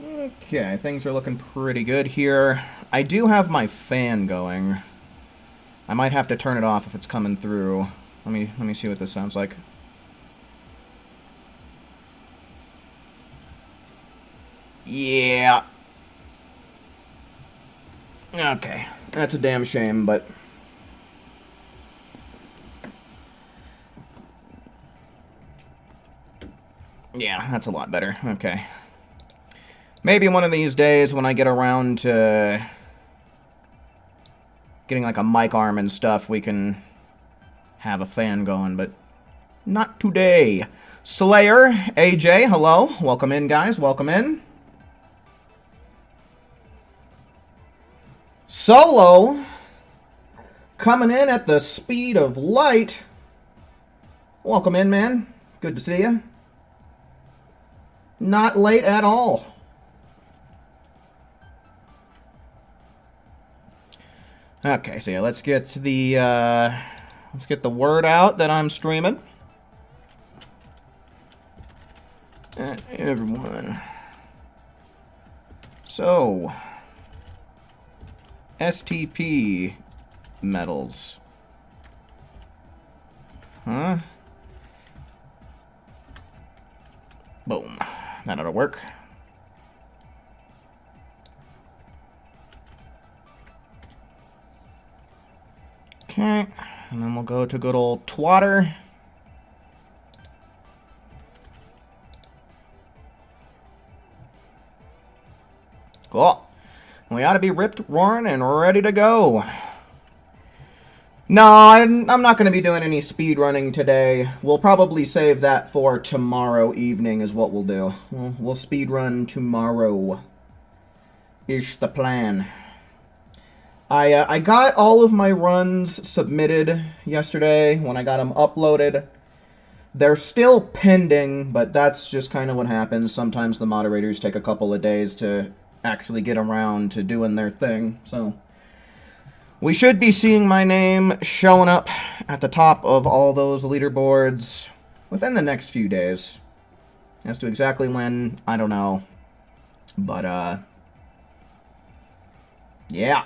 Okay, things are looking pretty good here. I do have my fan going. I might have to turn it off if it's coming through. Let me see what this sounds like. Yeah. Okay. That's a damn shame, but yeah, that's a lot better. Okay. Maybe one of these days when I get around to getting like a mic arm and stuff, we can have a fan going, but not today. Slayer, AJ, hello. Welcome in, guys. Welcome in. Solo, coming in at the speed of light. Welcome in, man. Good to see you. Not late at all. Okay, so yeah, let's get the word out that I'm streaming. Everyone. So, STP medals. Huh? Boom. That ought to work. Okay, and then we'll go to good old Twatter. Cool. We ought to be ripped, roaring, and ready to go. No, I'm not going to be doing any speed running today. We'll probably save that for tomorrow evening is what we'll do. We'll speed run tomorrow. Ish the plan. I got all of my runs submitted yesterday when I got them uploaded. They're still pending, but that's just kind of what happens. Sometimes the moderators take a couple of days to actually get around to doing their thing, so we should be seeing my name showing up at the top of all those leaderboards within the next few days. As to exactly when, I don't know. But, yeah.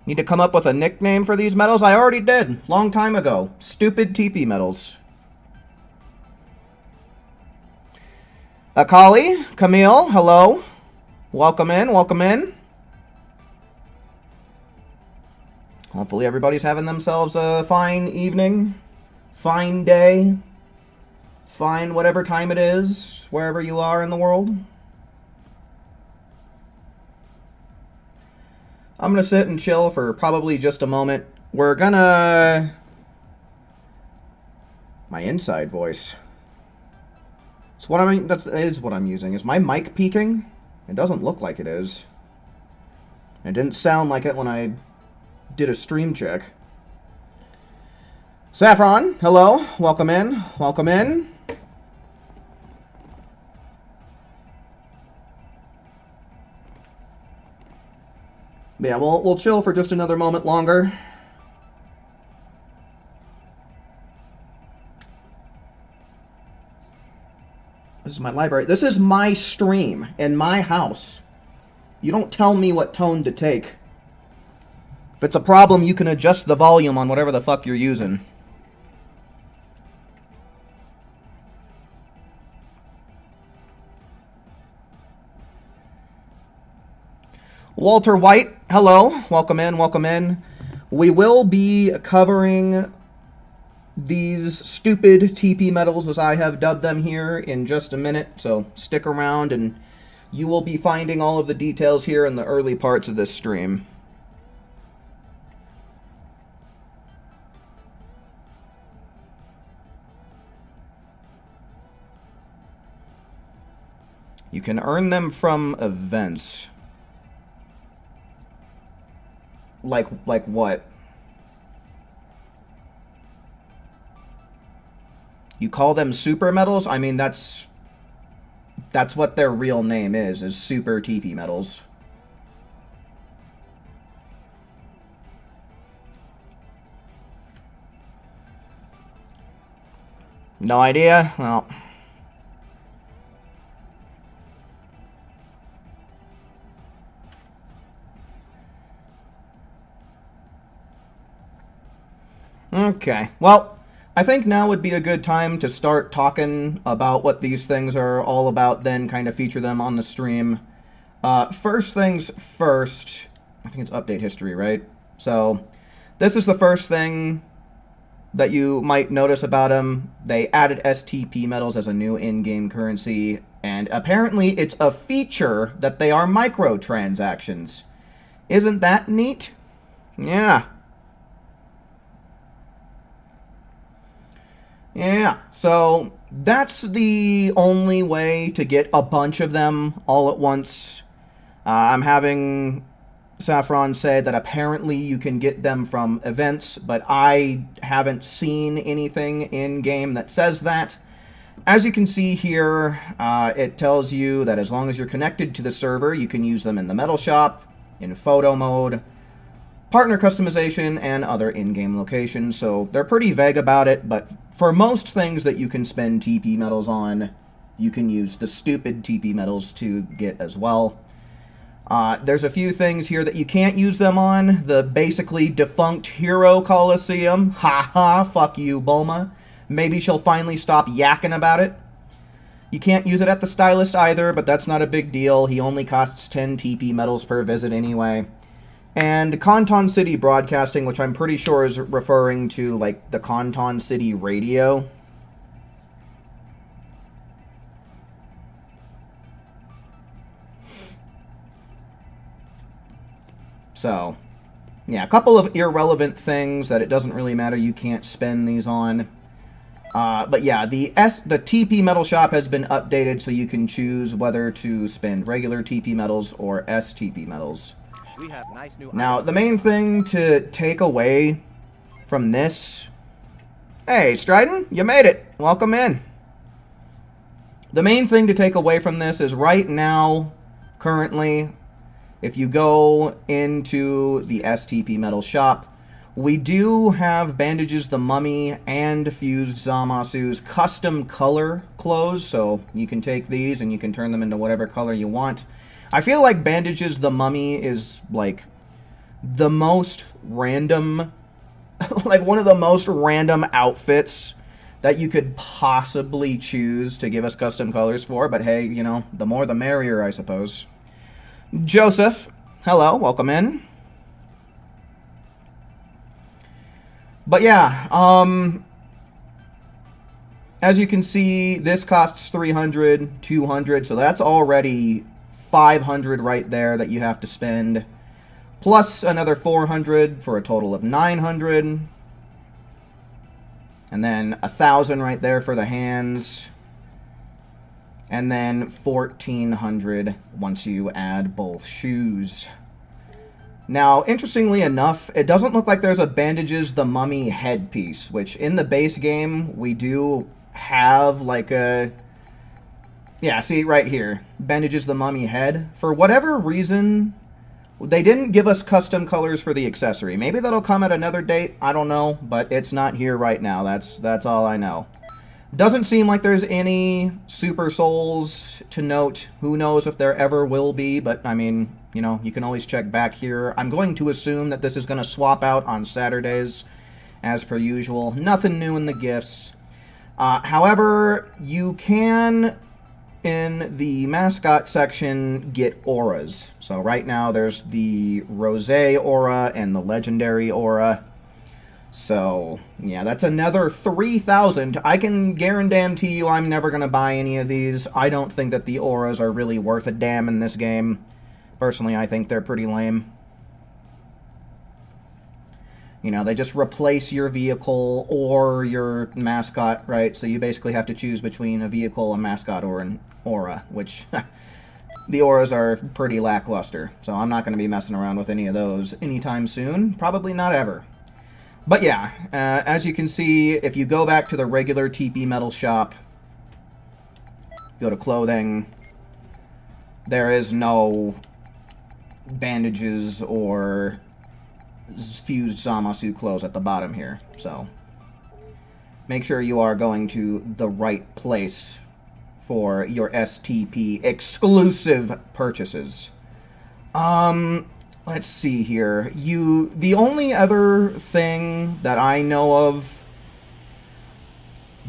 Need to come up with a nickname for these medals? I already did, long time ago. Stupid TP medals. Akali, Camille, hello. Welcome in, welcome in. Hopefully everybody's having themselves a fine evening, fine day, fine whatever time it is, wherever you are in the world. I'm gonna sit and chill for probably just a moment. We're gonna... My inside voice. It's what that is what I'm using. Is my mic peaking? It doesn't look like it is. It didn't sound like it when I did a stream check. Saffron, hello. Welcome in. Welcome in. Yeah, we'll chill for just another moment longer. This is my library. This is my stream in my house. You don't tell me what tone to take. If it's a problem, you can adjust the volume on whatever the fuck you're using. Walter White, hello. Welcome in, welcome in. We will be covering these stupid TP medals, as I have dubbed them here, in just a minute, so stick around and you will be finding all of the details here in the early parts of this stream. You can earn them from events. Like what? You call them super medals? I mean, that's what their real name is super TP medals. No idea? Well, Okay, well, I think now would be a good time to start talking about what these things are all about, then kind of feature them on the stream. First things first, I think it's update history, right? So, this is the first thing that you might notice about them. They added STP medals as a new in-game currency, and apparently it's a feature that they are microtransactions. Isn't that neat? Yeah. Yeah, so that's the only way to get a bunch of them all at once. I'm having Saffron say that apparently you can get them from events, but I haven't seen anything in-game that says that. As you can see here, it tells you that as long as you're connected to the server, you can use them in the metal shop, in photo mode, partner customization, and other in-game locations. So they're pretty vague about it, but for most things that you can spend TP medals on, you can use the stupid TP medals to get as well. There's a few things here that you can't use them on. The basically defunct Hero Coliseum. Haha, fuck you, Bulma. Maybe she'll finally stop yakking about it. You can't use it at the Stylist either, but that's not a big deal. He only costs 10 TP medals per visit anyway. And Canton City Broadcasting, which I'm pretty sure is referring to, like, the Canton City Radio. So, yeah, a couple of irrelevant things that it doesn't really matter. You can't spend these on. But yeah, the TP Metal Shop has been updated, so you can choose whether to spend regular TP medals or STP medals. We have nice new now, the main thing to take away from this... Hey, Stryden, you made it. Welcome in. The main thing to take away from this is right now, currently, if you go into the STP Metal Shop, we do have Bandages the Mummy and Fused Zamasu's custom color clothes, so you can take these and you can turn them into whatever color you want. I feel like Bandages the Mummy is, like, the most random, like, one of the most random outfits that you could possibly choose to give us custom colors for, but hey, you know, the more the merrier, I suppose. Joseph, hello, welcome in. But yeah, as you can see, this costs 300, 200, so that's already 500 right there that you have to spend, plus another 400 for a total of 900, and then 1,000 right there for the hands, and then 1,400 once you add both shoes. Now, interestingly enough, it doesn't look like there's a Bandages the Mummy headpiece, which in the base game, we do have like a... Yeah, see, right here. Bandages the Mummy head. For whatever reason, they didn't give us custom colors for the accessory. Maybe that'll come at another date, I don't know, but it's not here right now. That's all I know. Doesn't seem like there's any Super Souls to note. Who knows if there ever will be, but I mean, you know, you can always check back here. I'm going to assume that this is going to swap out on Saturdays, as per usual. Nothing new in the gifts. However, you can, in the mascot section, get auras. So right now there's the Rosé aura and the Legendary aura. So, yeah, that's another 3,000. I can guarantee you I'm never going to buy any of these. I don't think that the auras are really worth a damn in this game. Personally, I think they're pretty lame. You know, they just replace your vehicle or your mascot, right? So you basically have to choose between a vehicle, a mascot, or an aura, which the auras are pretty lackluster. So I'm not going to be messing around with any of those anytime soon. Probably not ever. But yeah, as you can see, if you go back to the regular TP Metal Shop, go to clothing, there is no bandages or fused Zamasu clothes at the bottom here. So make sure you are going to the right place for your STP exclusive purchases. let's see here. The only other thing that I know of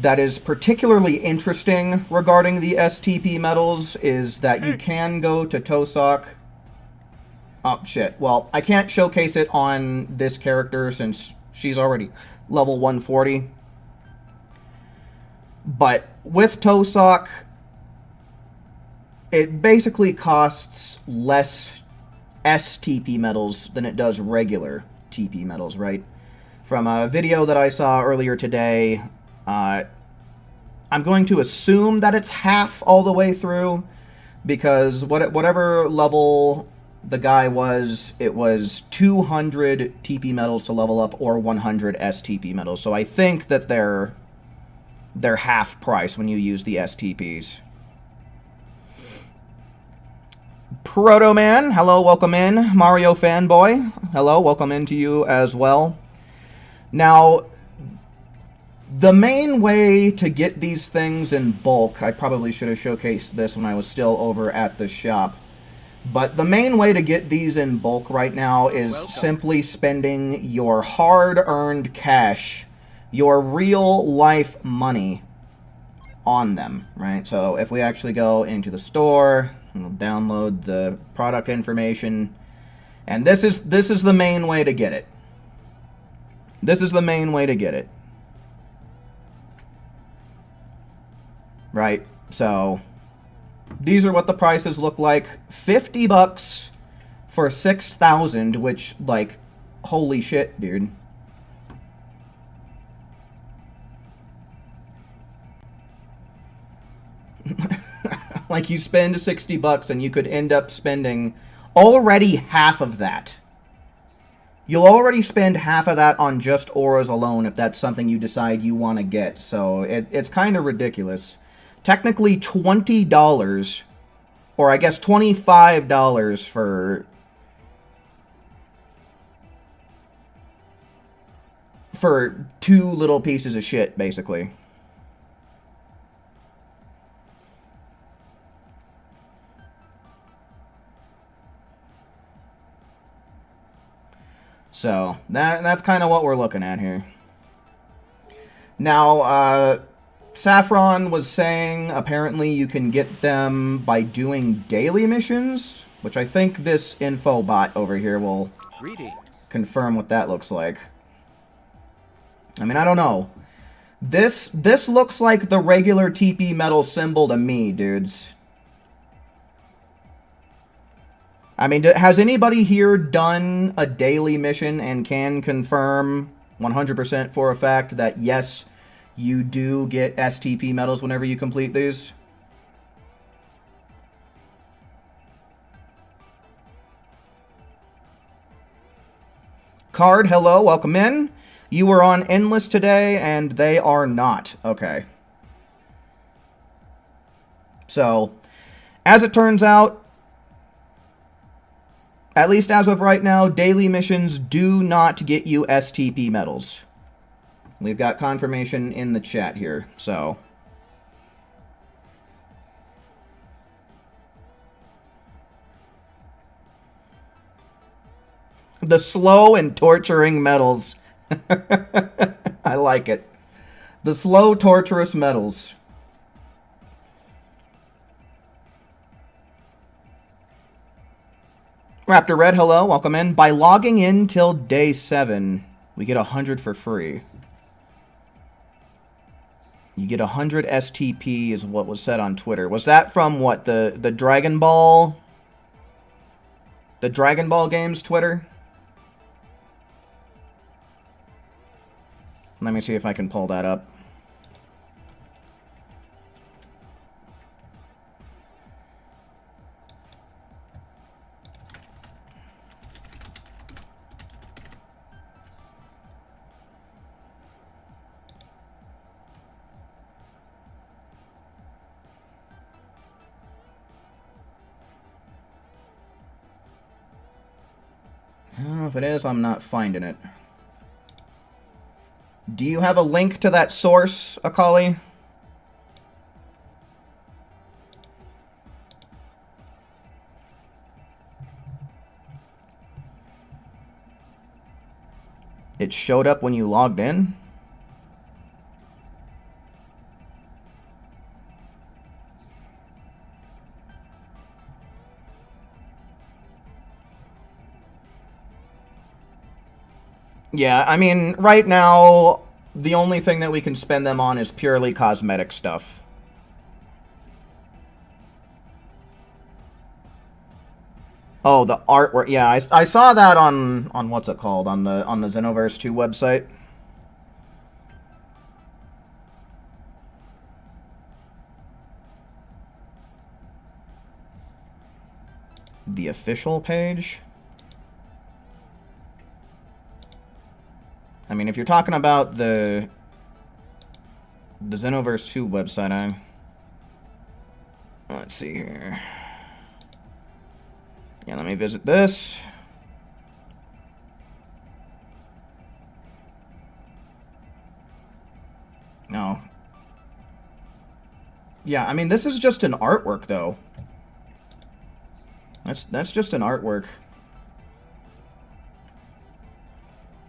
that is particularly interesting regarding the STP medals is that you can go to Tosok. Oh, shit. Well, I can't showcase it on this character since she's already level 140. But with Tosok, it basically costs less STP medals than it does regular TP medals, right? From a video that I saw earlier today, I'm going to assume that it's half all the way through, because whatever level the guy was, it was 200 TP medals to level up or 100 STP medals. So I think that they're half price when you use the STPs. Proto Man, hello, welcome in. Mario Fanboy, hello, welcome in to you as well. Now, the main way to get these things in bulk, I probably should have showcased this when I was still over at the shop, but the main way to get these in bulk right now is simply spending your hard-earned cash, your real-life money, on them, right? So if we actually go into the store, we'll download the product information, and this is the main way to get it. This is the main way to get it. Right? So these are what the prices look like. 50 bucks for 6,000, which, like, holy shit, dude. Like, you spend 60 bucks and you could end up spending already half of that. You'll already spend half of that on just auras alone if that's something you decide you want to get. So it's kind of ridiculous. Technically $20, or I guess $25 for two little pieces of shit, basically. So, that's kind of what we're looking at here. Now, Saffron was saying apparently you can get them by doing daily missions, which I think this info bot over here will confirm what that looks like. I mean, I don't know. This looks like the regular TP metal symbol to me, dudes. I mean, has anybody here done a daily mission and can confirm 100% for a fact that, yes, you do get STP medals whenever you complete these? Card, hello, welcome in. You were on Endless today, and they are not. Okay. So, as it turns out, at least as of right now, daily missions do not get you STP medals. We've got confirmation in the chat here, so. The slow and torturing medals. I like it. The slow, torturous medals. Raptor Red, hello, welcome in. By logging in till day 7, we get 100 for free. You get 100 STP is what was said on Twitter. Was that from what, the Dragon Ball? The Dragon Ball games Twitter? Let me see if I can pull that up. If it is, I'm not finding it. Do you have a link to that source, Akali? It showed up when you logged in? Yeah, I mean, right now, the only thing that we can spend them on is purely cosmetic stuff. Oh, the artwork. Yeah, I saw that on what's it called? On the Xenoverse 2 website. The official page? I mean, if you're talking about the Xenoverse 2 website, let's see here. Yeah, let me visit this. No. Yeah, I mean, this is just an artwork, though. That's just an artwork.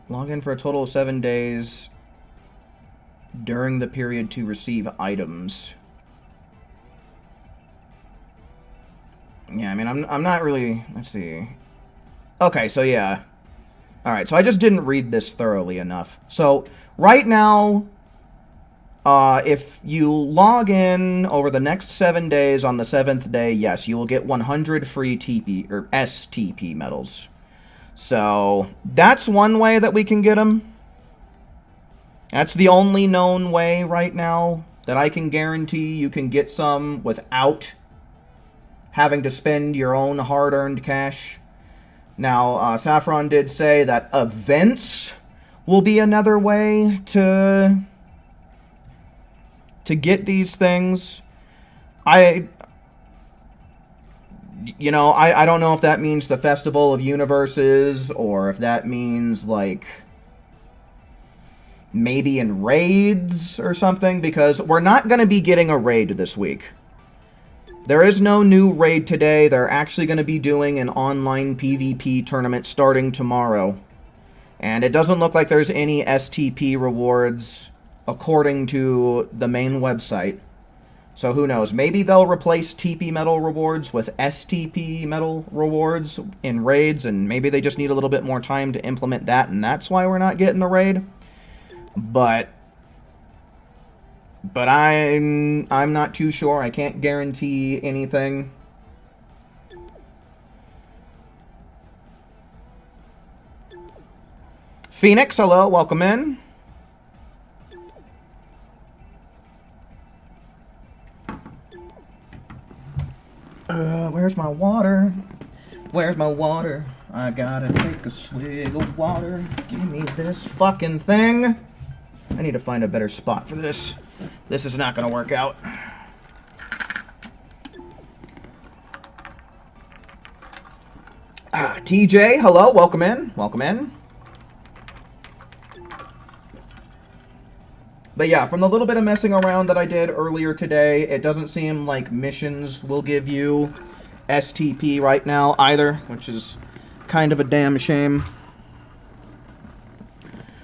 Log in for a total of 7 days during the period to receive items. Yeah, I mean, I'm not really... Let's see. Okay, so yeah. Alright, so I just didn't read this thoroughly enough. So, right now, if you log in over the next 7 days on the 7th day, yes, you will get 100 free TP, or STP medals. So, that's one way that we can get them. That's the only known way right now that I can guarantee you can get some without having to spend your own hard-earned cash. Now, Saffron did say that events will be another way to get these things. I don't know if that means the Festival of Universes, or if that means, like, maybe in raids or something, because we're not going to be getting a raid this week. There is no new raid today. They're actually going to be doing an online PvP tournament starting tomorrow. And it doesn't look like there's any STP rewards according to the main website. So who knows? Maybe they'll replace TP medal rewards with STP medal rewards in raids, and maybe they just need a little bit more time to implement that, and that's why we're not getting a raid. But I'm not too sure. I can't guarantee anything. Phoenix, hello, welcome in. Where's my water? Where's my water? I gotta take a swig of water. Give me this fucking thing. I need to find a better spot for this. This is not gonna work out. TJ, hello, welcome in. Welcome in. But yeah, from the little bit of messing around that I did earlier today, it doesn't seem like missions will give you STP right now either, which is kind of a damn shame.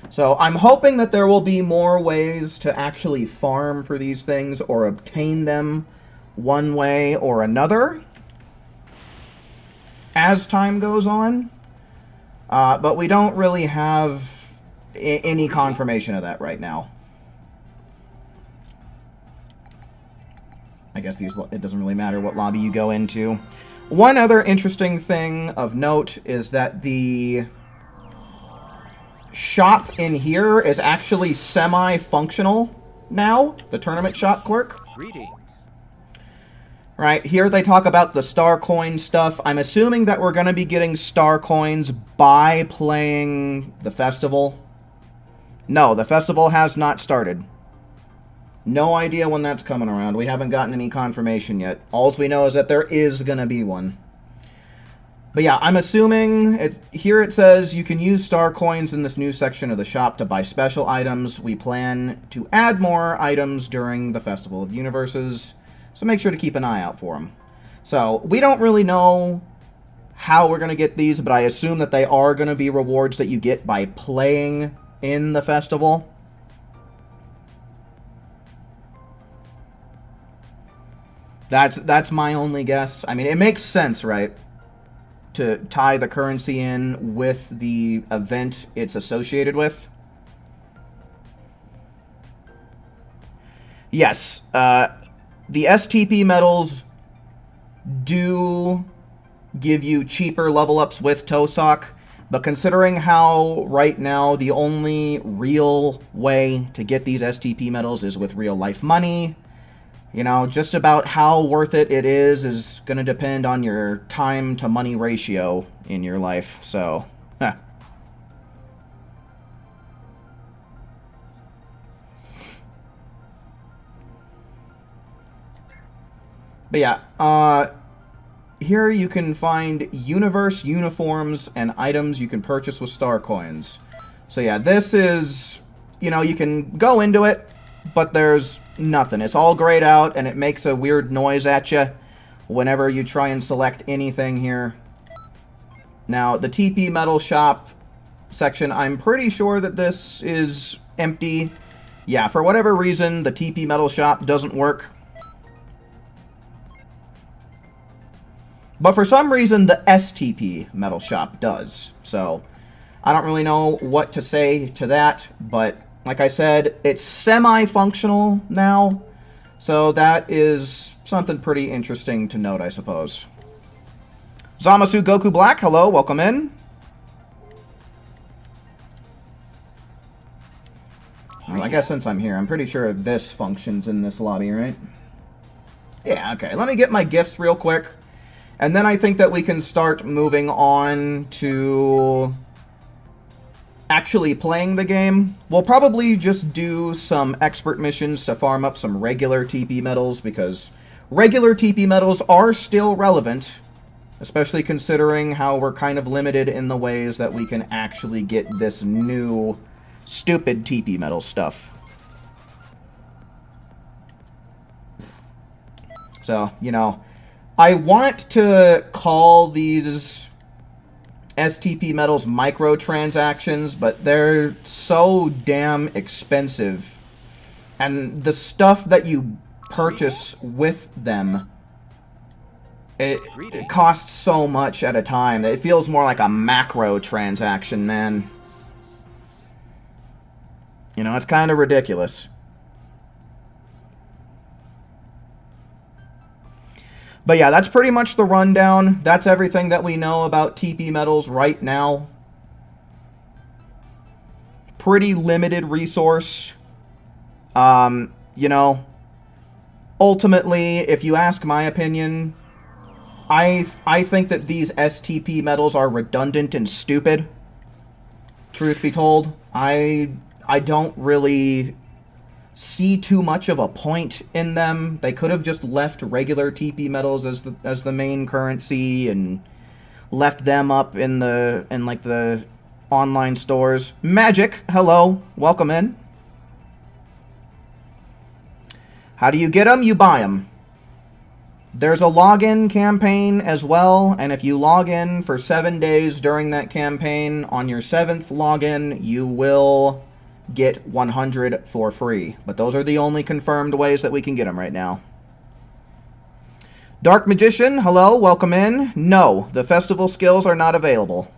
So I'm hoping that there will be more ways to actually farm for these things or obtain them one way or another as time goes on. But we don't really have any confirmation of that right now. I guess it doesn't really matter what lobby you go into. One other interesting thing of note is that the shop in here is actually semi-functional now. The tournament shop clerk. Greetings. Right, here they talk about the star coin stuff. I'm assuming that we're going to be getting star coins by playing the festival. No, the festival has not started. No idea when that's coming around. We haven't gotten any confirmation yet. All we know is that there is going to be one. But yeah, I'm assuming... here it says you can use star coins in this new section of the shop to buy special items. We plan to add more items during the Festival of Universes, so make sure to keep an eye out for them. So, we don't really know how we're going to get these, but I assume that they are going to be rewards that you get by playing in the festival. That's my only guess. I mean, it makes sense, right? To tie the currency in with the event it's associated with. Yes, the STP medals do give you cheaper level ups with Tosock, but considering how right now the only real way to get these STP medals is with real life money, you know, just about how worth it is going to depend on your time to money ratio in your life, so, huh. But yeah, here you can find universe uniforms and items you can purchase with star coins. So yeah, this is, you know, you can go into it, but there's nothing. It's all grayed out, and it makes a weird noise at you whenever you try and select anything here. Now, the TP Metal Shop section, I'm pretty sure that this is empty. Yeah, for whatever reason, the TP Metal Shop doesn't work. But for some reason, the STP Metal Shop does. So, I don't really know what to say to that, but like I said, it's semi-functional now. So that is something pretty interesting to note, I suppose. Zamasu Goku Black, hello, welcome in. Well, I guess since I'm here, I'm pretty sure this functions in this lobby, right? Yeah, okay. Let me get my gifts real quick. And then I think that we can start moving on to actually playing the game. We'll probably just do some expert missions to farm up some regular TP medals, because regular TP medals are still relevant, especially considering how we're kind of limited in the ways that we can actually get this new stupid TP medal stuff. So, you know, I want to call these STP medals microtransactions, but they're so damn expensive. And the stuff that you purchase with them, it costs so much at a time that it feels more like a macro transaction, man. You know, it's kind of ridiculous. But yeah, that's pretty much the rundown. That's everything that we know about TP medals right now. Pretty limited resource. You know, ultimately, if you ask my opinion, I think that these STP medals are redundant and stupid. Truth be told, I don't really see too much of a point in them. They could have just left regular TP medals as the main currency and left them up in like the online stores. Magic, hello, welcome in. How do you get them? You buy them. There's a login campaign as well, and if you log in for 7 days during that campaign, on your 7th login, you will get 100 for free. But those are the only confirmed ways that we can get them right now. Dark Magician, hello, welcome in. No, the festival skills are not available.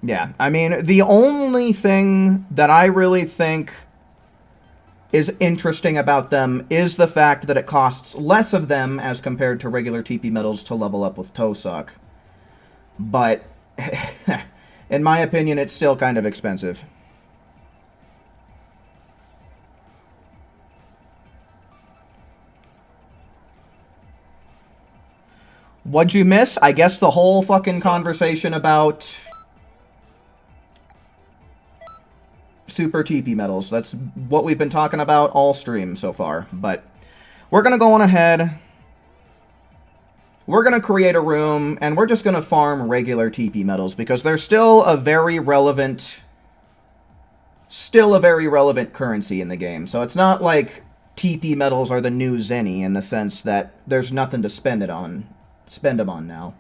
Yeah, I mean, the only thing that I really think is interesting about them is the fact that it costs less of them as compared to regular TP medals to level up with Tosock. But, in my opinion, it's still kind of expensive. What'd you miss? I guess the whole fucking conversation about Super TP medals. That's what we've been talking about all stream so far. But we're going to go on ahead. We're going to create a room, and we're just going to farm regular TP medals because they're still a very relevant currency in the game. So it's not like TP medals are the new Zenny in the sense that there's nothing to spend them on now.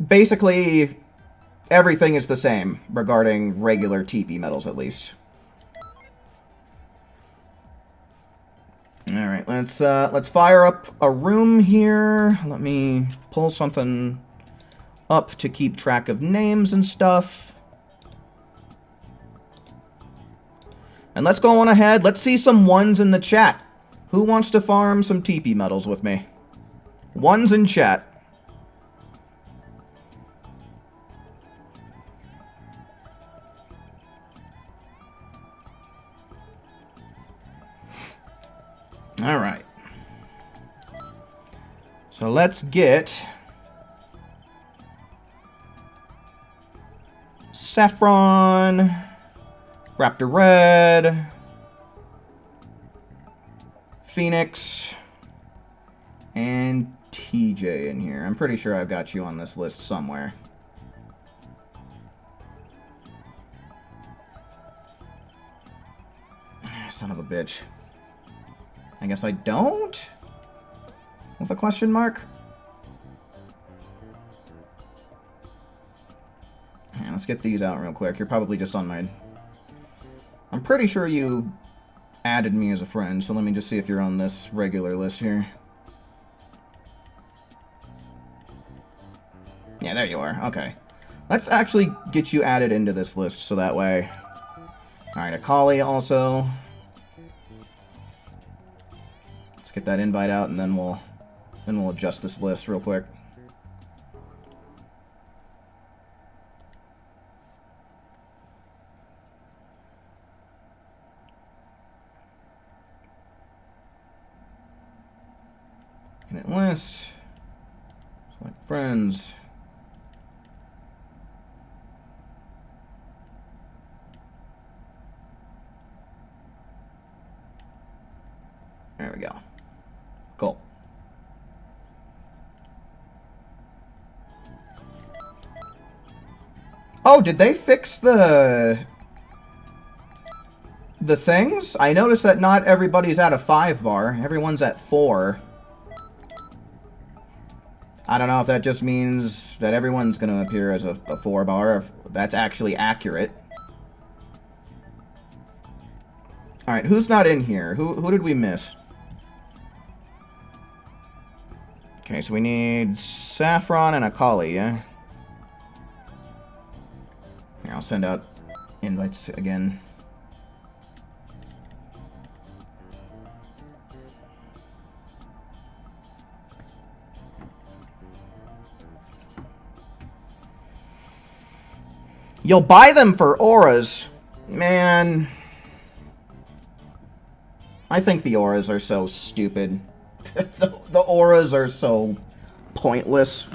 Basically, everything is the same regarding regular TP medals, at least. All right, let's fire up a room here. Let me pull something up to keep track of names and stuff. And let's go on ahead. Let's see some ones in the chat. Who wants to farm some TP medals with me? Ones in chat. All right. So let's get Saffron, Raptor Red, Phoenix, and TJ in here. I'm pretty sure I've got you on this list somewhere. Son of a bitch. I guess I don't? With a question mark? Yeah, let's get these out real quick. You're probably just on my... I'm pretty sure you added me as a friend, so let me just see if you're on this regular list here. Yeah, there you are. Okay. Let's actually get you added into this list so that way... Alright, Akali also... Get that invite out, and then we'll adjust this list real quick. Edit list. Select friends. There we go. Cool. Oh, did they fix the things? I noticed that not everybody's at a 5 bar. Everyone's at 4. I don't know if that just means that everyone's going to appear as a 4 bar, or if that's actually accurate. Alright, who's not in here? Who did we miss? Okay, so we need Saffron and Akali, yeah? Here, I'll send out invites again. You'll buy them for auras. Man. I think the auras are so stupid. The auras are so pointless.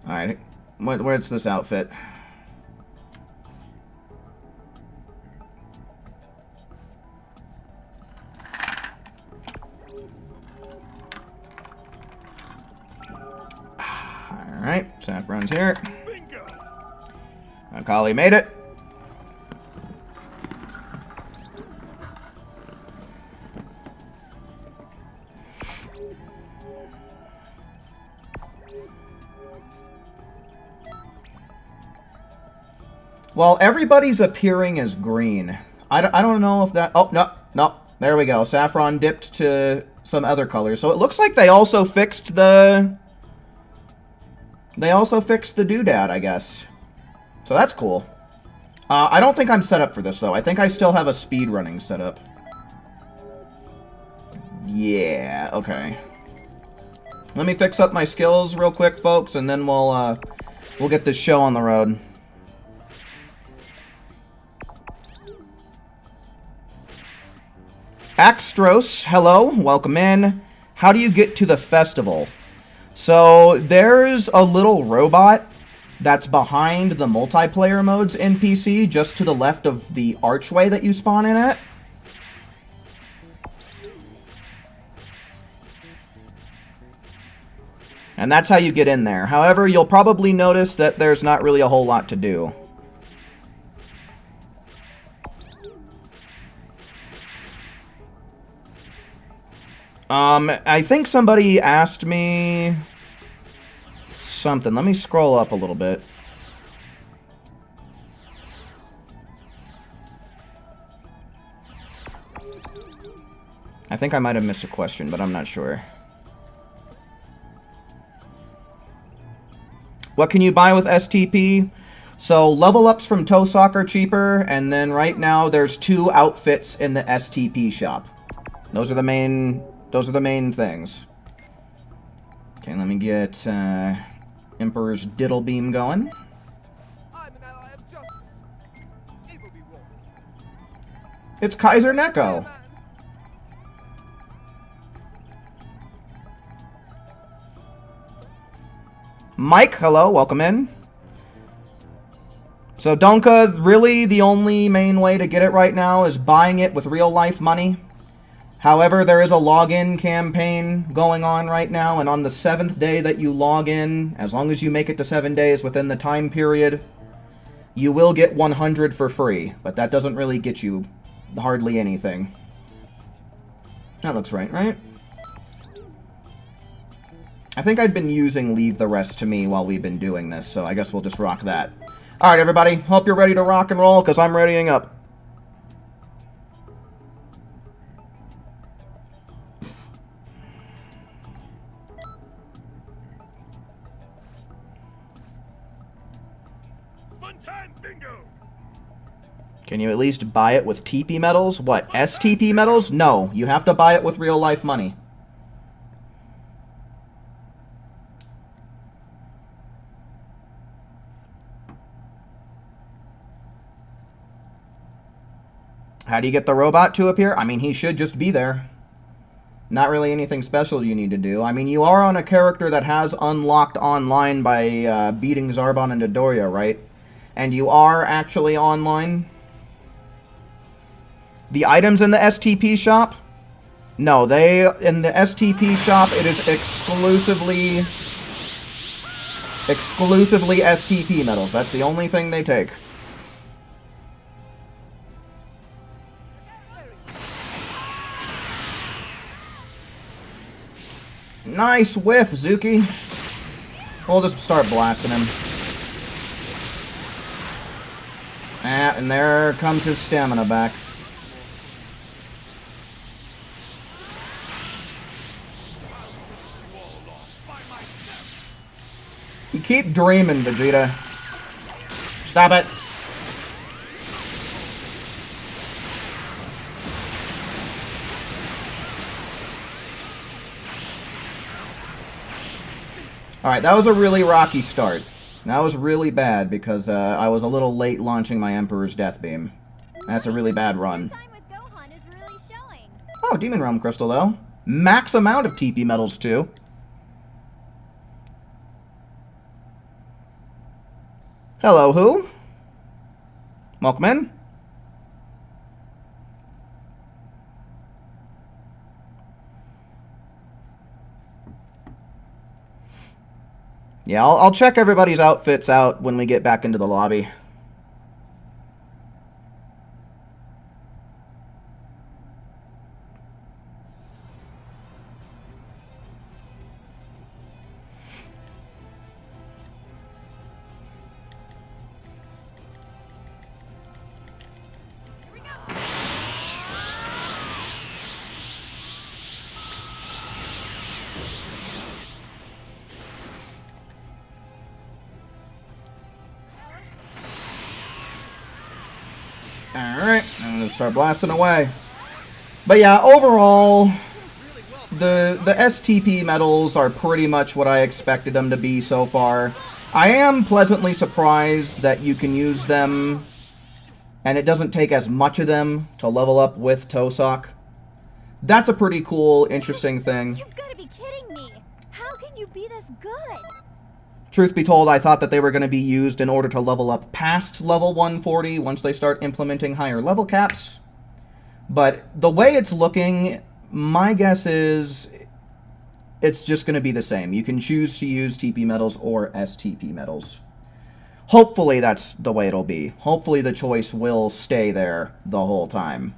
Alright, where's this outfit? Alright, Saffron's here. Akali made it. Well, everybody's appearing as green. I don't know if that... Oh, no. There we go. Saffron dipped to some other colors. So it looks like they also fixed the... They also fixed the doodad, I guess. So that's cool. I don't think I'm set up for this, though. I think I still have a speedrunning set up. Yeah, okay. Let me fix up my skills real quick, folks, and then we'll get this show on the road. Axtros, hello, welcome in. How do you get to the festival? So, there's a little robot that's behind the multiplayer mode's NPC, just to the left of the archway that you spawn in at. And that's how you get in there. However, you'll probably notice that there's not really a whole lot to do. I think somebody asked me something. Let me scroll up a little bit. I think I might have missed a question, but I'm not sure. What can you buy with STP? So level ups from Tosak are cheaper, and then right now there's 2 outfits in the STP shop. Those are the main things. Okay, let me get Emperor's Diddle Beam going. I'm an ally of justice. Evil be wrong. It's Kaiser Neko. Mike, hello, welcome in. So Donka, really the only main way to get it right now is buying it with real life money. However, there is a login campaign going on right now, and on the 7th day that you log in, as long as you make it to 7 days within the time period, you will get 100 for free, but that doesn't really get you hardly anything. That looks right, right? I think I've been using Leave the Rest to Me while we've been doing this, so I guess we'll just rock that. Alright, everybody. Hope you're ready to rock and roll, because I'm readying up. Fun time, bingo! Can you at least buy it with TP medals? What, STP medals? No, you have to buy it with real life money. How do you get the robot to appear? I mean, he should just be there. Not really anything special you need to do. I mean, you are on a character that has unlocked online by beating Zarbon and Dodoria, right? And you are actually online. The items in the STP shop? No, in the STP shop, it is exclusively STP medals. That's the only thing they take. Nice whiff, Zuki. We'll just start blasting him. Ah, and there comes his stamina back. You keep dreaming, Vegeta. Stop it. Alright, that was a really rocky start. That was really bad because I was a little late launching my Emperor's Death Beam. That's a really bad run. Oh, Demon Realm Crystal, though. Max amount of TP medals, too. Hello, who? Welcome in. Yeah, I'll check everybody's outfits out when we get back into the lobby. Alright, I'm gonna start blasting away. But yeah, overall, the STP medals are pretty much what I expected them to be so far. I am pleasantly surprised that you can use them, and it doesn't take as much of them to level up with Tosak. That's a pretty cool, interesting thing. You've got to be kidding me! How can you be this good? Truth be told, I thought that they were going to be used in order to level up past level 140 once they start implementing higher level caps. But the way it's looking, my guess is it's just going to be the same. You can choose to use TP medals or STP medals. Hopefully that's the way it'll be. Hopefully the choice will stay there the whole time.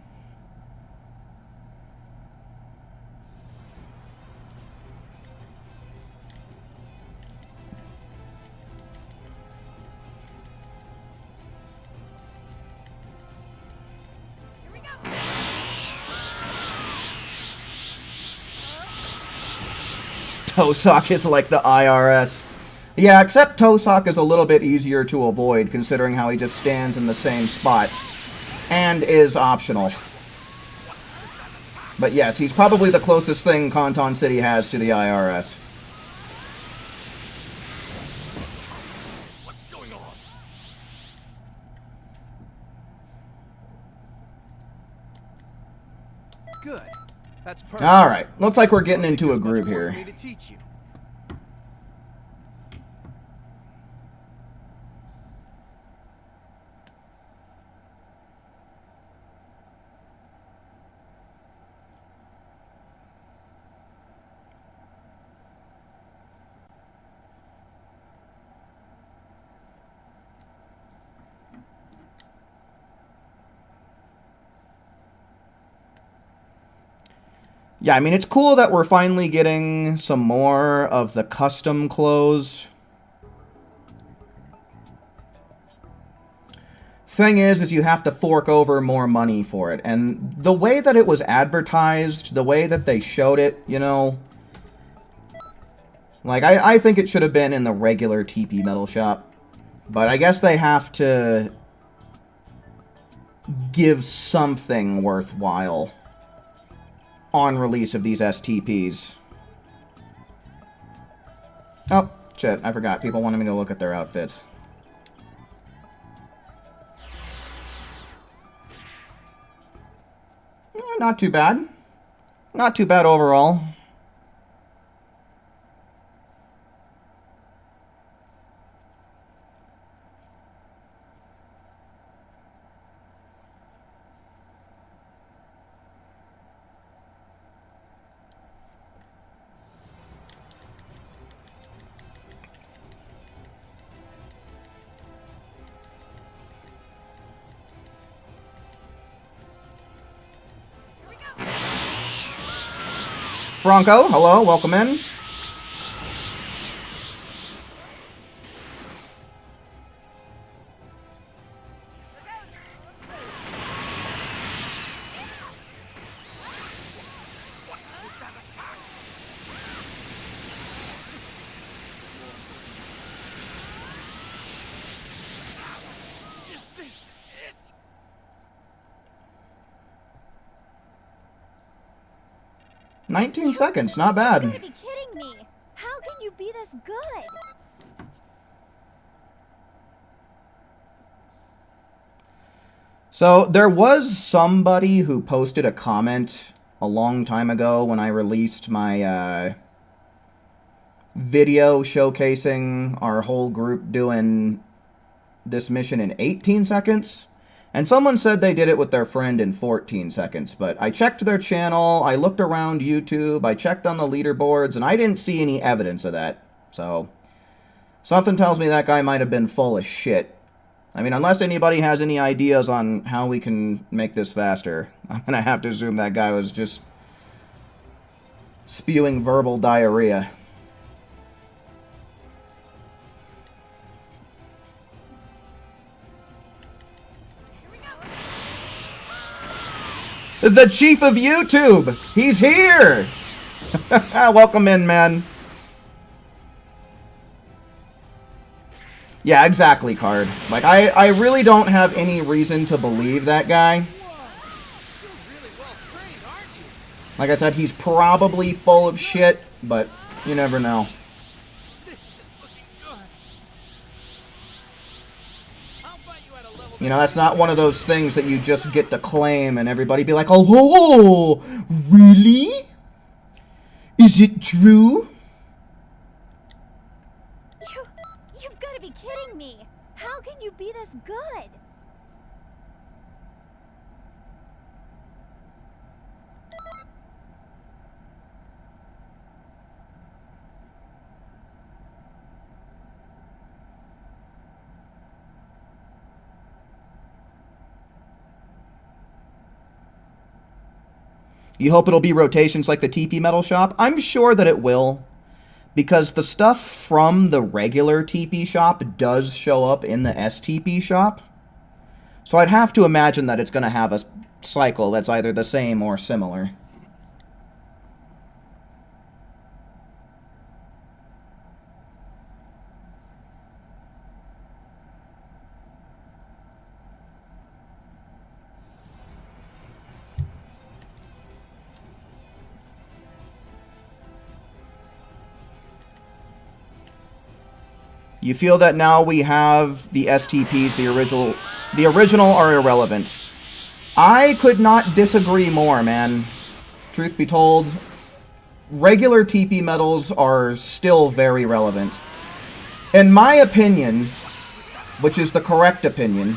Tosock is like the IRS. Yeah, except Tosock is a little bit easier to avoid, considering how he just stands in the same spot. And is optional. But yes, he's probably the closest thing Canton City has to the IRS. What's going on? Good. That's perfect. Alright, looks like we're getting into a groove here. To teach you. Yeah, I mean, it's cool that we're finally getting some more of the custom clothes. Thing is you have to fork over more money for it. And the way that it was advertised, the way that they showed it, you know... Like, I think it should have been in the regular TP Metal Shop. But I guess they have to give something worthwhile on release of these STPs. Oh, shit, I forgot. People wanted me to look at their outfits. Not too bad. Not too bad overall. Franco, hello, welcome in. Is this it? 19 seconds, not bad. You gotta be kidding me! How can you be this good? So, there was somebody who posted a comment a long time ago when I released my video showcasing our whole group doing this mission in 18 seconds. And someone said they did it with their friend in 14 seconds, but I checked their channel, I looked around YouTube, I checked on the leaderboards, and I didn't see any evidence of that. So, something tells me that guy might have been full of shit. I mean, unless anybody has any ideas on how we can make this faster, I'm gonna have to assume that guy was just spewing verbal diarrhea. The chief of YouTube! He's here! Welcome in, man. Yeah, exactly, Card. Like, I really don't have any reason to believe that guy. You're really well trained, aren't you? Like I said, he's probably full of shit, but you never know. This isn't looking good. I'll fight you at a level. You know, that's not one of those things that you just get to claim and everybody be like, oh, really? Is it true? You've got to be kidding me! How can you be this good? You hope it'll be rotations like the TP Metal Shop? I'm sure that it will, because the stuff from the regular TP shop does show up in the STP shop. So I'd have to imagine that it's going to have a cycle that's either the same or similar. You feel that now we have the STPs, the original are irrelevant. I could not disagree more, man. Truth be told, regular TP medals are still very relevant. In my opinion, which is the correct opinion,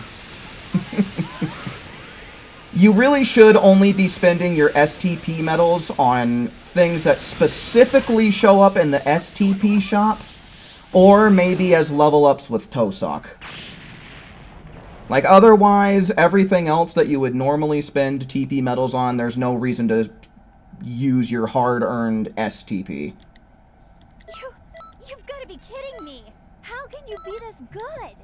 you really should only be spending your STP medals on things that specifically show up in the STP shop, or maybe as level ups with Tosock. Like, otherwise, everything else that you would normally spend TP medals on, there's no reason to use your hard-earned STP. You've got to be kidding me! How can you be this good?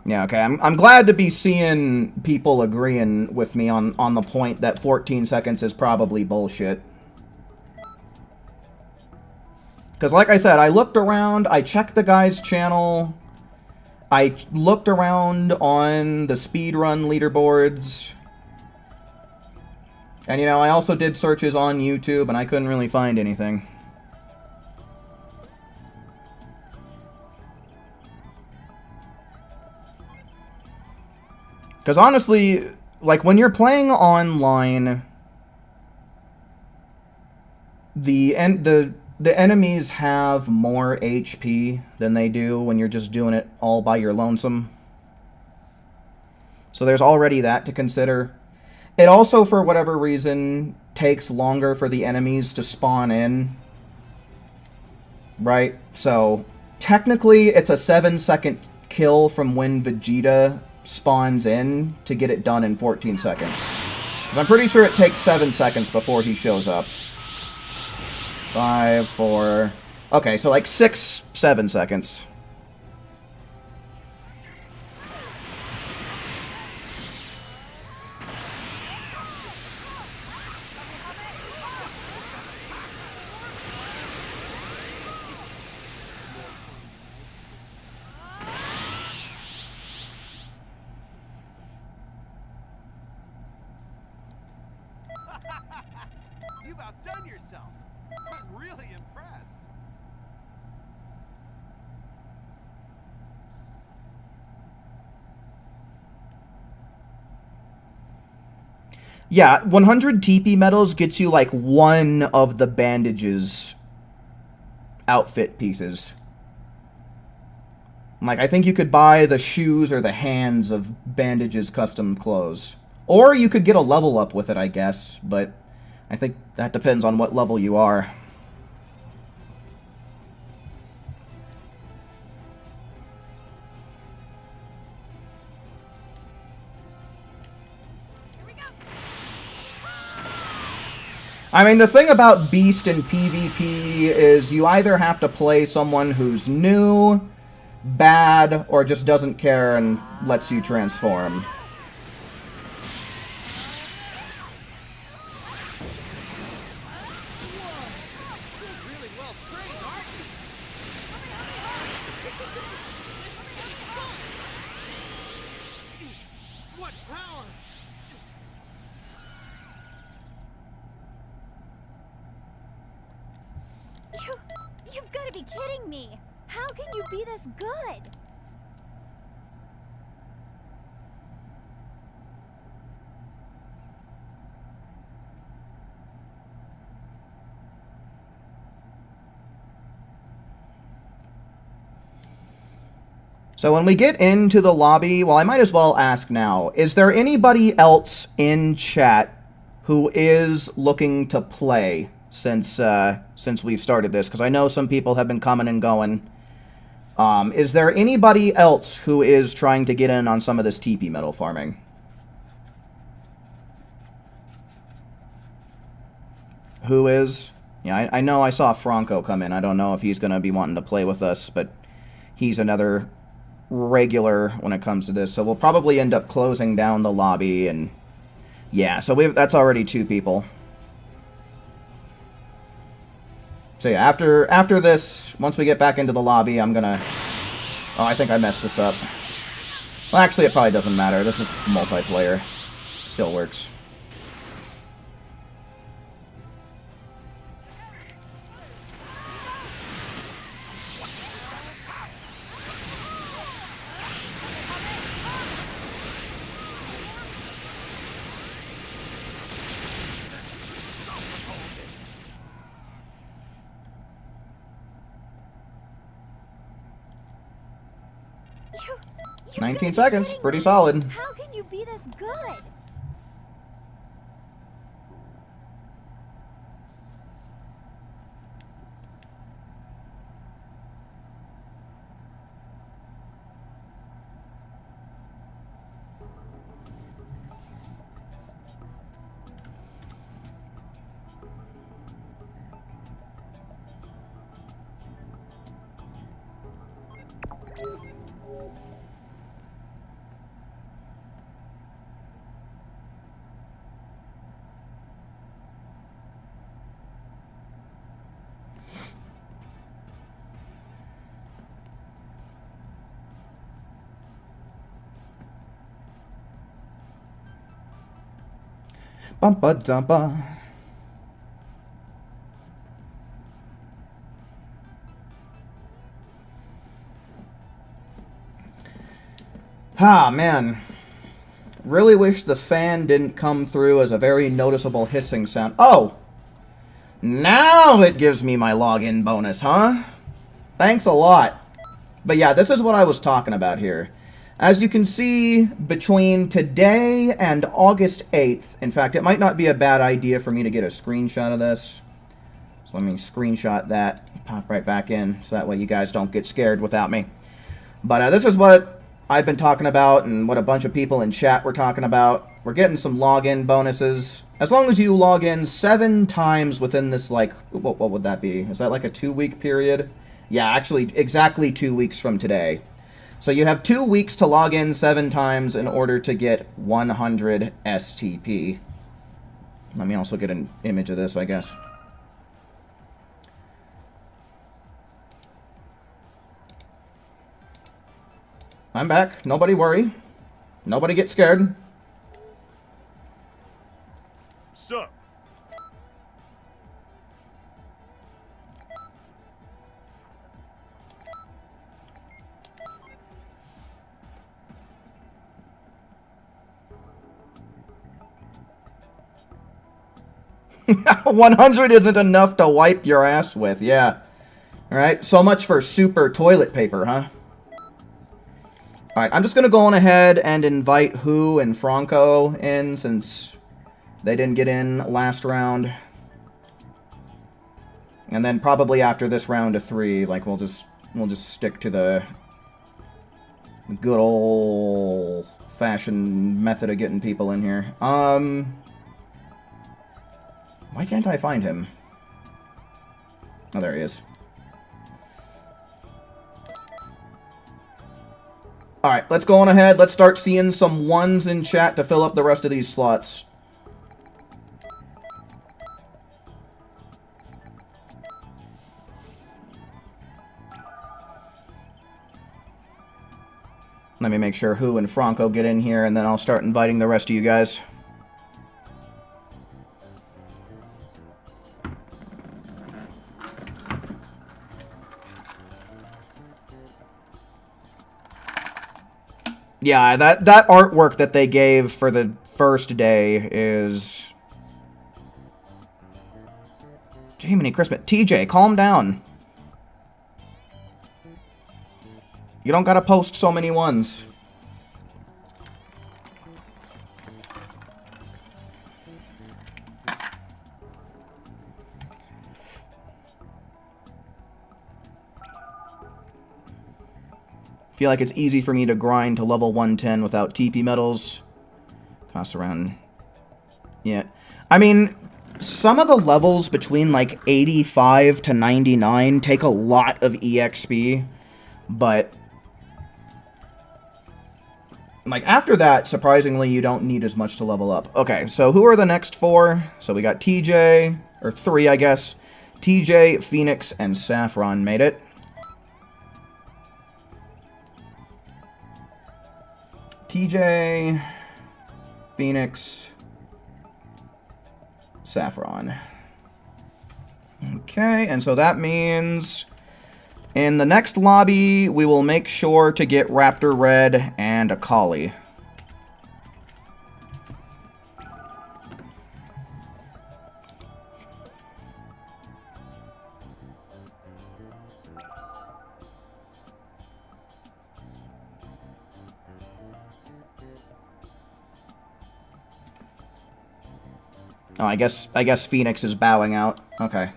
Yeah, okay, I'm glad to be seeing people agreeing with me on the point that 14 seconds is probably bullshit. Because like I said, I looked around, I checked the guy's channel, I looked around on the speedrun leaderboards, and you know, I also did searches on YouTube and I couldn't really find anything. Because honestly, like, when you're playing online, the enemies have more HP than they do when you're just doing it all by your lonesome. So there's already that to consider. It also, for whatever reason, takes longer for the enemies to spawn in. Right? So, technically, it's a 7-second kill from when Vegeta spawns in to get it done in 14 seconds. Because I'm pretty sure it takes 7 seconds before he shows up. 5, 4... Okay, so like 6, 7 seconds. You've outdone yourself. I'm really impressed. Yeah, 100 TP medals gets you like one of the bandages outfit pieces. Like, I think you could buy the shoes or the hands of bandages custom clothes. Or you could get a level up with it, I guess, but I think that depends on what level you are. I mean, the thing about Beast in PvP is you either have to play someone who's new, bad, or just doesn't care and lets you transform. Really well trained, aren't you? What power! You've got to be kidding me! How can you be this good? So when we get into the lobby, well, I might as well ask now, is there anybody else in chat who is looking to play since we've started this? Because I know some people have been coming and going. Is there anybody else who is trying to get in on some of this TP metal farming? Who is? Yeah, I know I saw Franco come in. I don't know if he's going to be wanting to play with us, but he's another regular when it comes to this. So we'll probably end up closing down the lobby, and yeah, so that's already 2 people. So yeah, after this, once we get back into the lobby, I'm gonna... Oh, I think I messed this up. Well, actually, it probably doesn't matter. This is multiplayer. Still works. You 19 seconds. Pretty solid. How can you be this good? Bumpa dumpa. Ah, man. Really wish the fan didn't come through as a very noticeable hissing sound. Oh! Now it gives me my login bonus, huh? Thanks a lot. But yeah, this is what I was talking about here. As you can see, between today and August 8th, in fact, it might not be a bad idea for me to get a screenshot of this. So let me screenshot that, pop right back in, so that way you guys don't get scared without me. But this is what I've been talking about and what a bunch of people in chat were talking about. We're getting some login bonuses. As long as you log in 7 times within this, like, what would that be? Is that like a 2-week period? Yeah, actually, exactly 2 weeks from today. So you have 2 weeks to log in 7 times in order to get 100 STP. Let me also get an image of this, I guess. I'm back. Nobody worry. Nobody get scared. Sir. 100 isn't enough to wipe your ass with, yeah. Alright, so much for super toilet paper, huh? Alright, I'm just gonna go on ahead and invite Who and Franco in, since they didn't get in last round. And then probably after this round of 3, like, we'll just stick to the good old-fashioned method of getting people in here. Why can't I find him? Oh, there he is. Alright, let's go on ahead. Let's start seeing some 1s in chat to fill up the rest of these slots. Let me make sure Who and Franco get in here, and then I'll start inviting the rest of you guys. Yeah, that artwork that they gave for the first day is... Jiminy Christmas. TJ, calm down. You don't gotta post so many 1s. feel like it's easy for me to grind to level 110 without TP medals. Costs around... Yeah. I mean, some of the levels between, like, 85 to 99 take a lot of EXP, but... Like, after that, surprisingly, you don't need as much to level up. Okay, so who are the next 4? So we got TJ, or 3, I guess. TJ, Phoenix, and Saffron made it. TJ, Phoenix, Saffron. Okay, and so that means in the next lobby, we will make sure to get Raptor Red and a Collie. Oh, I guess Phoenix is bowing out. Okay.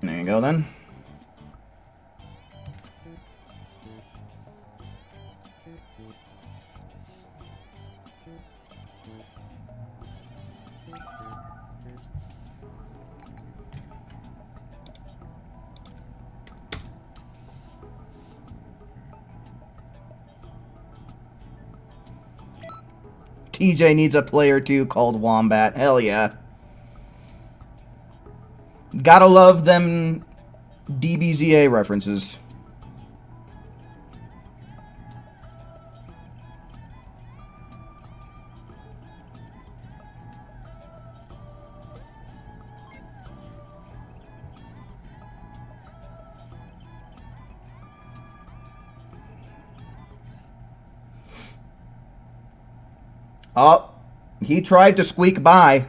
There you go, then. TJ needs a player too called Wombat. Hell yeah. Gotta love them DBZA references. Oh, he tried to squeak by.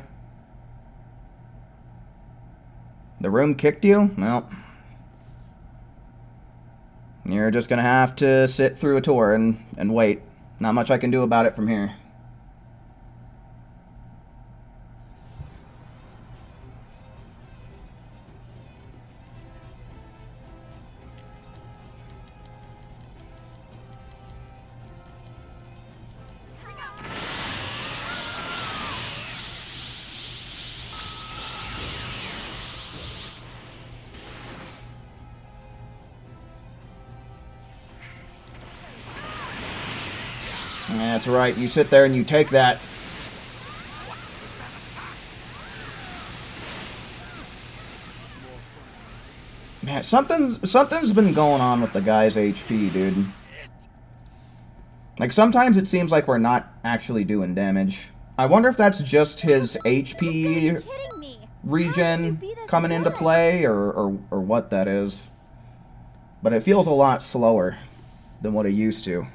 The room kicked you? Well, you're just gonna have to sit through a tour and wait. Not much I can do about it from here. That's right, you sit there and you take that. Man, something's been going on with the guy's HP, dude. Like, sometimes it seems like we're not actually doing damage. I wonder if that's just his HP regen coming into play, or what that is. But it feels a lot slower than what it used to.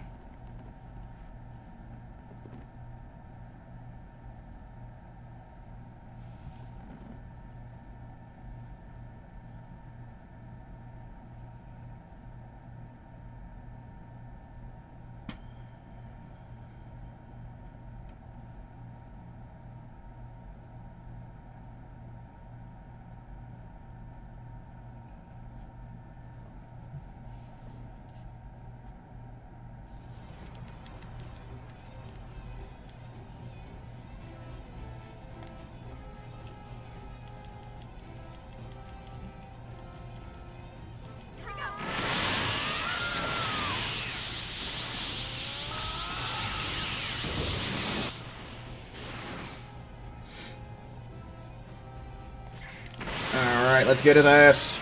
Alright, let's get his ass.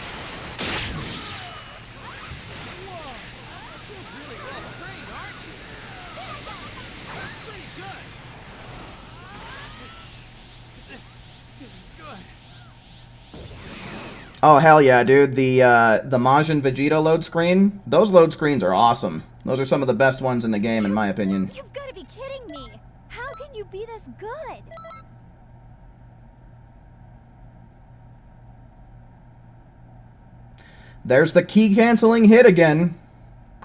Oh, hell yeah, dude. The Majin Vegeta load screen, those load screens are awesome. Those are some of the best ones in the game, in my opinion. You've got to be kidding me! How can you be this good? There's the key-canceling hit again.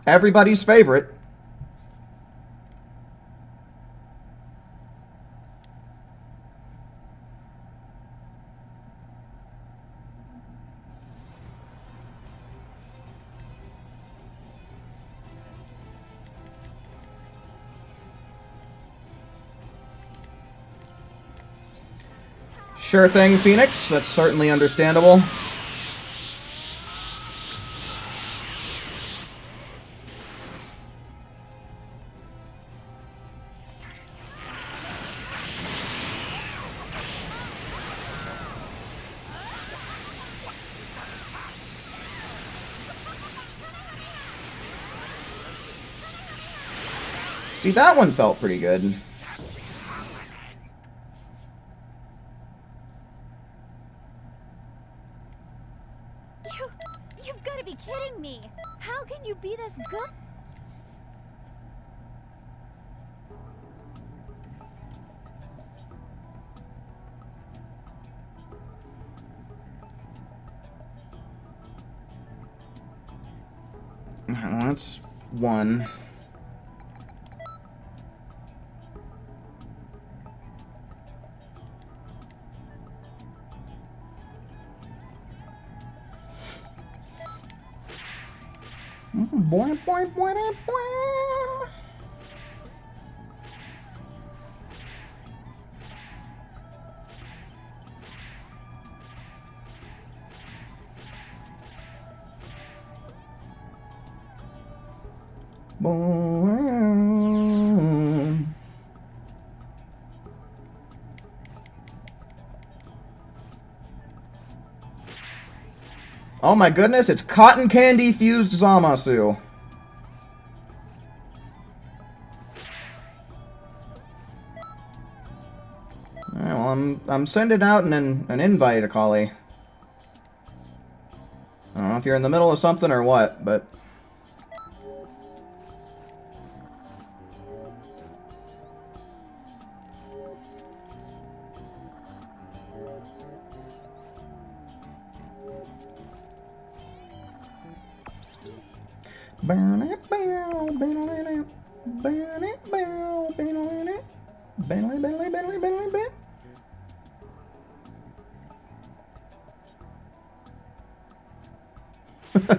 Everybody's favorite. Sure thing, Phoenix. That's certainly understandable. See, that one felt pretty good. You've got to be kidding me. How can you be this good? Well, that's one. Boing, boing, boing, boing. Boing. Oh my goodness, it's cotton candy fused Zamasu. Alright, well, I'm sending out an invite, Akali. I don't know if you're in the middle of something or what, but...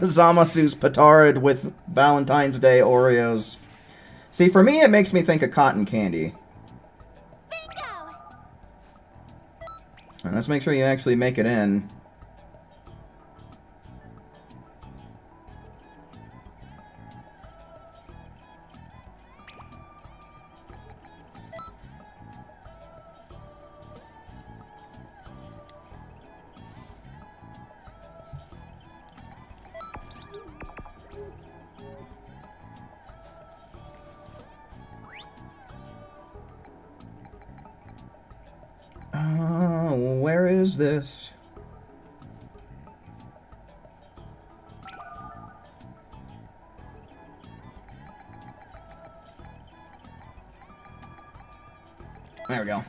Zamasu's petard with Valentine's Day Oreos. See, for me, it makes me think of cotton candy. Bingo! And let's make sure you actually make it in. Where is this? There we go.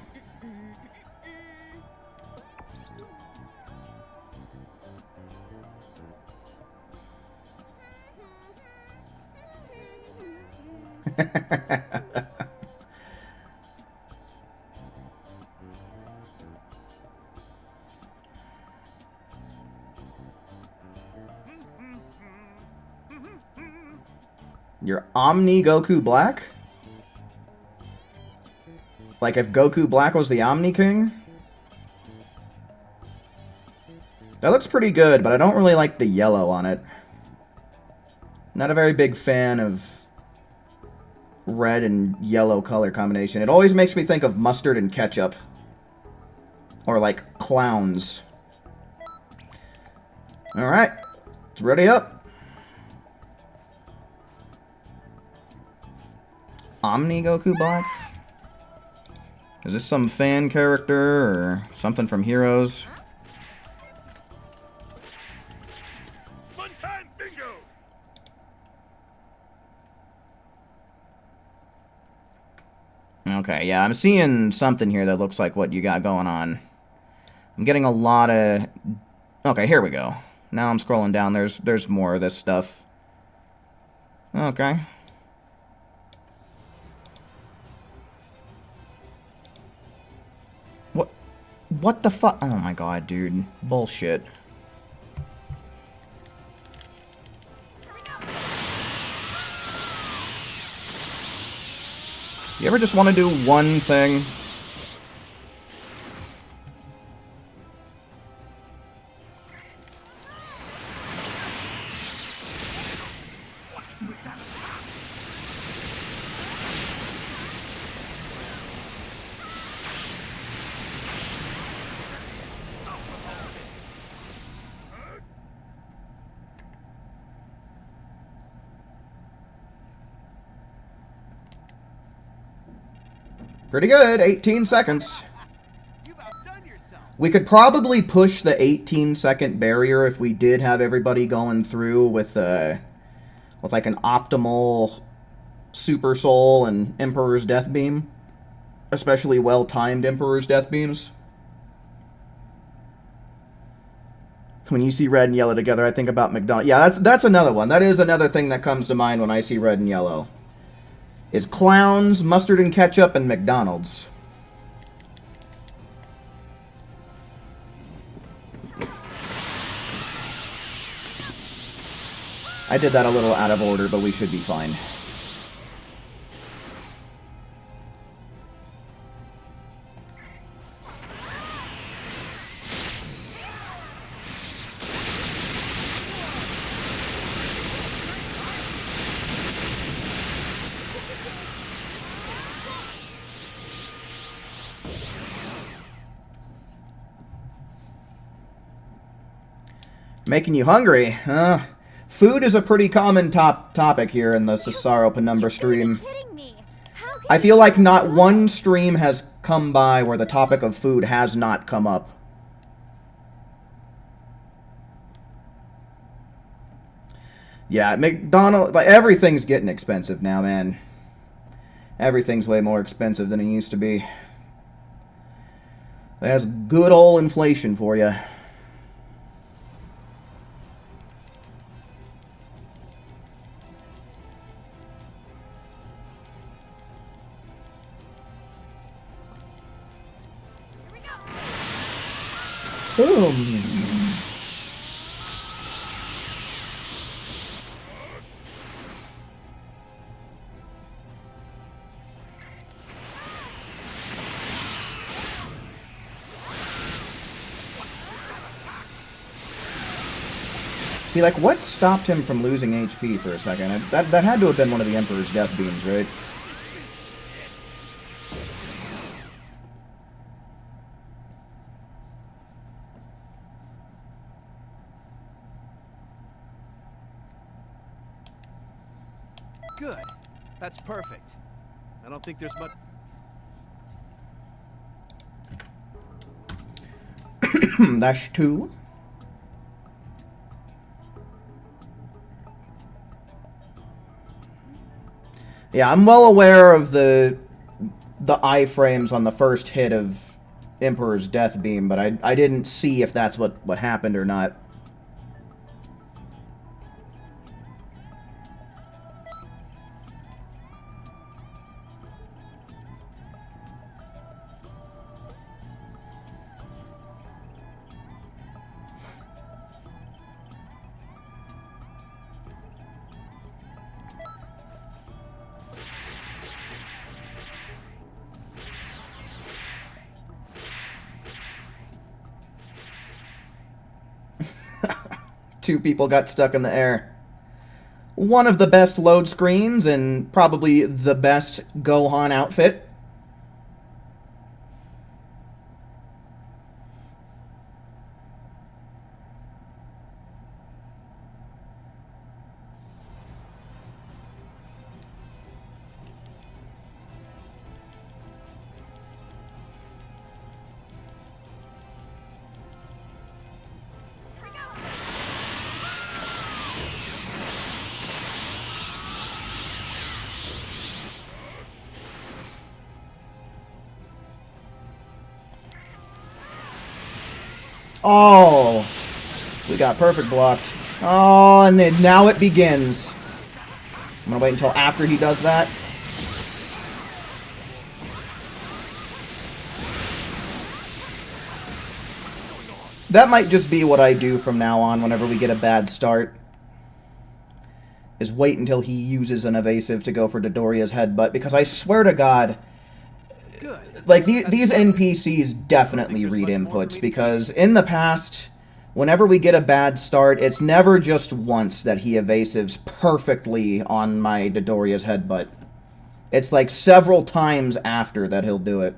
You're Omni Goku Black? Like if Goku Black was the Omni King? That looks pretty good, but I don't really like the yellow on it. Not a very big fan of red and yellow color combination. It always makes me think of mustard and ketchup. Or like clowns. Alright, let's ready up. Omni Goku Black? Is this some fan character or something from Heroes? Fun time bingo! Okay, yeah, I'm seeing something here that looks like what you got going on. I'm getting a lot of... Okay, here we go. Now I'm scrolling down. There's more of this stuff. Okay. What the fuck? Oh my god, dude. Bullshit. You ever just want to do one thing? Pretty good, 18 seconds. You've outdone yourself. We could probably push the 18-second barrier if we did have everybody going through with like an optimal Super Soul and Emperor's Death Beam. Especially well-timed Emperor's Death Beams. When you see red and yellow together, I think about McDonald's. Yeah, that's another one. That is another thing that comes to mind when I see red and yellow. Is clowns, mustard and ketchup, and McDonald's. I did that a little out of order, but we should be fine. Making you hungry? Food is a pretty common topic here in the Cesaro Penumbra stream. I feel like not one stream has come by where the topic of food has not come up. Yeah, McDonald's, like, everything's getting expensive now, man. Everything's way more expensive than it used to be. That's good old inflation for you. Boom. See, like, what stopped him from losing HP for a second? That had to have been one of the Emperor's Death Beams, right? Good. That's perfect. I don't think there's much... Dash 2. Yeah, I'm well aware of the iframes on the first hit of Emperor's Death Beam, but I didn't see if that's what happened or not. Two people got stuck in the air. One of the best load screens and probably the best Gohan outfit. Oh, we got perfect blocked. Oh, and then now it begins. I'm gonna wait until after he does that. That might just be what I do from now on whenever we get a bad start. Is wait until he uses an evasive to go for Dodoria's headbutt, because I swear to God, like, these NPCs definitely read inputs, because in the past, whenever we get a bad start, it's never just once that he evasives perfectly on my Dodoria's headbutt. It's like several times after that he'll do it.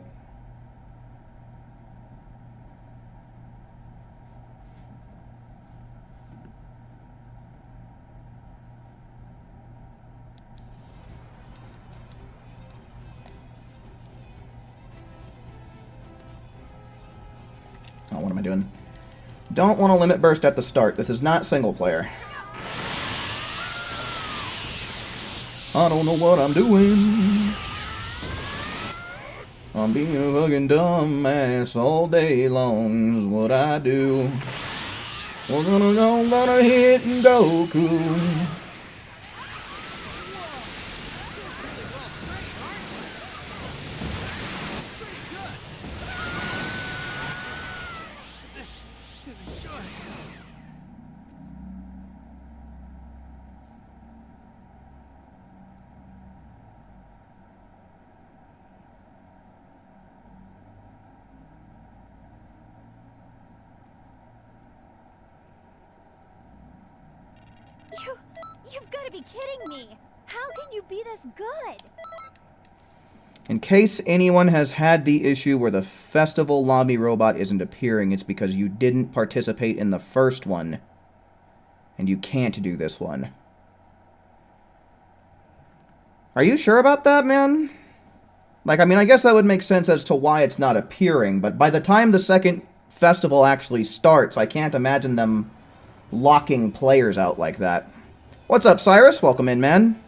what am I doing? Don't want to limit burst at the start. This is not single player. I don't know what I'm doing. I'm being a fucking dumbass all day long is what I do. We're gonna hit and go cool. This isn't good. You've got to be kidding me. How can you be this good? In case anyone has had the issue where the festival lobby robot isn't appearing, it's because you didn't participate in the first one. And you can't do this one. Are you sure about that, man? Like, I mean, I guess that would make sense as to why it's not appearing, but by the time the second festival actually starts, I can't imagine them locking players out like that. What's up, Cyrus? Welcome in, man.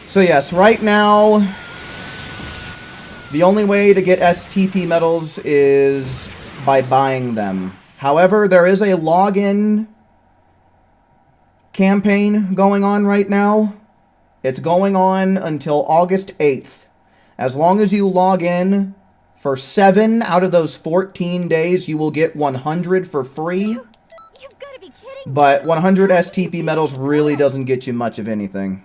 So yes, right now, the only way to get STP medals is by buying them. However, there is a login campaign going on right now. It's going on until August 8th. As long as you log in for 7 out of those 14 days, you will get 100 for free. You've got to be kidding me. But 100 STP medals really doesn't get you much of anything.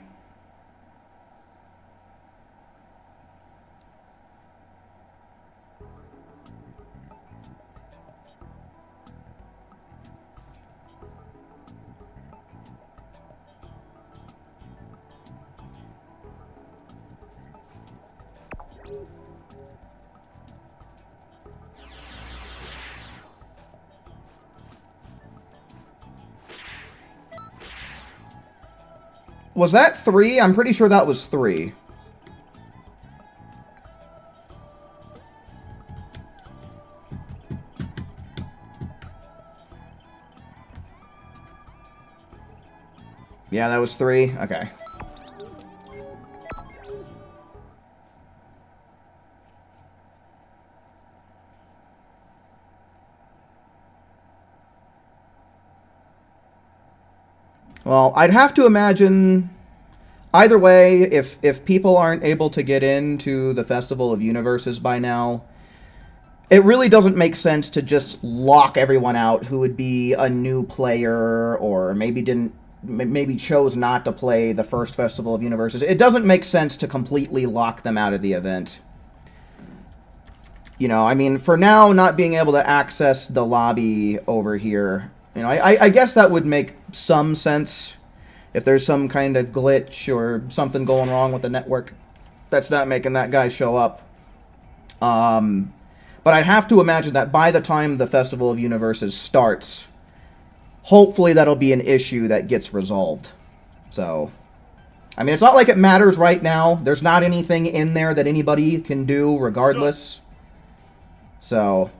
Was that 3? I'm pretty sure that was 3. Yeah, that was 3. Okay. Well, I'd have to imagine, either way, if people aren't able to get into the Festival of Universes by now, it really doesn't make sense to just lock everyone out who would be a new player or maybe chose not to play the first Festival of Universes. It doesn't make sense to completely lock them out of the event. You know, I mean, for now, not being able to access the lobby over here, you know, I guess that would make some sense if there's some kind of glitch or something going wrong with the network that's not making that guy show up. But I'd have to imagine that by the time the Festival of Universes starts, hopefully that'll be an issue that gets resolved. So, I mean, it's not like it matters right now. There's not anything in there that anybody can do regardless. So...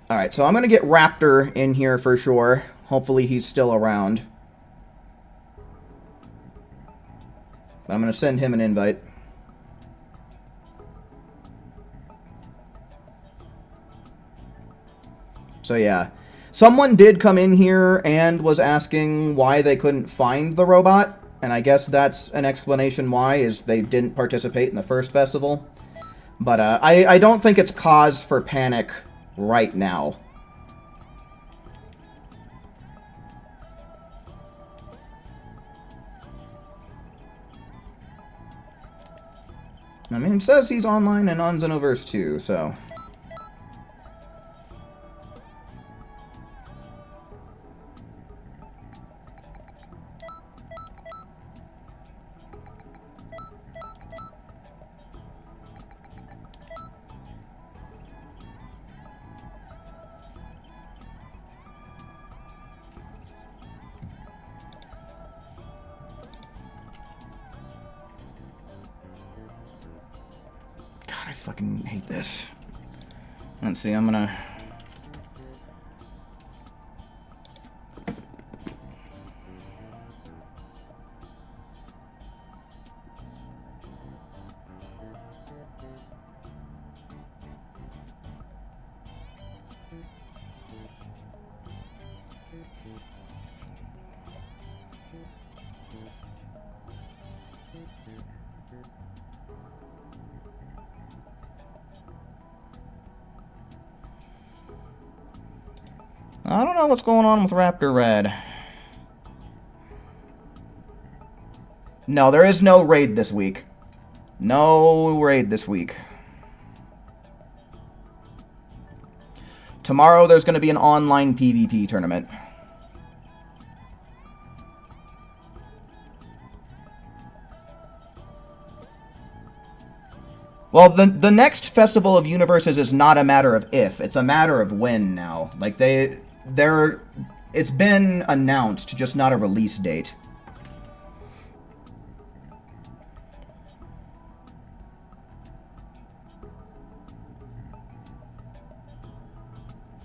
Alright, so I'm going to get Raptor in here for sure. Hopefully he's still around. But I'm going to send him an invite. So yeah. Someone did come in here and was asking why they couldn't find the robot. And I guess that's an explanation why, is they didn't participate in the first festival. But I don't think it's cause for panic right now. I mean, it says he's online and on Xenoverse 2, so... I fucking hate this. Let's see, I'm gonna... I don't know what's going on with Raptor Red. No, there is no raid this week. No raid this week. Tomorrow there's going to be an online PvP tournament. Well, the next Festival of Universes is not a matter of if, it's a matter of when now. Like, it's been announced, just not a release date.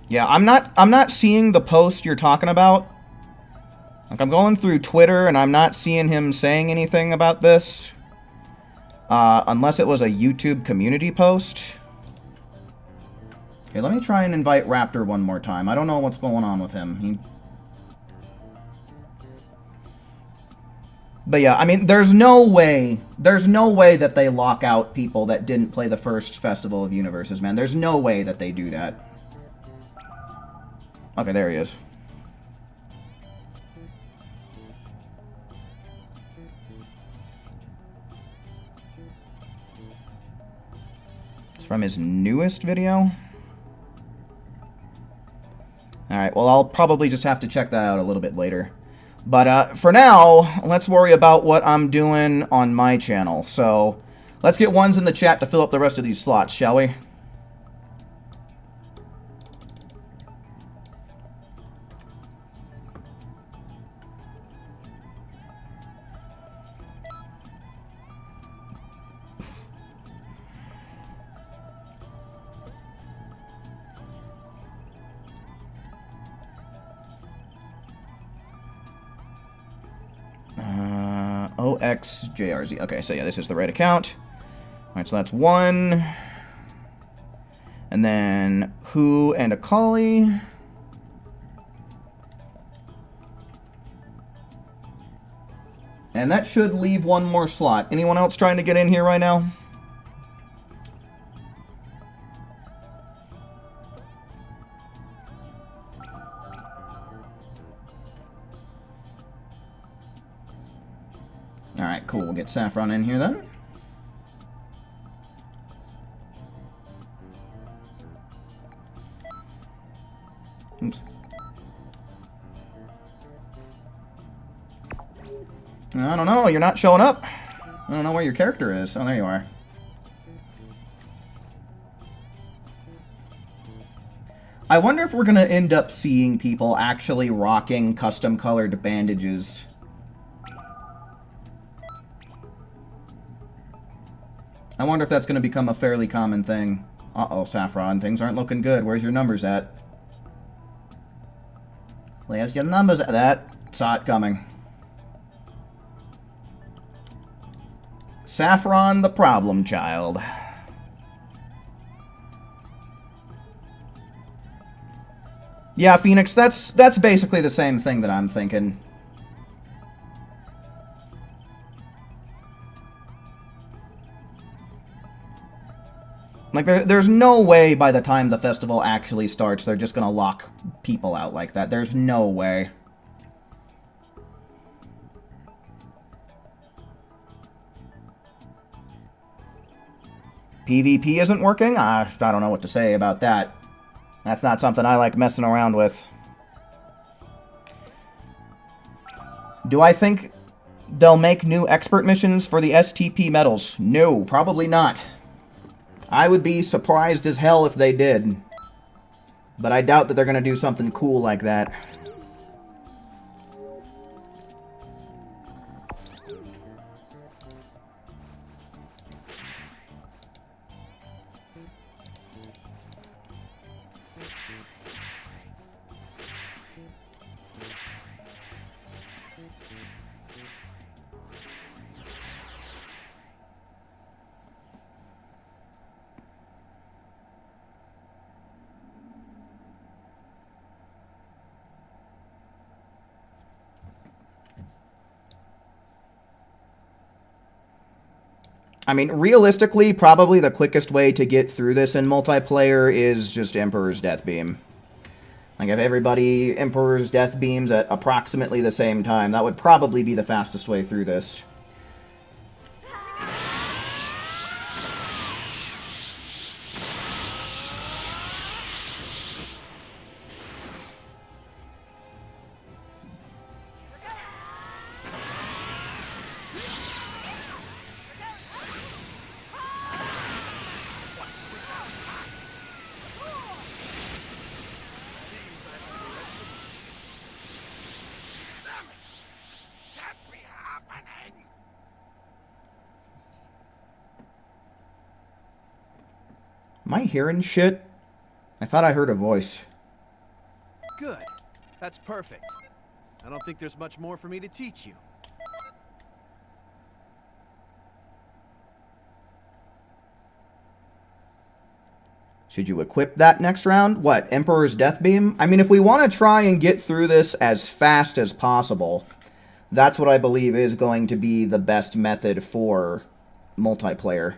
Yeah, I'm not seeing the post you're talking about. Like, I'm going through Twitter and I'm not seeing him saying anything about this. Unless it was a YouTube community post. Okay, let me try and invite Raptor one more time. I don't know what's going on with him. But yeah, I mean, there's no way that they lock out people that didn't play the first Festival of Universes, man. There's no way that they do that. Okay, there he is. It's from his newest video. Alright, well, I'll probably just have to check that out a little bit later. But for now, let's worry about what I'm doing on my channel. So, let's get ones in the chat to fill up the rest of these slots, shall we? OXJRZ. Okay, so yeah, this is the right account. Alright, so that's one. And then Who and Akali. And that should leave one more slot. Anyone else trying to get in here right now? Alright, cool. We'll get Saffron in here then. Oops. I don't know. You're not showing up. I don't know where your character is. Oh, there you are. I wonder if we're going to end up seeing people actually rocking custom-colored bandages. I wonder if that's going to become a fairly common thing. Uh-oh, Saffron, things aren't looking good. Where's your numbers at? Where's your numbers at? That saw it coming. Saffron, the problem child. Yeah, Phoenix, that's basically the same thing that I'm thinking. Like, there's no way by the time the festival actually starts, they're just gonna lock people out like that. There's no way. PvP isn't working? I don't know what to say about that. That's not something I like messing around with. Do I think they'll make new expert missions for the STP medals? No, probably not. I would be surprised as hell if they did. But I doubt that they're going to do something cool like that. I mean, realistically, probably the quickest way to get through this in multiplayer is just Emperor's Death Beam. Like, if everybody Emperor's Death Beams at approximately the same time, that would probably be the fastest way through this. Am I hearing shit? I thought I heard a voice. Good. That's perfect. I don't think there's much more for me to teach you. Should you equip that next round? What, Emperor's Death Beam? I mean, if we want to try and get through this as fast as possible, that's what I believe is going to be the best method for multiplayer.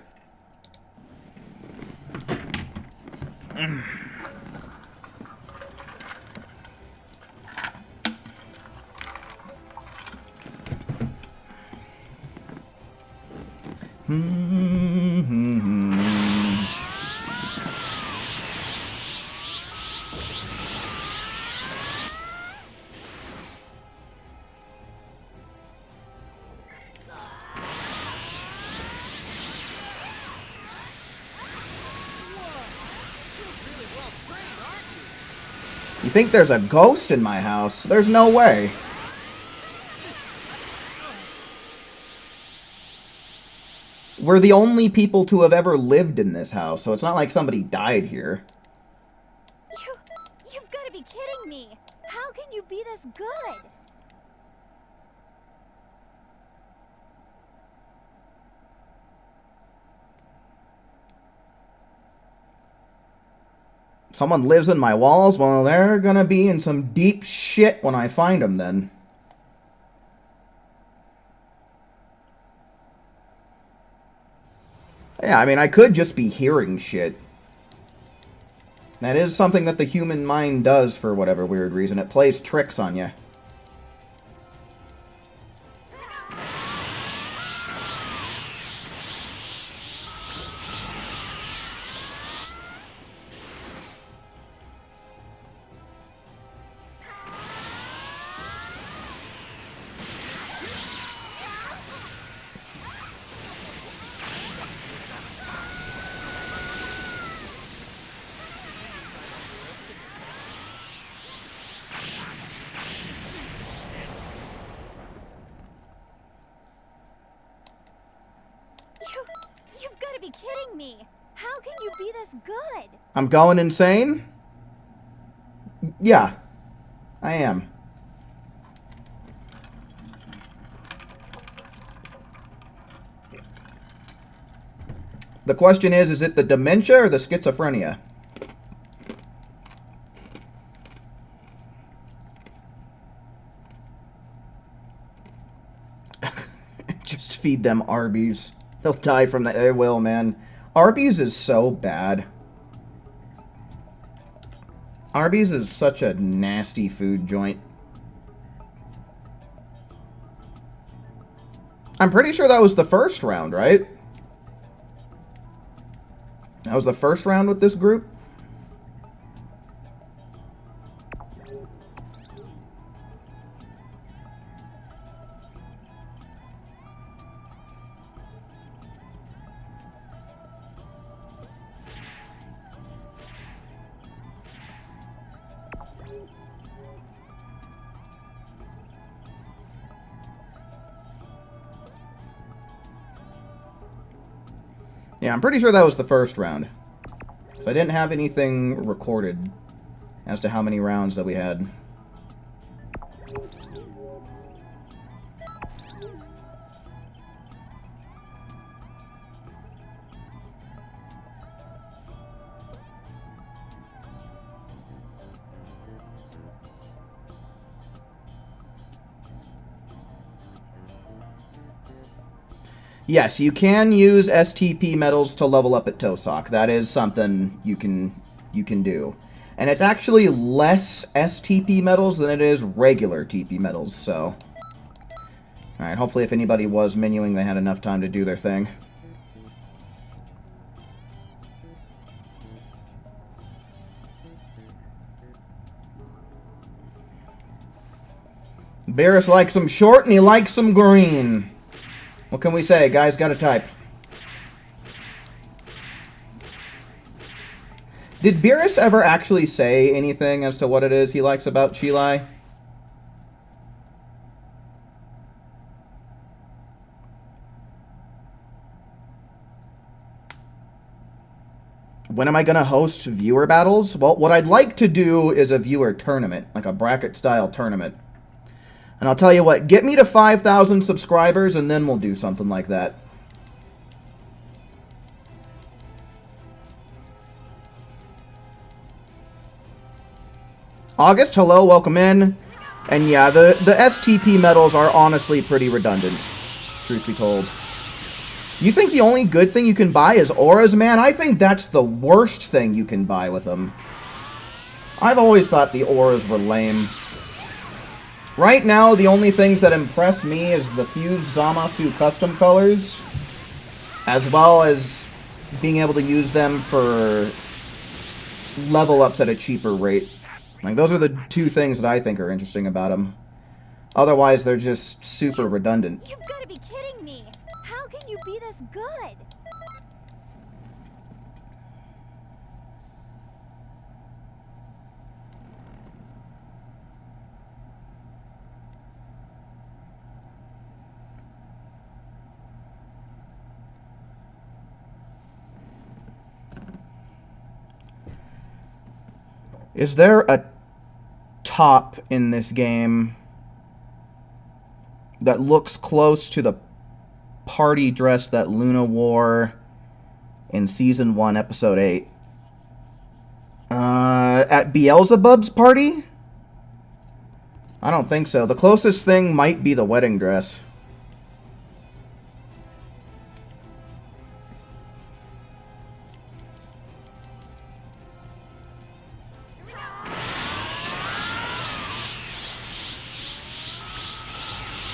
You think there's a ghost in my house? There's no way. We're the only people to have ever lived in this house, so it's not like somebody died here. You've got to be kidding me. How can you be this good? Someone lives in my walls? Well, they're gonna be in some deep shit when I find them, then. Yeah, I mean, I could just be hearing shit. That is something that the human mind does for whatever weird reason. It plays tricks on you. You've got to be kidding me. How can you be this good? I'm going insane? Yeah, I am. The question is it the dementia or the schizophrenia? Just feed them Arby's. They'll die from that. They will, man. Arby's is so bad. Arby's is such a nasty food joint. I'm pretty sure that was the first round, right? That was the first round with this group? Yeah, I'm pretty sure that was the first round. So I didn't have anything recorded as to how many rounds that we had. Yes, you can use STP medals to level up at Tosak. That is something you can do. And it's actually less STP medals than it is regular TP medals, so... Alright, hopefully if anybody was menuing, they had enough time to do their thing. Beerus likes them short and he likes them green. What can we say? Guys gotta type. Did Beerus ever actually say anything as to what it is he likes about Chilai? When am I going to host viewer battles? Well, what I'd like to do is a viewer tournament, like a bracket-style tournament. And I'll tell you what, get me to 5,000 subscribers and then we'll do something like that. August, hello, welcome in. And yeah, the STP medals are honestly pretty redundant, truth be told. You think the only good thing you can buy is auras, man? I think that's the worst thing you can buy with them. I've always thought the auras were lame. Right now, the only things that impress me is the fused Zamasu custom colors, as well as being able to use them for level ups at a cheaper rate. Like, those are the two things that I think are interesting about them. Otherwise, they're just super redundant. You've got to be kidding me! How can you be this good? Is there a top in this game that looks close to the party dress that Luna wore in Season 1, Episode 8? At Beelzebub's party? I don't think so. The closest thing might be the wedding dress.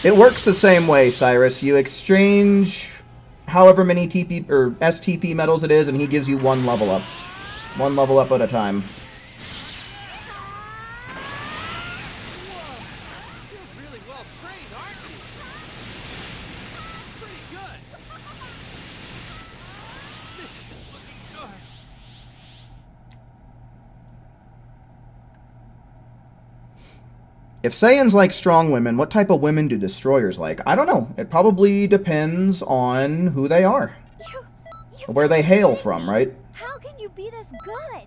It works the same way, Cyrus. You exchange however many TP or STP medals it is, and he gives you one level up. It's one level up at a time. You're really well trained, aren't you? Pretty good. This isn't looking good. If Saiyans like strong women, what type of women do destroyers like? I don't know. It probably depends on who they are. Where they hail from, right? How can you be this good?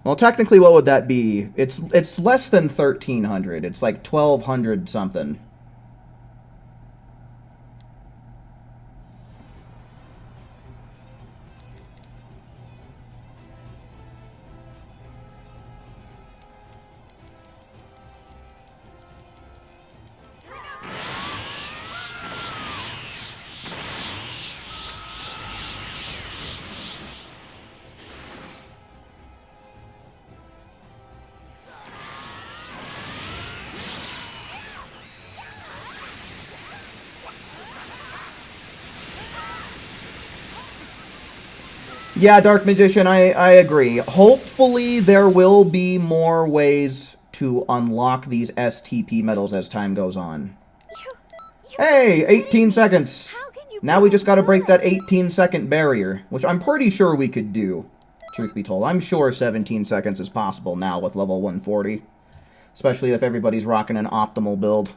Well, technically, what would that be? It's less than 1,300. It's like 1,200 something. Yeah, Dark Magician, I agree. Hopefully there will be more ways to unlock these STP medals as time goes on. Hey, 18 seconds! Now we just gotta break that 18-second barrier, which I'm pretty sure we could do, truth be told. I'm sure 17 seconds is possible now with level 140. Especially if everybody's rocking an optimal build.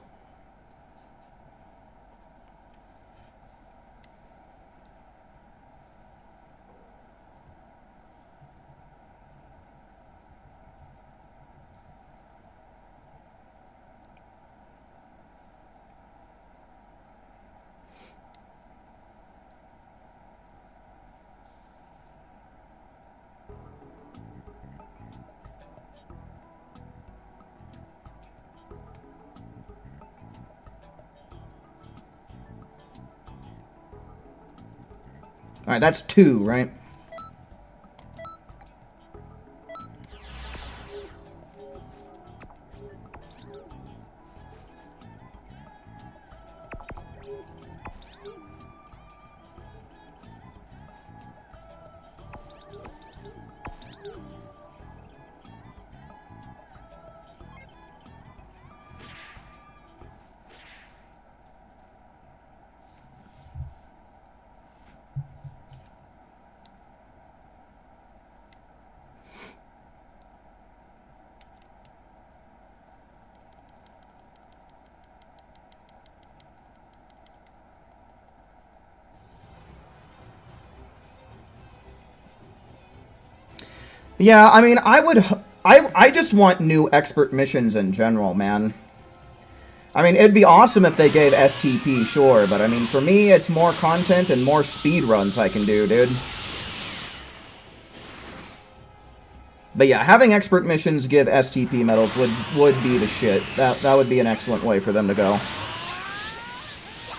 Alright, that's 2, right? Yeah, I mean, I just want new expert missions in general, man. I mean, it'd be awesome if they gave STP, sure, but I mean, for me, it's more content and more speed runs I can do, dude. But yeah, having expert missions give STP medals would be the shit. That would be an excellent way for them to go.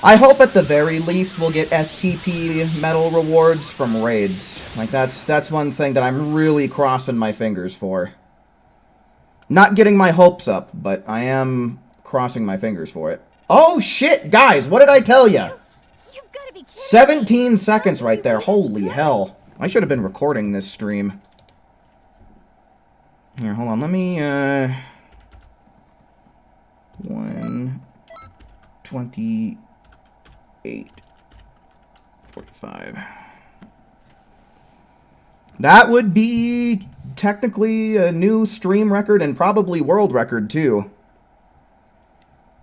I hope at the very least we'll get STP medal rewards from raids. Like, that's one thing that I'm really crossing my fingers for. Not getting my hopes up, but I am crossing my fingers for it. Oh shit, guys, what did I tell ya? You've got to be kidding. 17 seconds right there, holy hell. I should have been recording this stream. Here, hold on, let me, 1:28:45. That would be technically a new stream record and probably world record too.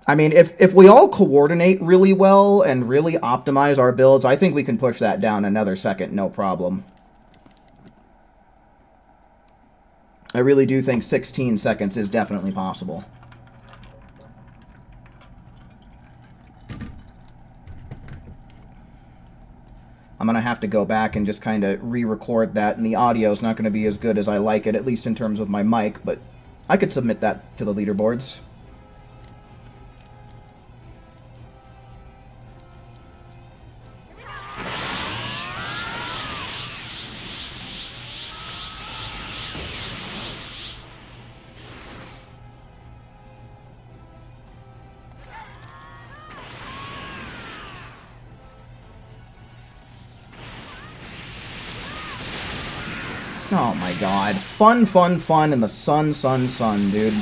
I mean, if we all coordinate really well and really optimize our builds, I think we can push that down another second, no problem. I really do think 16 seconds is definitely possible. I'm going to have to go back and just kind of re-record that, and the audio's not going to be as good as I like it, at least in terms of my mic, but I could submit that to the leaderboards. Oh my god. Fun, fun, fun, and the sun, sun, sun, dude.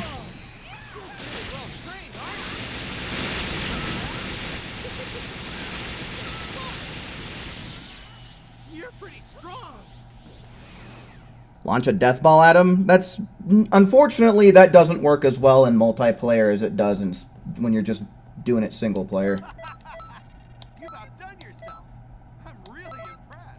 You're pretty strong. Launch a death ball at him? That's... Unfortunately, that doesn't work as well in multiplayer as it does when you're just doing it single player. You've outdone yourself. I'm really impressed.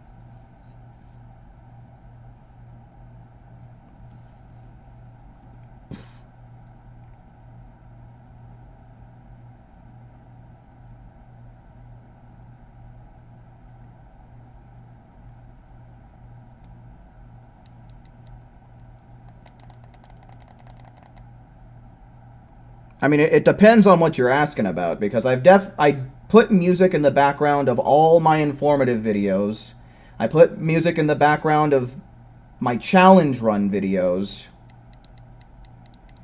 I mean, it depends on what you're asking about, because I put music in the background of all my informative videos. I put music in the background of my challenge run videos.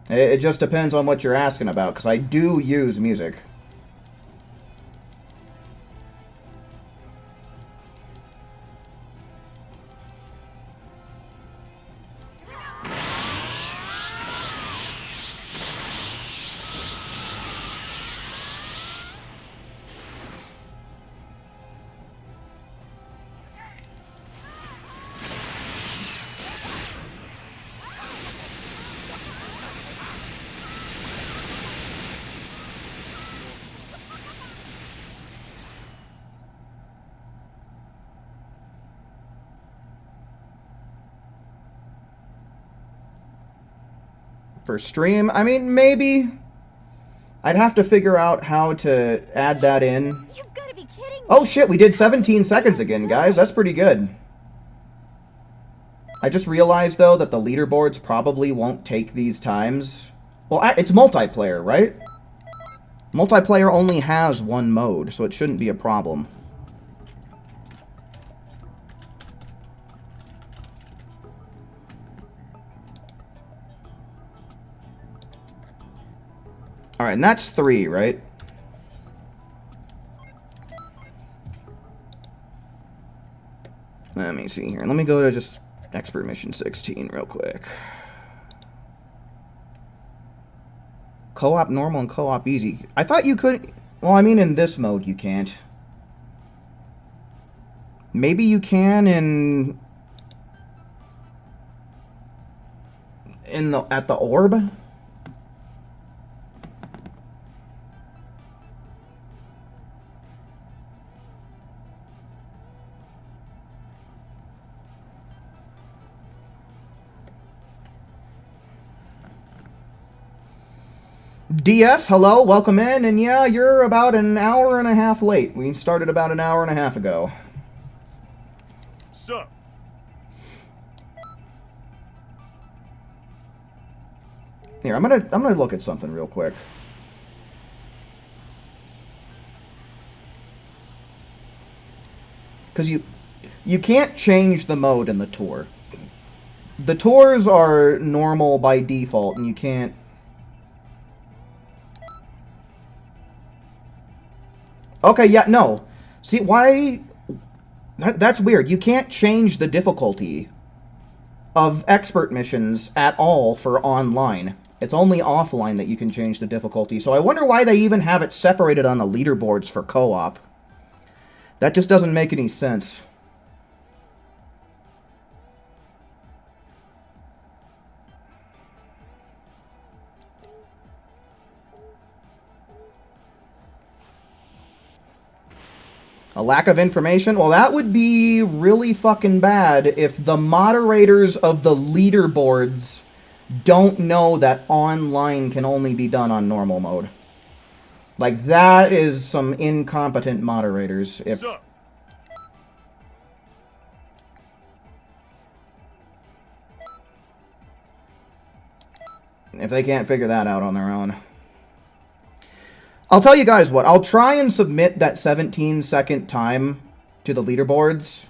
It just depends on what you're asking about, because I do use music. For stream, I mean, maybe. I'd have to figure out how to add that in. You've got to be kidding me. Oh shit, we did 17 seconds again, guys. That's pretty good. I just realized, though, that the leaderboards probably won't take these times. Well, it's multiplayer, right? Multiplayer only has one mode, so it shouldn't be a problem. Alright, and that's 3, right? Let me see here. Let me go to just Expert Mission 16 real quick. Co-op normal and co-op easy. I thought you could... Well, I mean, in this mode you can't. Maybe you can at the orb? DS, hello, welcome in, and yeah, you're about an hour and a half late. We started about an hour and a half ago. Sup? Here, I'm gonna look at something real quick. Because you can't change the mode in the tour. The tours are normal by default, and you can't... Okay, yeah, no. See, why... That's weird. You can't change the difficulty of expert missions at all for online. It's only offline that you can change the difficulty. So I wonder why they even have it separated on the leaderboards for co-op. That just doesn't make any sense. A lack of information? Well, that would be really fucking bad if the moderators of the leaderboards don't know that online can only be done on normal mode. Like, that is some incompetent moderators. If they can't figure that out on their own. I'll tell you guys what, I'll try and submit that 17-second time to the leaderboards,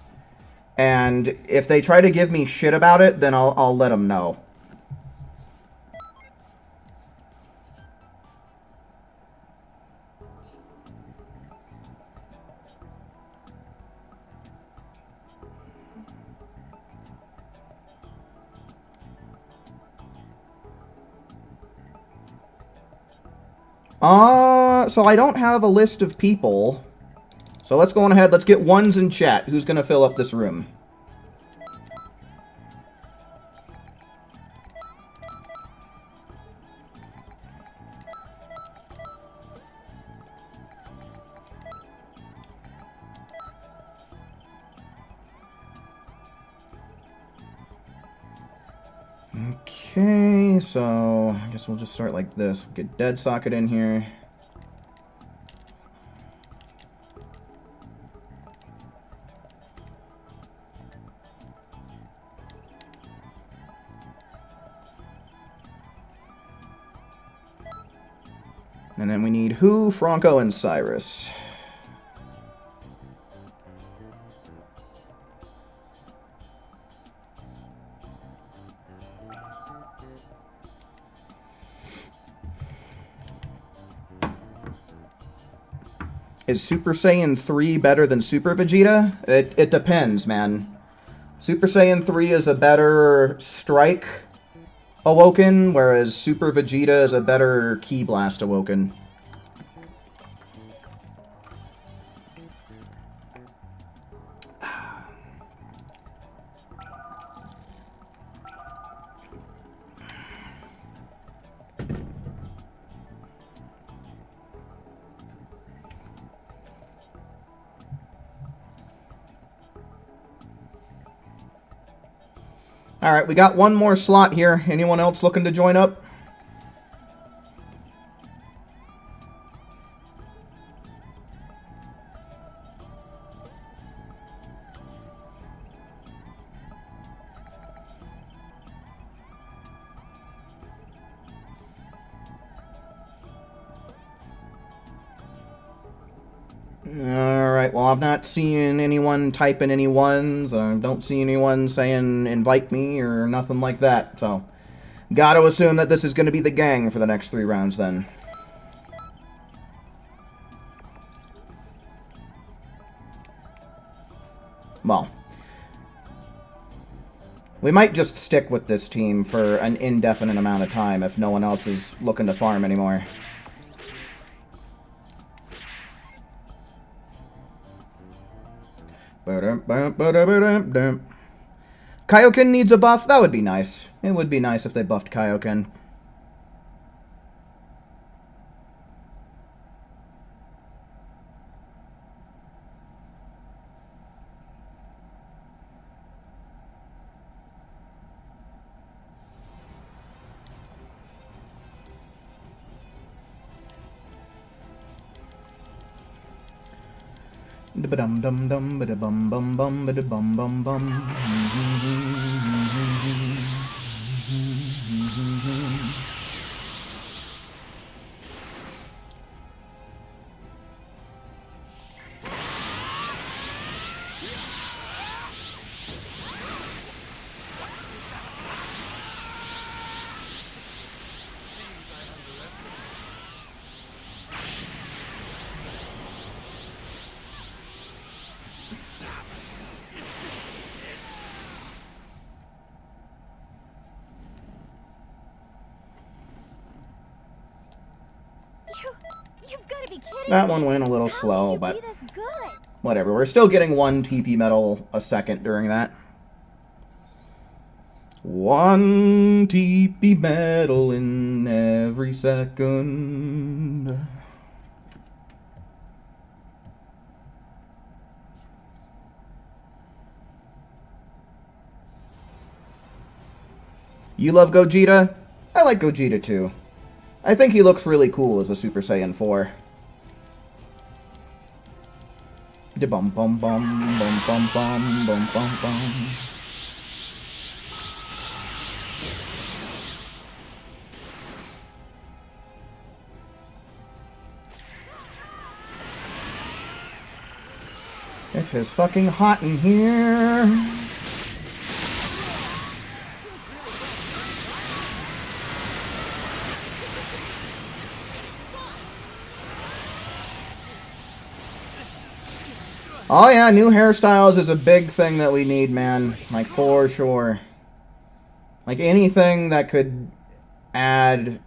and if they try to give me shit about it, then I'll let them know. So I don't have a list of people. So let's go on ahead. Let's get ones in chat. Who's going to fill up this room? Okay, so I guess we'll just start like this. Get Dead Socket in here. And then we need Who, Franco, and Cyrus. Is Super Saiyan 3 better than Super Vegeta? It depends, man. Super Saiyan 3 is a better Strike Awoken, whereas Super Vegeta is a better Ki Blast Awoken. Alright, we got one more slot here. Anyone else looking to join up? Alright, well, I'm not seeing anyone typing any ones. I don't see anyone saying invite me or nothing like that. So, gotta assume that this is going to be the gang for the next 3 rounds then. Well, we might just stick with this team for an indefinite amount of time if no one else is looking to farm anymore. Kaioken needs a buff? That would be nice. It would be nice if they buffed Kaioken. Dum dum dum bum bum bum bum bum bum. You've got to be kidding That me. one went a little How slow, can you but be this good? whatever. We're still getting 1 TP medal a second during that. 1 TP medal in every second. You love Gogeta? I like Gogeta too. I think he looks really cool as a Super Saiyan 4. Bum bum bum bum bum bum bum bum bum. It is fucking hot in here. Oh yeah, new hairstyles is a big thing that we need, man. Like, for sure. Like, anything that could add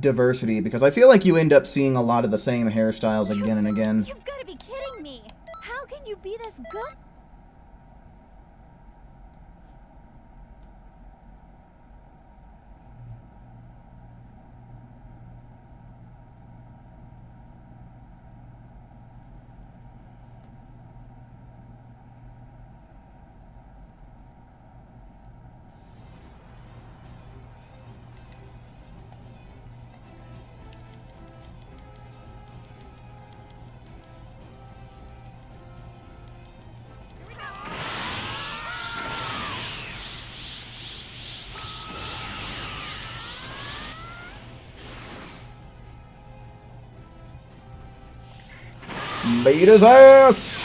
diversity, because I feel like you end up seeing a lot of the same hairstyles again and again. You've got to be kidding me. How can you be this good? Beat his ass!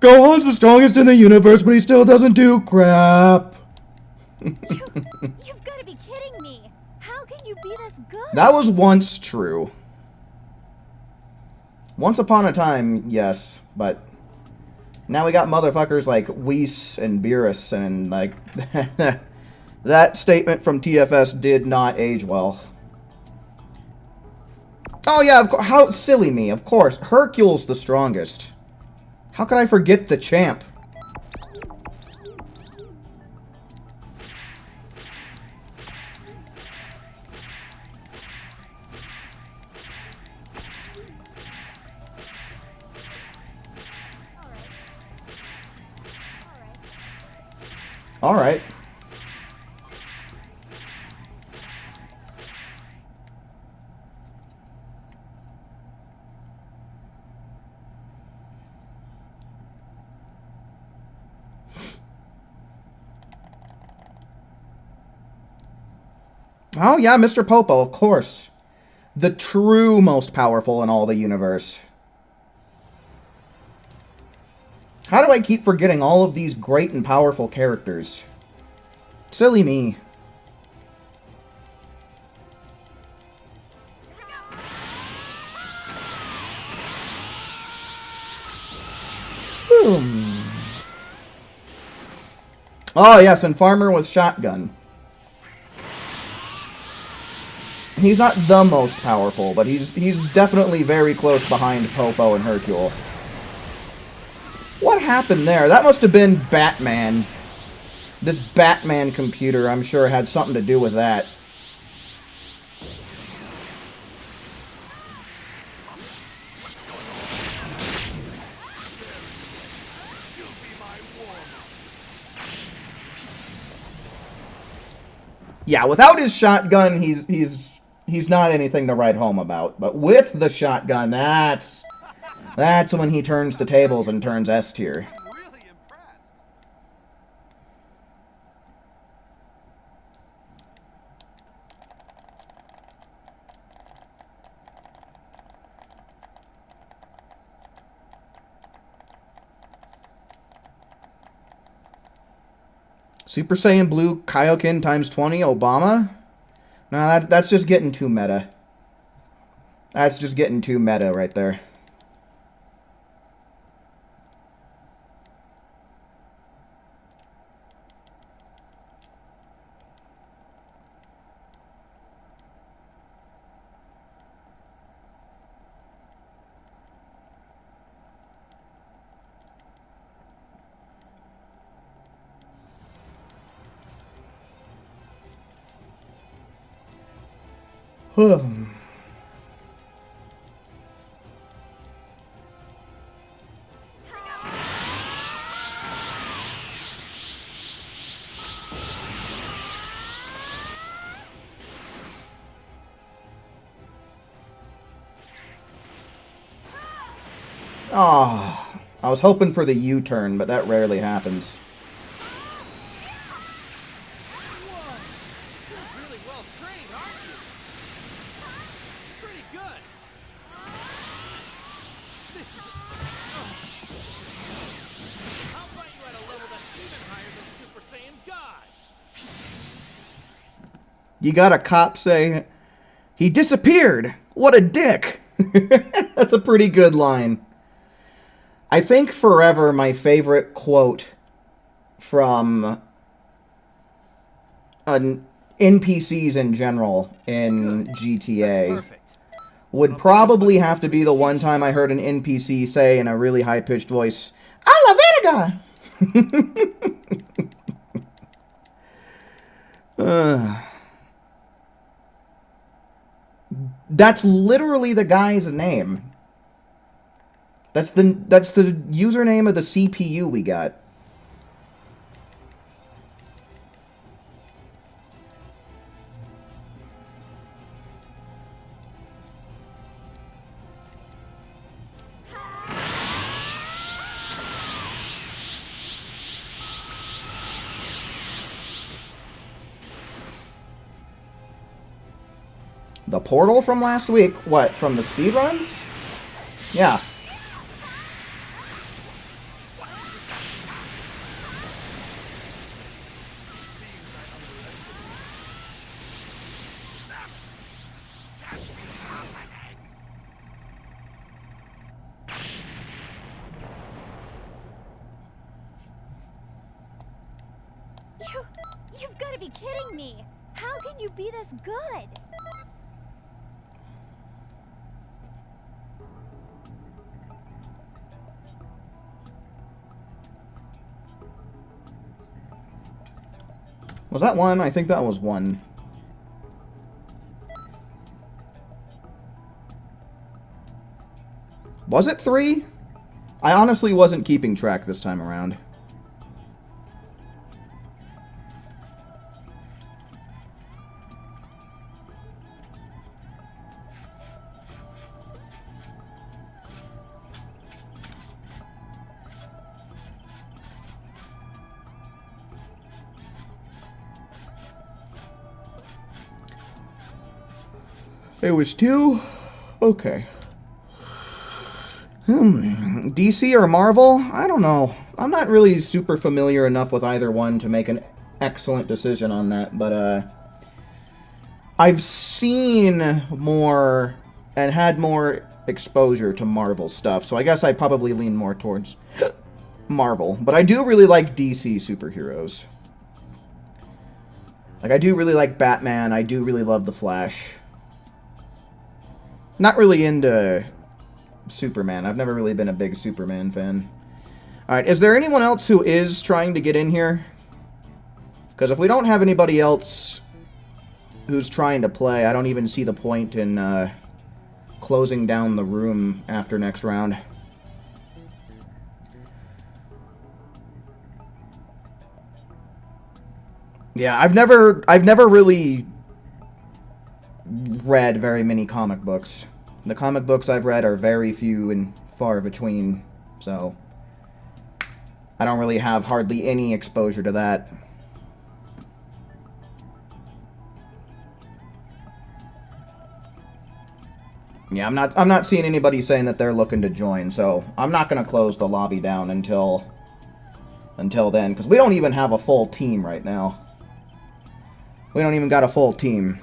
Gohan's the strongest in the universe, but he still doesn't do crap. You've got to be kidding me. How can you be this good? That was once true. Once upon a time, yes, but now we got motherfuckers like Whis and Beerus, and like that statement from TFS did not age well. Oh yeah, of course. How silly me, of course. Hercule's the strongest. How could I forget the champ? All right. Oh, yeah, Mr. Popo, of course. The true most powerful in all the universe. How do I keep forgetting all of these great and powerful characters? Silly me. Oh, yes, and Farmer with shotgun. He's not the most powerful, but he's definitely very close behind Popo and Hercule. What happened there? That must have been Batman. This Batman computer, I'm sure, had something to do with that. Yeah, without his shotgun, he's not anything to write home about. But with the shotgun, that's when he turns the tables and turns S tier. I'm really impressed. Super Saiyan Blue Kaioken times 20 Obama? No, that's just getting too meta. That's just getting too meta right there. Oh, I was hoping for the U-turn, but that rarely happens. You're really well trained, aren't you? Pretty good. This is. I'll fight you at a level that's even higher than Super Saiyan God. You got a cop say, "He disappeared! What a dick!" That's a pretty good line. I think forever my favorite quote from NPCs in general in GTA would probably have to be the one time I heard an NPC say in a really high-pitched voice, "A la verga!" That's literally the guy's name. That's the username of the CPU we got. The portal from last week? What, from the speedruns? Yeah. You've got to be kidding me. How can you be this good? Was that one? I think that was one. Was it 3? I honestly wasn't keeping track this time around. It was 2? Okay. DC or Marvel? I don't know. I'm not really super familiar enough with either one to make an excellent decision on that, but I've seen more and had more exposure to Marvel stuff, so I guess I probably lean more towards Marvel. But I do really like DC superheroes. Like, I do really like Batman. I do really love The Flash. Not really into Superman. I've never really been a big Superman fan. Alright, is there anyone else who is trying to get in here? Because if we don't have anybody else who's trying to play, I don't even see the point in closing down the room after next round. Yeah, I've never really read very many comic books. The comic books I've read are very few and far between, so I don't really have hardly any exposure to that. Yeah, I'm not seeing anybody saying that they're looking to join, so I'm not going to close the lobby down until then, because we don't even have a full team right now. We don't even got a full team.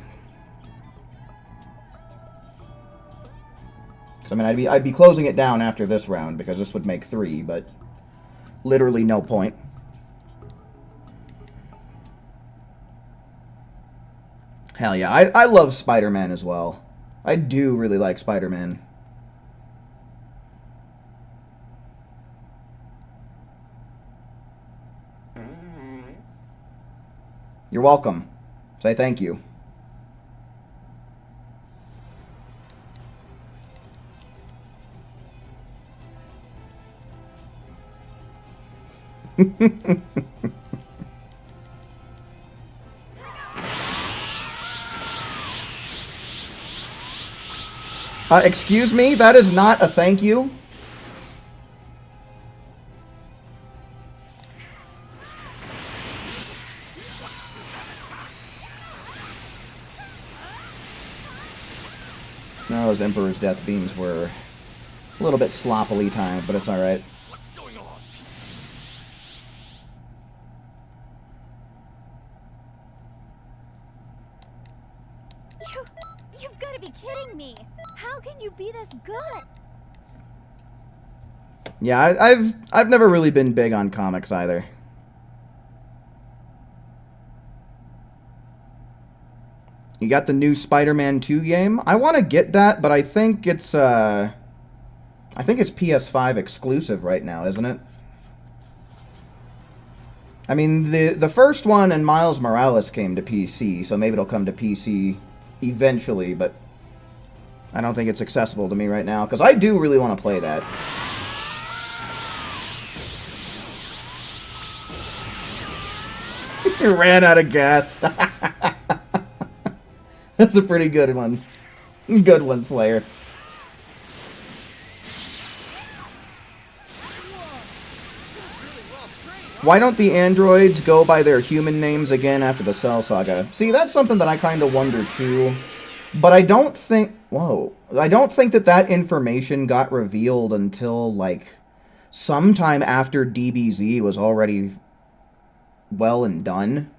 Because, I mean, I'd be closing it down after this round, because this would make 3, but literally no point. Hell yeah, I love Spider-Man as well. I do really like Spider-Man. You're welcome. Say thank you. Excuse me? That is not a thank you. No, those Emperor's Death Beams were a little bit sloppily timed, but it's alright. What's going on? You've got to be kidding me. How can you be this good? Yeah, I've never really been big on comics either. You got the new Spider-Man 2 game. I want to get that, but I think it's PS5 exclusive right now, isn't it? I mean, the first one and Miles Morales came to PC, so maybe it'll come to PC eventually, but I don't think it's accessible to me right now, because I do really want to play that. Ran out of gas. That's a pretty good one. Good one, Slayer. Why don't the androids go by their human names again after the Cell Saga? See, that's something that I kind of wonder too. But I don't think... Whoa. I don't think that information got revealed until, like, sometime after DBZ was already well and done.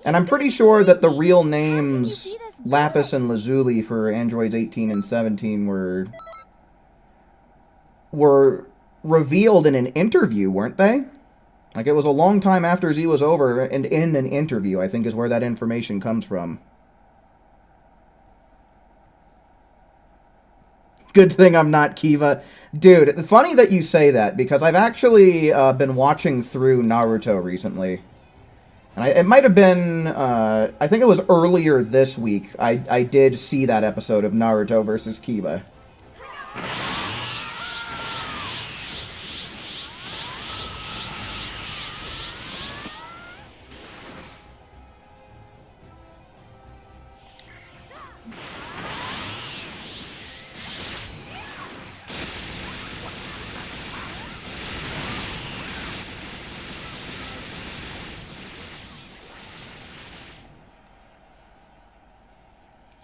And I'm pretty sure that the real names, Lapis and Lazuli, for Androids 18 and 17 were revealed in an interview, weren't they? Like, it was a long time after Z was over, and in an interview, I think, is where that information comes from. Good thing I'm not Kiva. Dude, funny that you say that, because I've actually been watching through Naruto recently. And it might have been, I think it was earlier this week, I did see that episode of Naruto versus Kiba.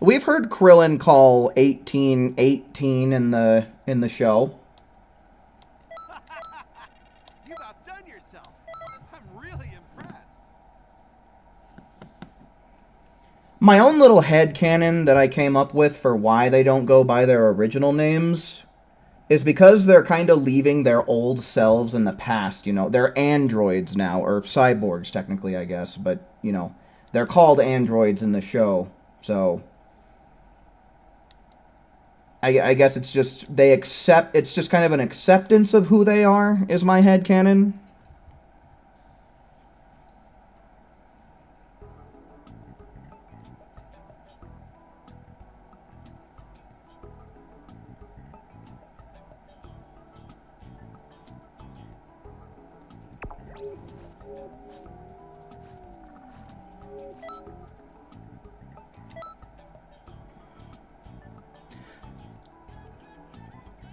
We've heard Krillin call 1818 in the show. You've outdone yourself. I'm really impressed. My own little headcanon that I came up with for why they don't go by their original names is because they're kind of leaving their old selves in the past, you know. They're androids now, or cyborgs technically, I guess, but, you know, they're called androids in the show, so I guess it's just, it's just kind of an acceptance of who they are, is my headcanon.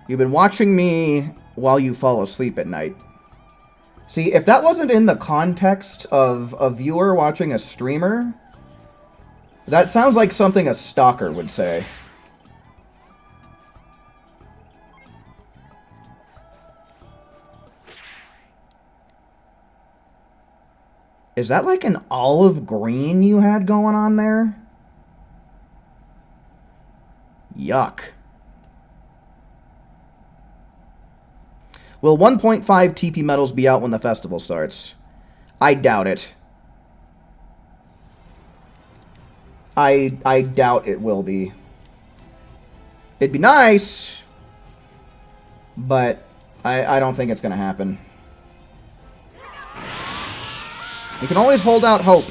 You've been watching me while you fall asleep at night. See, if that wasn't in the context of a viewer watching a streamer, that sounds like something a stalker would say. Is that like an olive green you had going on there? Yuck. Will 1.5 TP medals be out when the festival starts? I doubt it. I doubt it will be. It'd be nice, but I don't think it's going to happen. You can always hold out hope.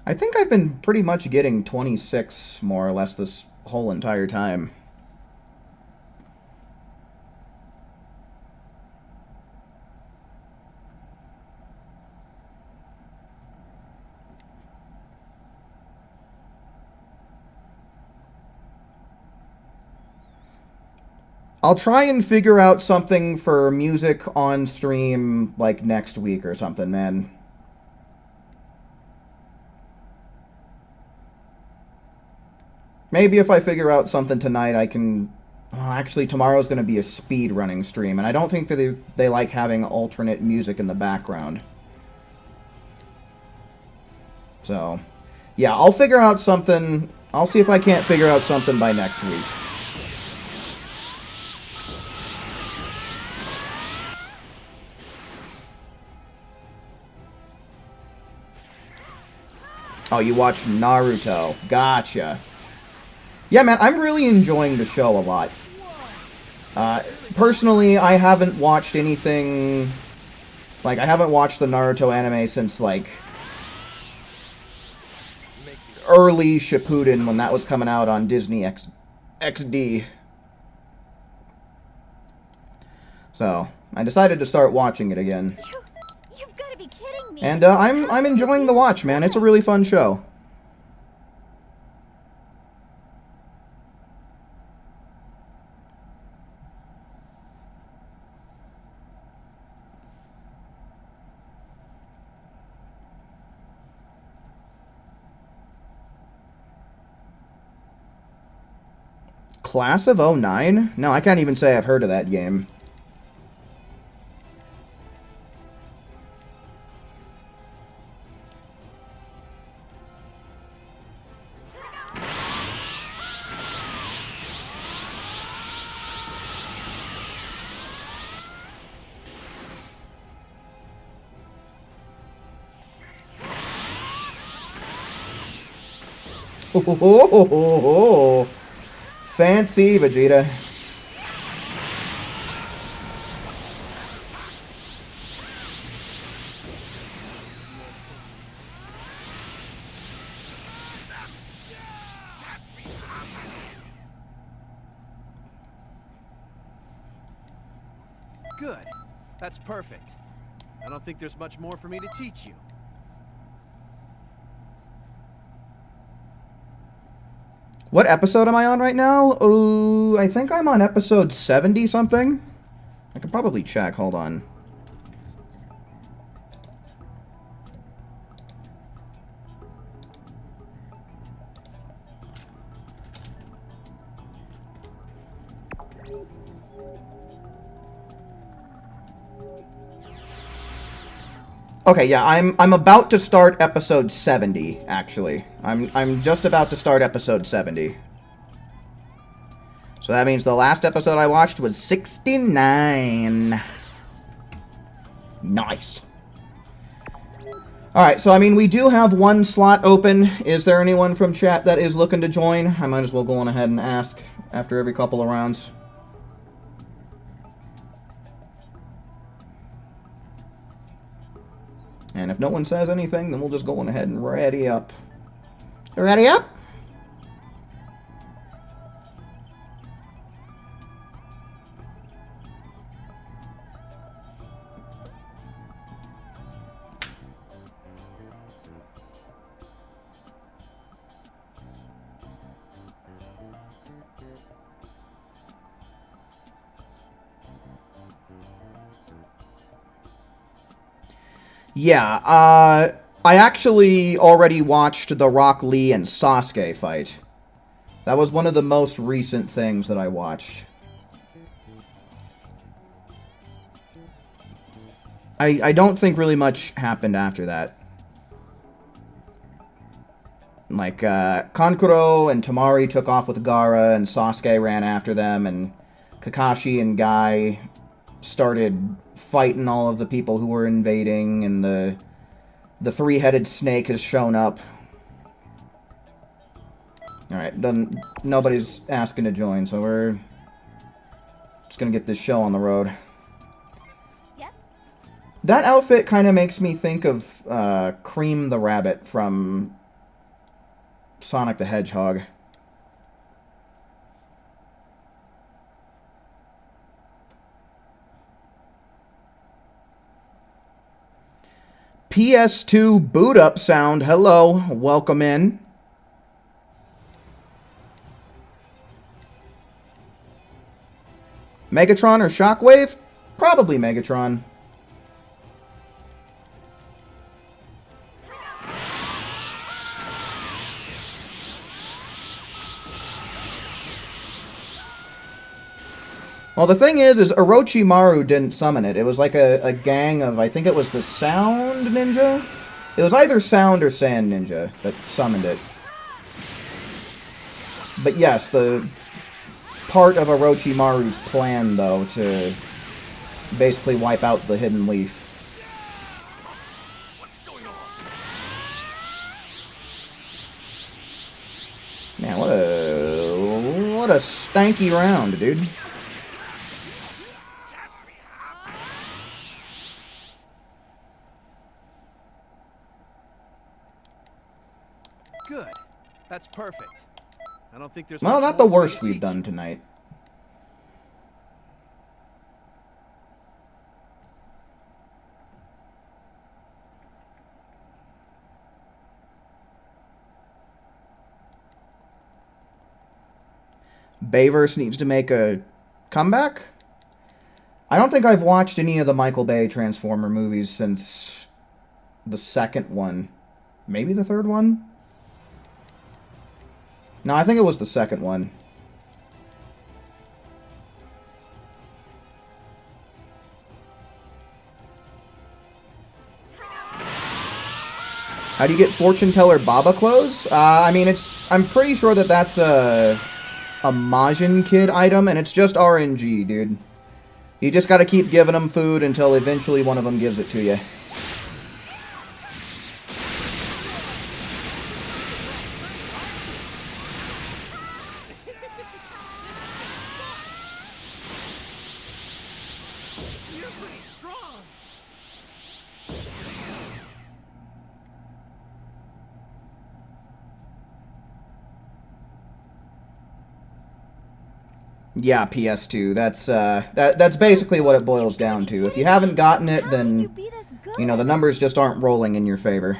I think I've been pretty much getting 26, more or less, this whole entire time. I'll try and figure out something for music on stream, like, next week or something, man. Maybe if I figure out something tonight, I can... Well, actually, tomorrow's going to be a speedrunning stream, and I don't think that they like having alternate music in the background. So, yeah, I'll figure out something. I'll see if I can't figure out something by next week. Oh, you watch Naruto. Gotcha. Yeah, man, I'm really enjoying the show a lot. Personally, I haven't watched anything... Like, I haven't watched the Naruto anime since, like... early Shippuden, when that was coming out on Disney XD. So, I decided to start watching it again. You've got to be kidding me. And, I'm enjoying the watch, man. It's a really fun show. Class of 09? No, I can't even say I've heard of that game. Oh, fancy, Vegeta. Good. That's perfect. I don't think there's much more for me to teach you. What episode am I on right now? Oh, I think I'm on episode 70 something. I could probably check. Hold on. Okay, yeah, I'm about to start episode 70, actually. I'm just about to start episode 70. So that means the last episode I watched was 69. Nice. Alright, so I mean, we do have one slot open. Is there anyone from chat that is looking to join? I might as well go on ahead and ask after every couple of rounds. And if no one says anything, then we'll just go on ahead and ready up. Ready up? Yeah, I actually already watched the Rock Lee and Sasuke fight. That was one of the most recent things that I watched. I don't think really much happened after that. Like, Kankuro and Tamari took off with Gaara, and Sasuke ran after them, and Kakashi and Guy started fighting all of the people who were invading, and the three-headed snake has shown up. Alright, nobody's asking to join, so we're just gonna get this show on the road. Yes? That outfit kind of makes me think of Cream the Rabbit from Sonic the Hedgehog. PS2 boot up sound. Hello, welcome in. Megatron or Shockwave? Probably Megatron. Well, the thing is Orochimaru didn't summon it. It was like a gang of, I think it was the Sound Ninja? It was either Sound or Sand Ninja that summoned it. But yes, the part of Orochimaru's plan, though, to basically wipe out the Hidden Leaf. What's going on? Man, what a stanky round, dude. Good. That's perfect. I don't think there's Well, much not the more for me worst to we've teach done you. tonight. Bayverse needs to make a comeback? I don't think I've watched any of the Michael Bay Transformer movies since the second one. Maybe the third one? No, I think it was the second one. How do you get fortune teller Baba clothes? I mean, I'm pretty sure that that's a Majin Kid item, and it's just RNG, dude. You just gotta keep giving them food until eventually one of them gives it to you. You're pretty strong. Yeah, PS2. That's basically what it boils down to. If you haven't gotten it, then, you know, the numbers just aren't rolling in your favor.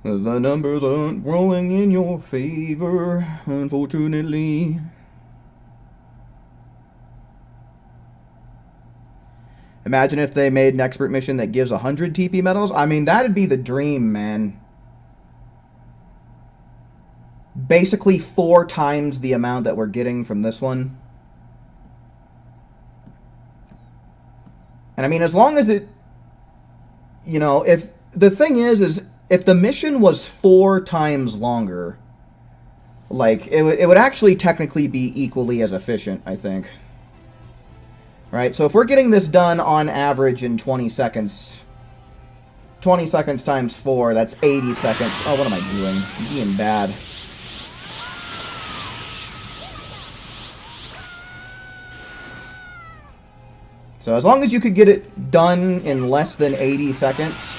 The numbers aren't rolling in your favor, unfortunately. Imagine if they made an expert mission that gives 100 TP medals. I mean, that'd be the dream, man. Basically 4 times the amount that we're getting from this one. And I mean, as long as it... You know, if... The thing is if the mission was 4 times longer, like, it would actually technically be equally as efficient, I think. Right, so if we're getting this done on average in 20 seconds, 20 seconds times 4, that's 80 seconds. Oh, what am I doing? I'm being bad. So as long as you could get it done in less than 80 seconds,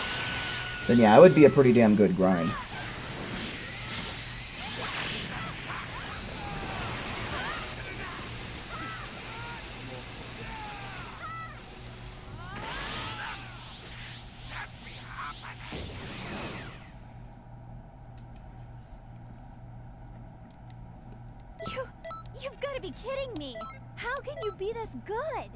then yeah, it would be a pretty damn good grind. You've got to be kidding me! How can you be this good?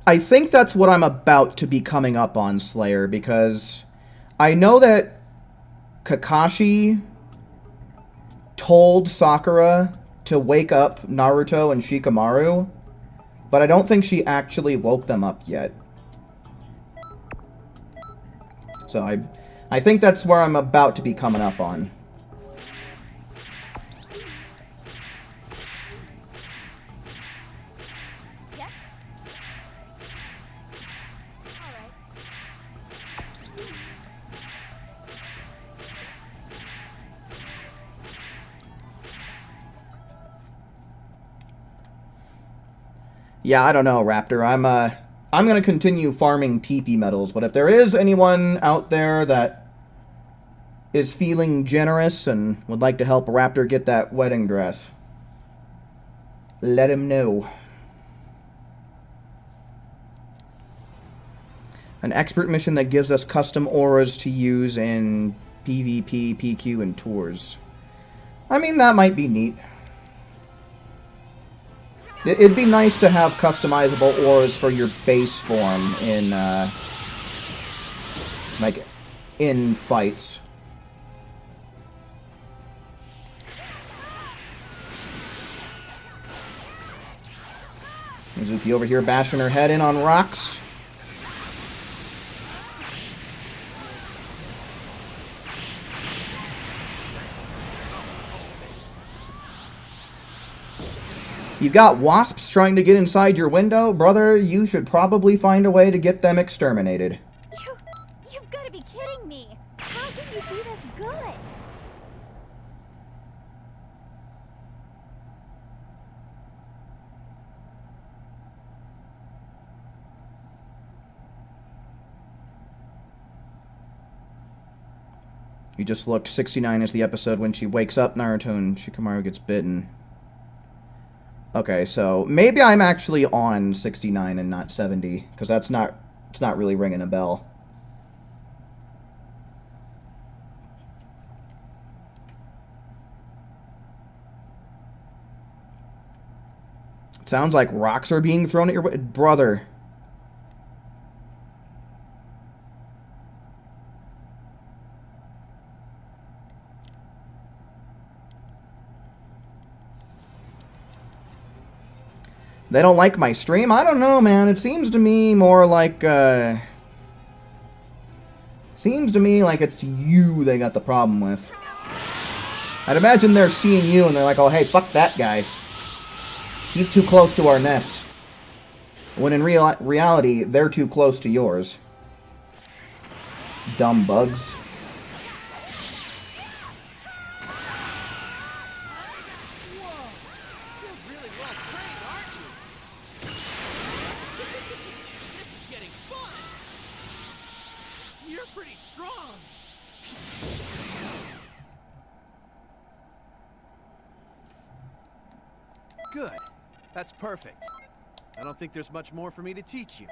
I think that's what I'm about to be coming up on, Slayer, because I know that Kakashi told Sakura to wake up Naruto and Shikamaru, but I don't think she actually woke them up yet. So I think that's where I'm about to be coming up on. Yeah, I don't know, Raptor. I'm gonna continue farming TP medals, but if there is anyone out there that is feeling generous and would like to help Raptor get that wedding dress, let him know. An expert mission that gives us custom auras to use in PvP, PQ, and tours. I mean, that might be neat. It'd be nice to have customizable auras for your base form in, like, in fights. Mizuki over here bashing her head in on rocks. You've got wasps trying to get inside your window? Brother, you should probably find a way to get them exterminated. You've got to be kidding me! How can you be this good? You just looked. 69 is the episode when she wakes up Naruto and Shikamaru gets bitten. Okay, so maybe I'm actually on 69 and not 70, because it's not really ringing a bell. It sounds like rocks are being thrown at your brother. They don't like my stream? I don't know, man. It seems to me more like, seems to me like it's you they got the problem with. I'd imagine they're seeing you and they're like, oh, hey, fuck that guy. He's too close to our nest. When in reality, they're too close to yours. Dumb bugs. Good. That's perfect. I don't think there's much more for me to teach you.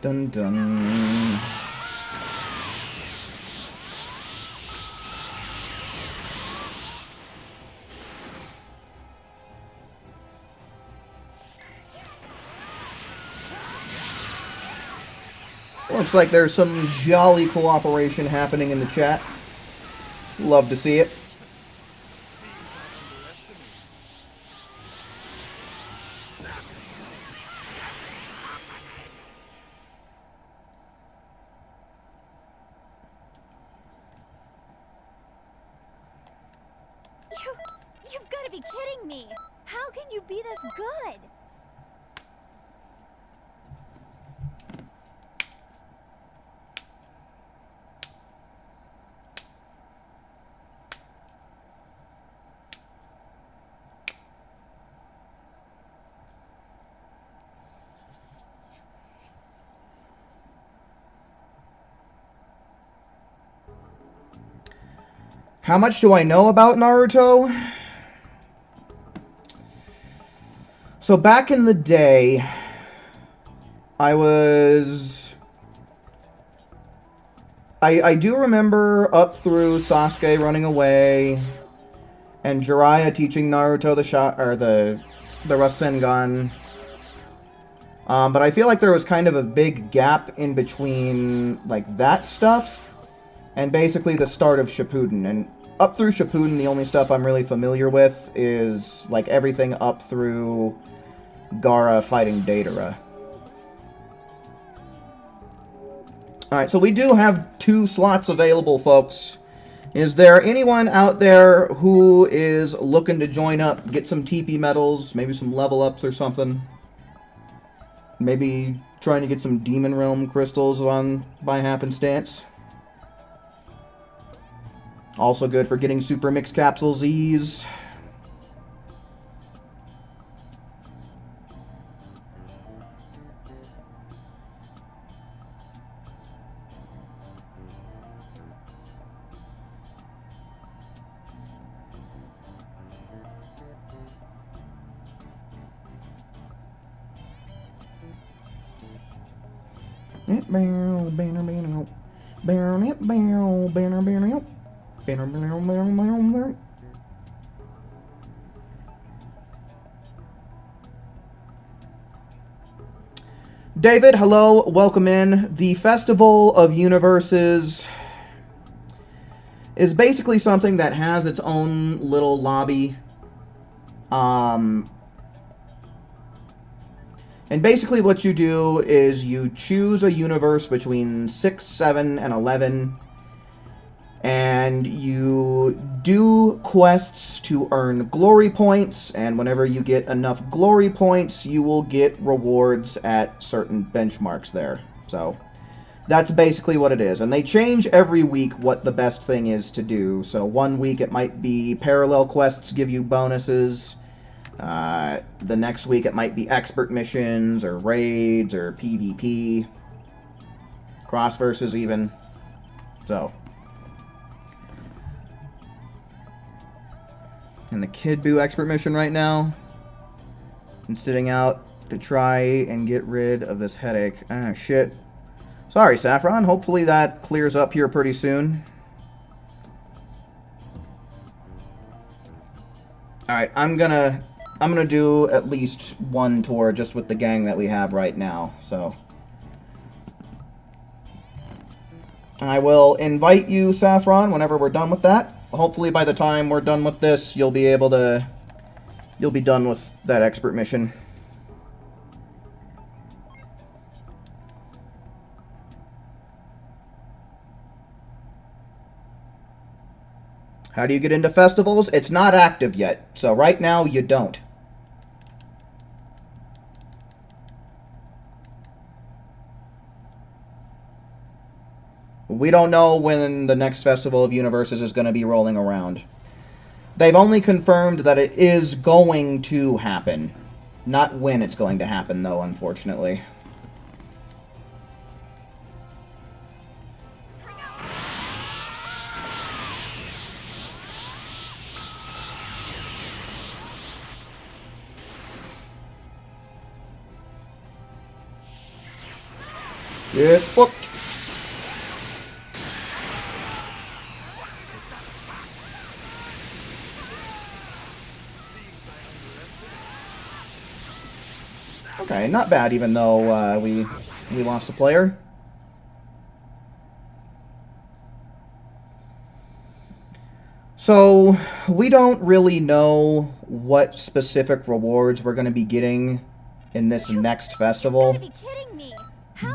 Dun dun. Looks like there's some jolly cooperation happening in the chat. Love to see it. You've got to be kidding me! How can you be this good? How much do I know about Naruto? So back in the day, I do remember up through Sasuke running away and Jiraiya teaching Naruto the Rasengan. But I feel like there was kind of a big gap in between like that stuff and basically the start of Shippuden. And up through Shippuden, the only stuff I'm really familiar with is like everything up through Gaara fighting Deidara. Alright, so we do have 2 slots available, folks. Is there anyone out there who is looking to join up, get some TP medals, maybe some level ups or something? Maybe trying to get some Demon Realm crystals on by happenstance? Also good for getting Super Mix Capsule Z's. David, hello, welcome in. The Festival of Universes is basically something that has its own little lobby. And basically what you do is you choose a universe between 6, 7, and 11, and you do quests to earn glory points, and whenever you get enough glory points, you will get rewards at certain benchmarks there. So that's basically what it is. And they change every week what the best thing is to do. So one week it might be parallel quests give you bonuses. The next week it might be expert missions, or raids, or PvP. Cross versus even. So. In the Kid Buu expert mission right now. I'm sitting out to try and get rid of this headache. Ah, shit. Sorry, Saffron. Hopefully that clears up here pretty soon. Alright, I'm gonna do at least one tour just with the gang that we have right now, so. I will invite you, Saffron, whenever we're done with that. Hopefully by the time we're done with this, you'll be done with that expert mission. How do you get into festivals? It's not active yet, so right now you don't. We don't know when the next Festival of Universes is going to be rolling around. They've only confirmed that it is going to happen. Not when it's going to happen, though, unfortunately. Get booked. Okay, not bad, even though we lost a player. So, we don't really know what specific rewards we're going to be getting in this next festival.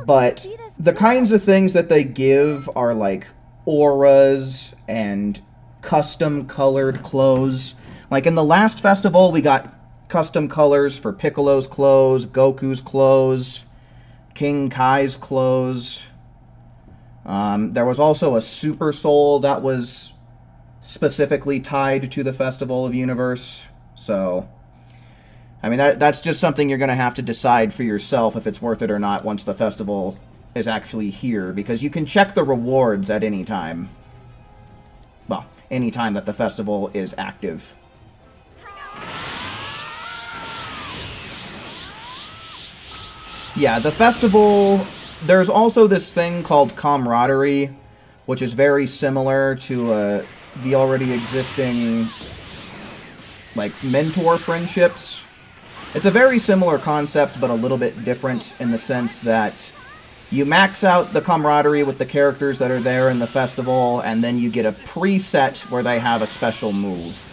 But the kinds of things that they give are like auras and custom colored clothes. Like in the last festival, we got custom colors for Piccolo's clothes, Goku's clothes, King Kai's clothes. There was also a Super Soul that was specifically tied to the Festival of Universe. So, I mean, that's just something you're going to have to decide for yourself if it's worth it or not once the festival is actually here. Because you can check the rewards at any time. Well, any time that the festival is active. Yeah, the festival, there's also this thing called camaraderie, which is very similar to the already existing, like, mentor friendships. It's a very similar concept, but a little bit different in the sense that you max out the camaraderie with the characters that are there in the festival, and then you get a preset where they have a special move.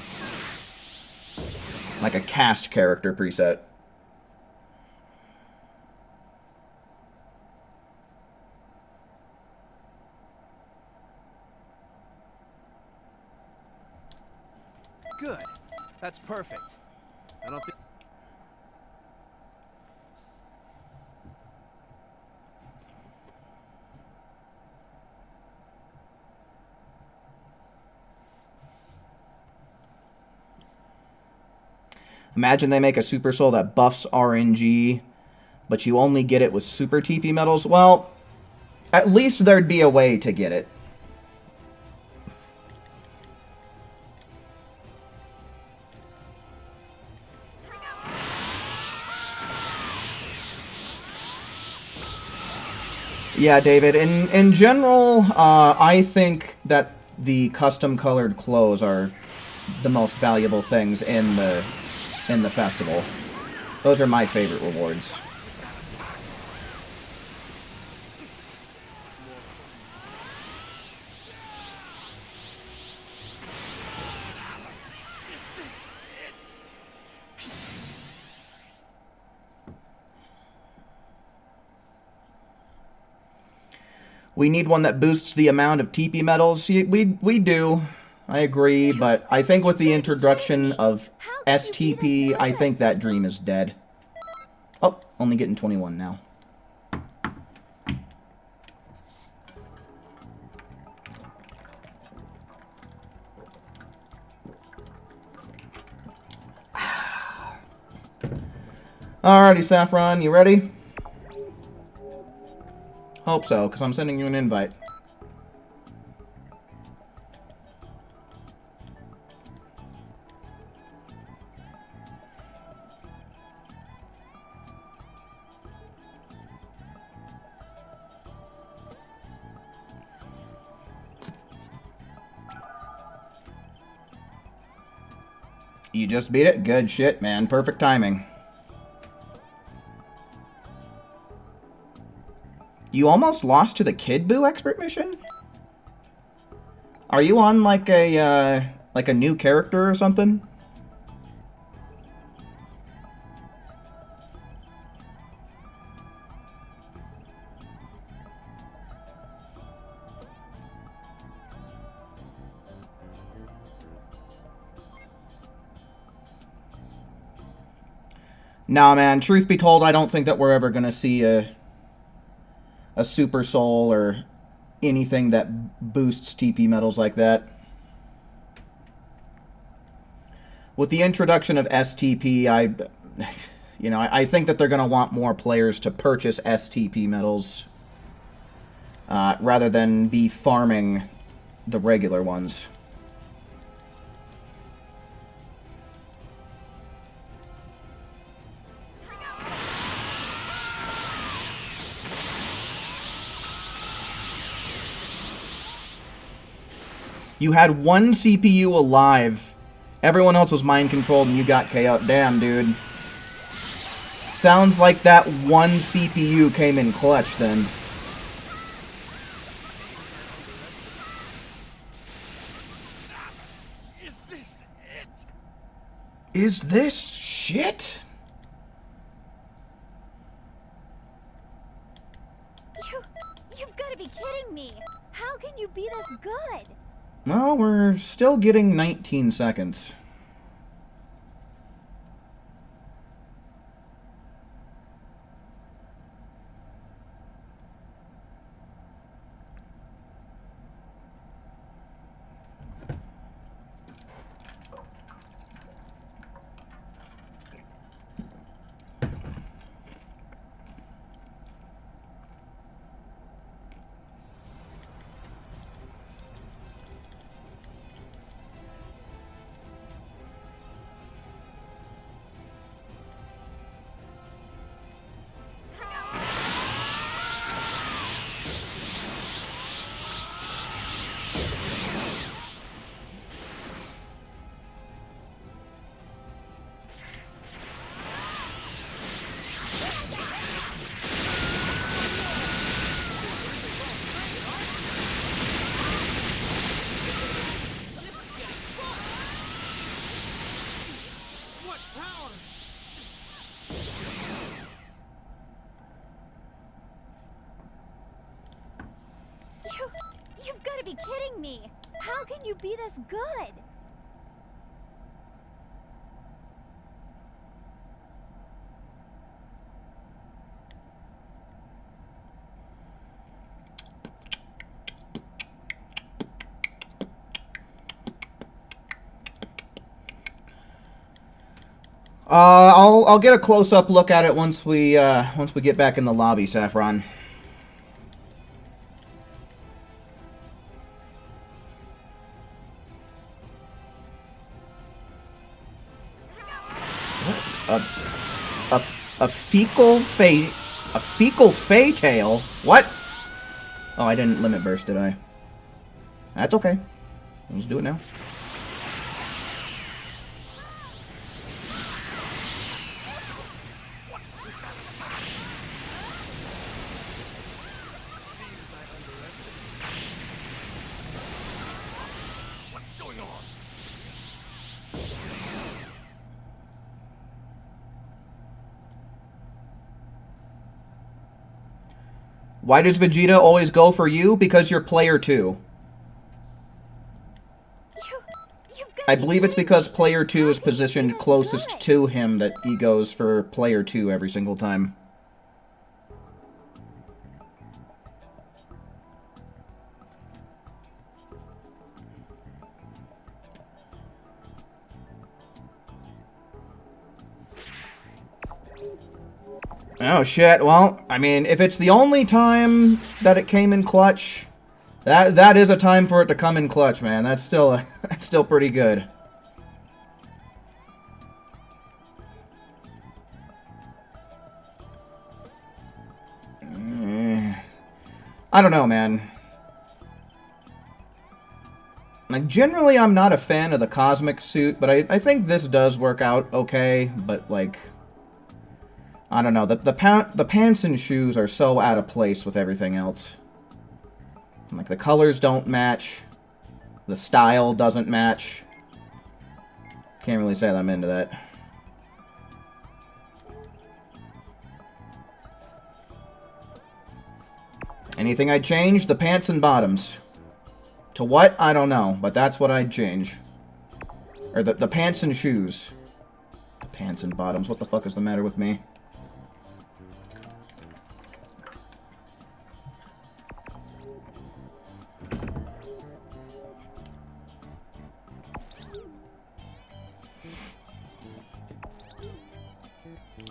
Like a cast character preset. Good. That's perfect. I don't think... Imagine they make a Super Soul that buffs RNG, but you only get it with Super TP medals. Well, at least there'd be a way to get it. Yeah, David, in general, I think that the custom-colored clothes are the most valuable things in the festival. Those are my favorite rewards. We need one that boosts the amount of TP medals. We do. I agree, but I think with the introduction of STP, I think that dream is dead. Oh, only getting 21 now. Alrighty, Saffron, you ready? Hope so, because I'm sending you an invite. You just beat it? Good shit, man. Perfect timing. You almost lost to the Kid Buu expert mission? Are you on like a new character or something? Nah, man, truth be told, I don't think that we're ever gonna see a Super Soul or anything that boosts TP medals like that. With the introduction of STP, I think that they're gonna want more players to purchase STP medals rather than be farming the regular ones. You had one CPU alive. Everyone else was mind-controlled and you got KO'd. Damn, dude. Sounds like that one CPU came in clutch, then. Is this it? Is this shit? You've got to be kidding me. How can you be this good? Well, we're still getting 19 seconds. You've got to be kidding me. How can you be this good? I'll get a close-up look at it once we get back in the lobby, Saffron. What? A fecal fey tail? What? Oh, I didn't limit burst, did I? That's okay. Let's do it now. Why does Vegeta always go for you? Because you're player 2. I believe it's because player 2 is positioned closest to him that he goes for player 2 every single time. Oh shit, well, I mean, if it's the only time that it came in clutch, that is a time for it to come in clutch, man. That's still that's still pretty good. I don't know, man. Like, generally I'm not a fan of the cosmic suit, but I think this does work out okay, but, like, I don't know, the pants and shoes are so out of place with everything else. Like, the colors don't match, the style doesn't match. Can't really say that I'm into that. Anything I'd change? The pants and bottoms. To what? I don't know, but that's what I'd change. Or the pants and shoes. The pants and bottoms. What the fuck is the matter with me?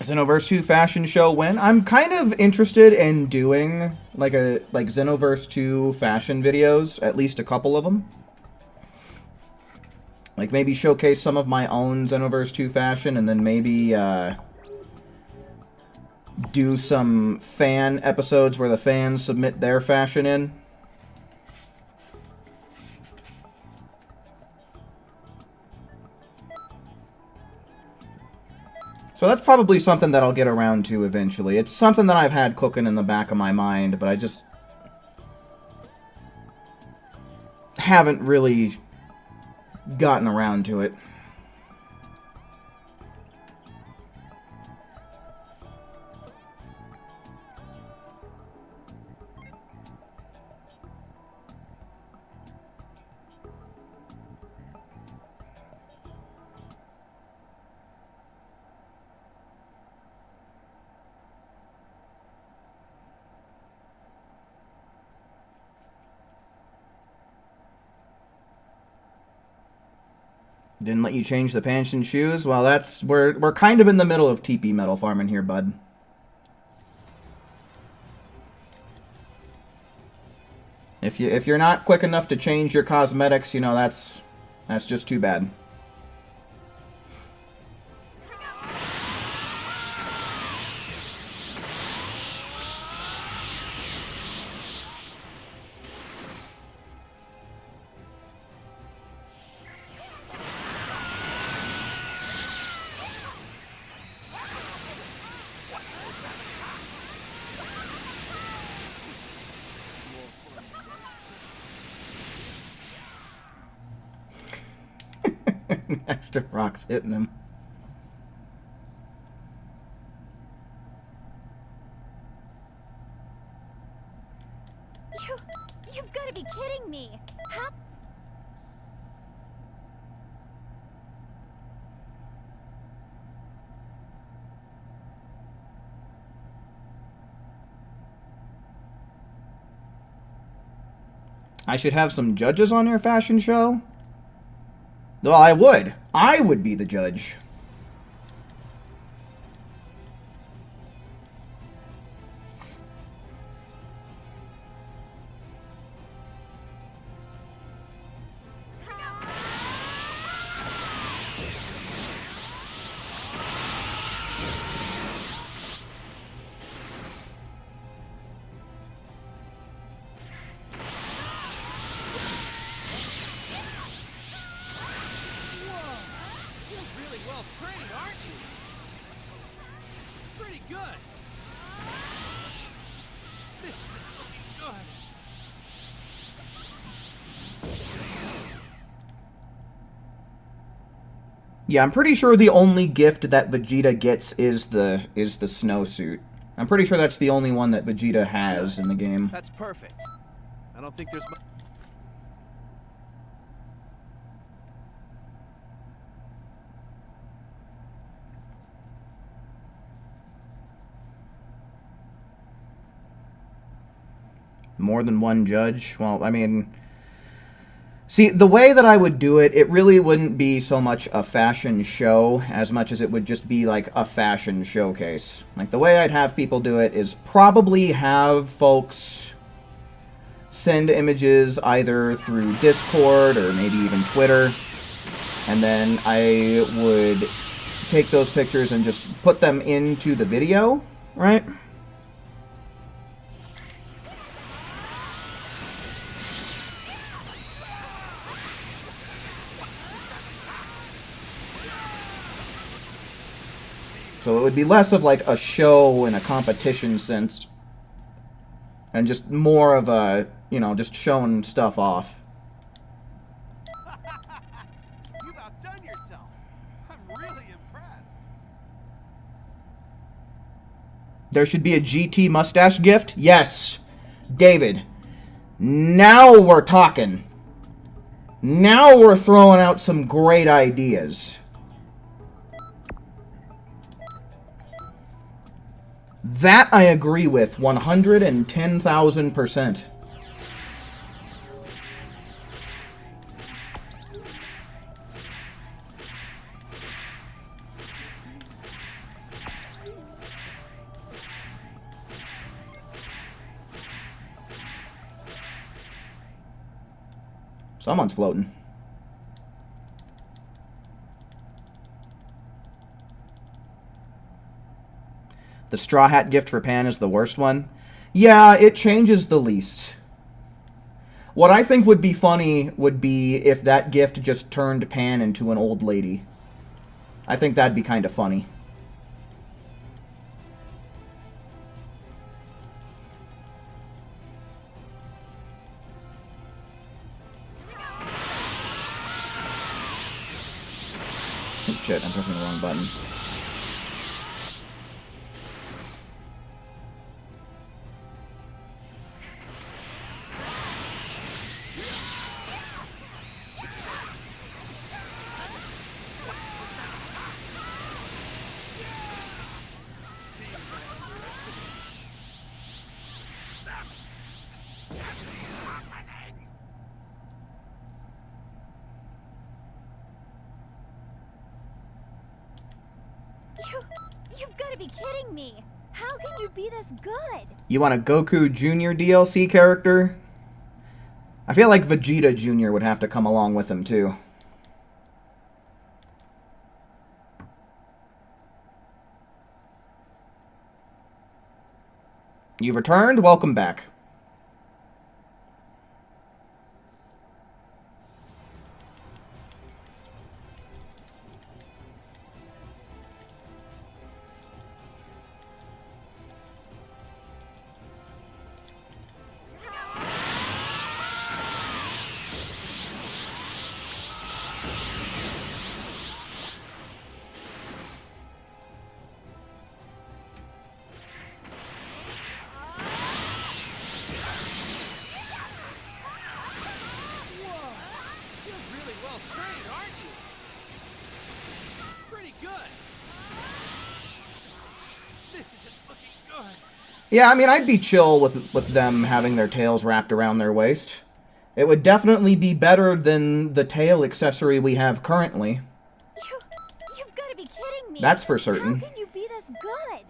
Xenoverse 2 fashion show when? I'm kind of interested in doing like Xenoverse 2 fashion videos, at least a couple of them. Like maybe showcase some of my own Xenoverse 2 fashion and then maybe do some fan episodes where the fans submit their fashion in. So that's probably something that I'll get around to eventually. It's something that I've had cooking in the back of my mind, but I just haven't really gotten around to it. Didn't let you change the pants and shoes? Well, that's... We're kind of in the middle of TP metal farming here, bud. If you're not quick enough to change your cosmetics, you know, that's just too bad. Extra rocks hitting him. You've got to be kidding me. How? I should have some judges on your fashion show? Well, I would. I would be the judge. Yeah, I'm pretty sure the only gift that Vegeta gets is the snowsuit. I'm pretty sure that's the only one that Vegeta has in the game. That's perfect. I don't think there's much. More than one judge? Well, I mean... See, the way that I would do it, it really wouldn't be so much a fashion show as much as it would just be like a fashion showcase. Like, the way I'd have people do it is probably have folks send images either through Discord or maybe even Twitter, and then I would take those pictures and just put them into the video, right? So it would be less of like a show and a competition sense, and just more of a, you know, just showing stuff off. You've outdone yourself. I'm really impressed. There should be a GT mustache gift? Yes. David. Now we're talking. Now we're throwing out some great ideas. That I agree with 110,000%. Someone's floating. The straw hat gift for Pan is the worst one. Yeah, it changes the least. What I think would be funny would be if that gift just turned Pan into an old lady. I think that'd be kind of funny. Oh, shit, I'm pressing the wrong button. You've got to be kidding me. How can you be this good? You want a Goku Jr. DLC character? I feel like Vegeta Jr. would have to come along with him, too. You've returned? Welcome back. Yeah, I mean, I'd be chill with them having their tails wrapped around their waist. It would definitely be better than the tail accessory we have currently. You've got to be kidding me. That's for certain. How can you be this good?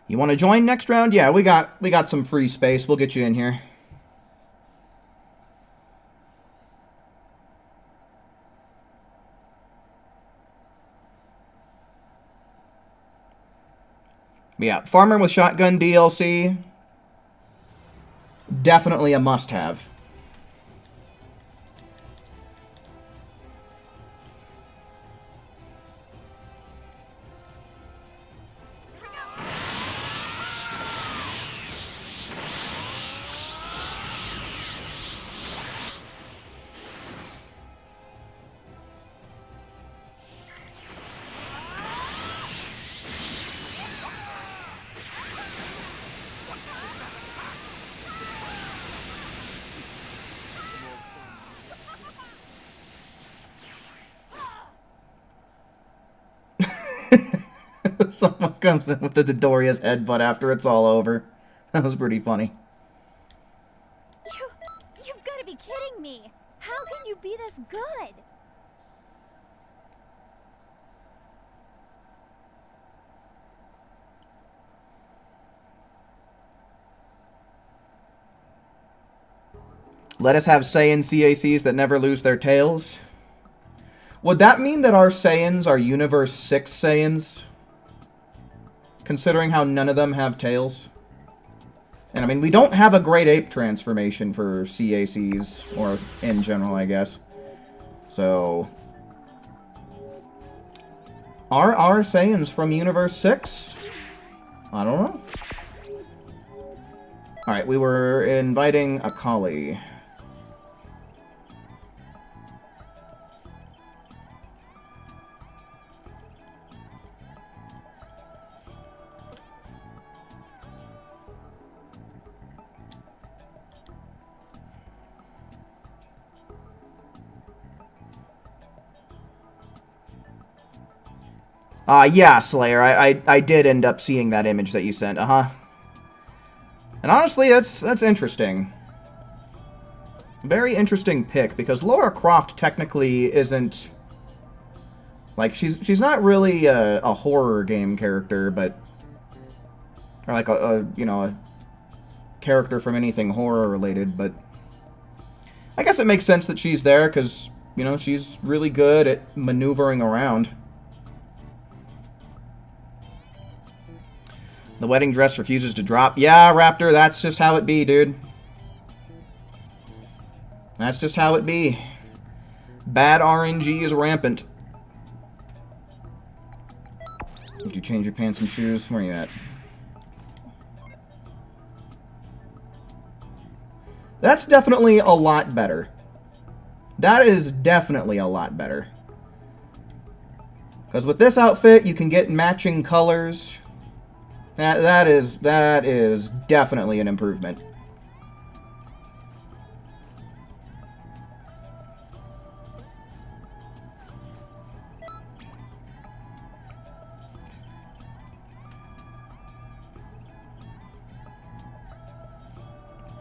You want to join next round? Yeah, we got some free space. We'll get you in here. Yeah, Farmer with Shotgun DLC. Definitely a must-have. Someone comes in with the Dodoria's headbutt after it's all over. That was pretty funny. You've got to be kidding me. How can you be this good? Let us have Saiyan CACs that never lose their tails. Would that mean that our Saiyans are Universe 6 Saiyans? Considering how none of them have tails. And I mean, we don't have a great ape transformation for CACs, or in general, I guess. So... Are Saiyans from Universe 6? I don't know. Alright, we were inviting Akali. Yeah, Slayer, I did end up seeing that image that you sent, uh-huh. And honestly, that's interesting. Very interesting pick, because Lara Croft technically isn't... Like, she's not really a horror game character, but... Or like you know, a character from anything horror-related, but... I guess it makes sense that she's there, because, you know, she's really good at maneuvering around. The wedding dress refuses to drop. Yeah, Raptor, that's just how it be, dude. That's just how it be. Bad RNG is rampant. Did you change your pants and shoes? Where are you at? That's definitely a lot better. That is definitely a lot better. Because with this outfit, you can get matching colors. That is definitely an improvement.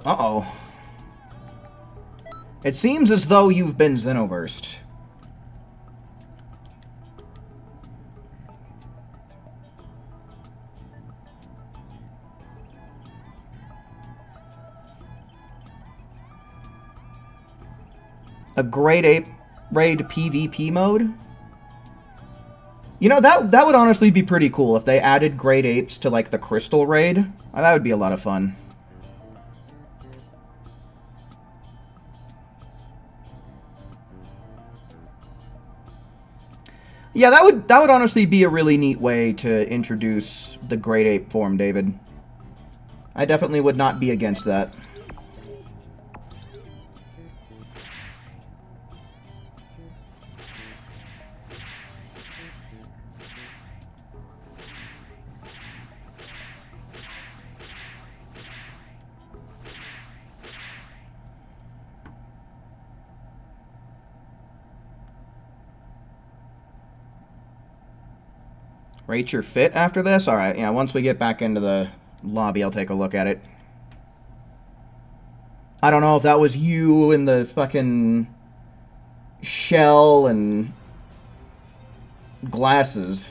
Uh-oh. It seems as though you've been Xenoversed. A Great Ape Raid PvP mode? You know, that would honestly be pretty cool if they added Great Apes to, like, the Crystal Raid. That would be a lot of fun. Yeah, that would honestly be a really neat way to introduce the Great Ape form, David. I definitely would not be against that. Rate your fit after this? Alright, yeah, once we get back into the lobby, I'll take a look at it. I don't know if that was you in the fucking shell and glasses.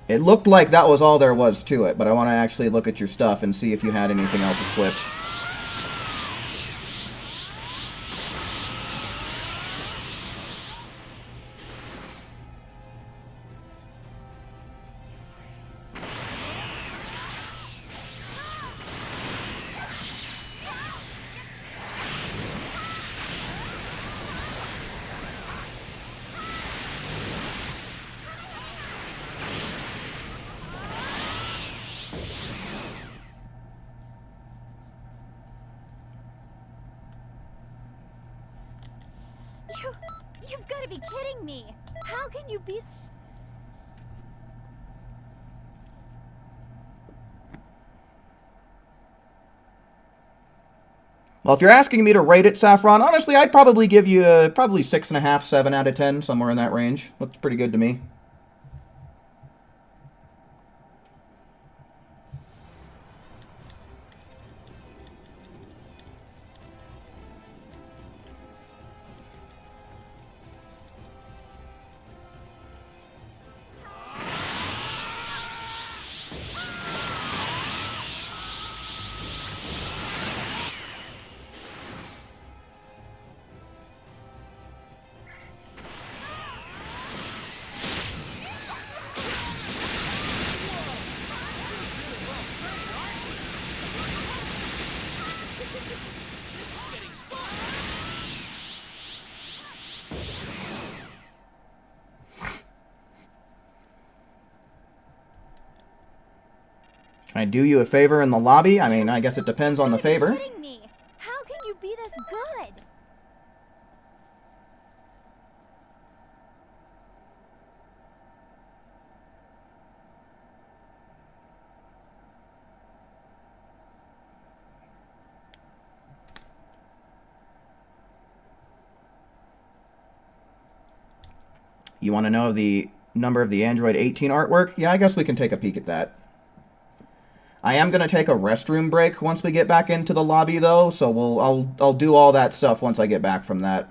It looked like that was all there was to it, but I want to actually look at your stuff and see if you had anything else equipped. You've got to be kidding me! How can you be... Well, if you're asking me to rate it, Saffron, honestly, I'd probably give you probably 6.5, 7 out of 10, somewhere in that range. Looks pretty good to me. Can I do you a favor in the lobby? I mean, I guess it depends on the favor. You're kidding me. How can you be this good? You want to know the number of the Android 18 artwork? Yeah, I guess we can take a peek at that. I am going to take a restroom break once we get back into the lobby, though, so I'll do all that stuff once I get back from that.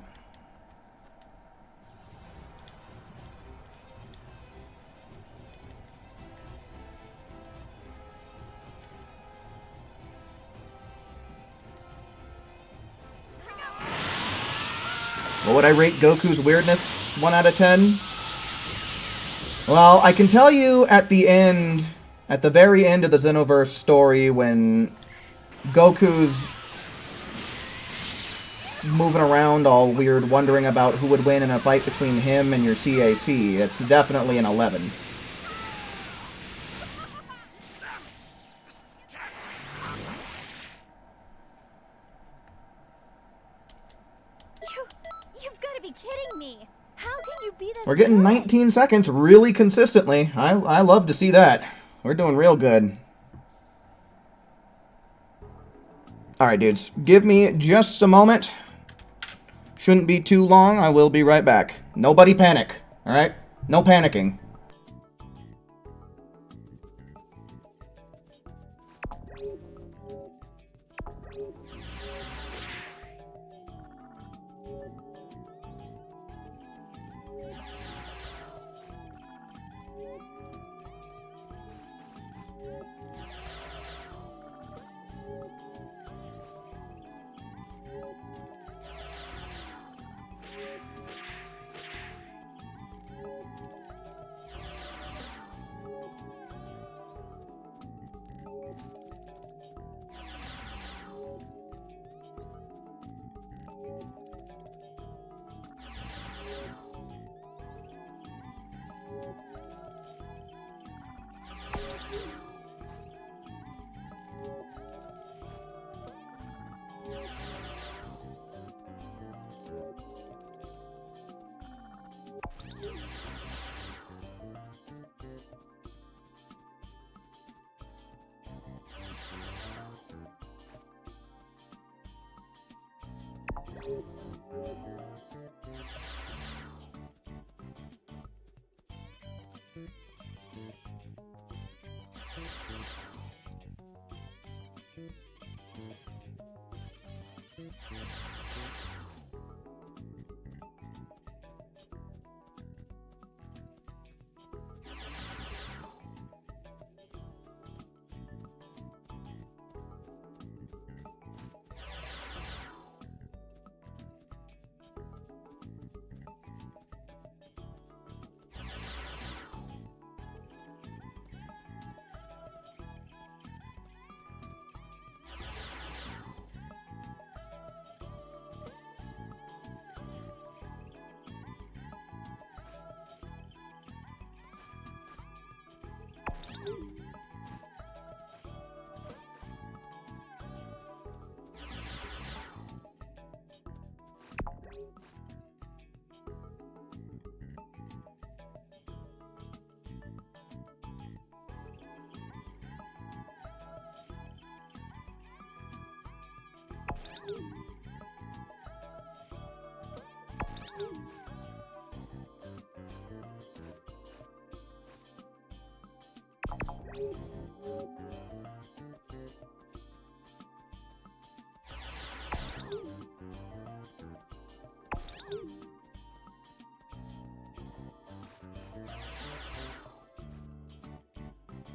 What would I rate Goku's weirdness? 1 out of 10? Well, I can tell you at the end, at the very end of the Xenoverse story, when Goku's moving around all weird, wondering about who would win in a fight between him and your CAC, it's definitely an 11. You've got to be kidding me. How can you be this We're getting good? 19 seconds really consistently. I love to see that. We're doing real good. Alright, dudes. Give me just a moment. Shouldn't be too long. I will be right back. Nobody panic. Alright? No panicking.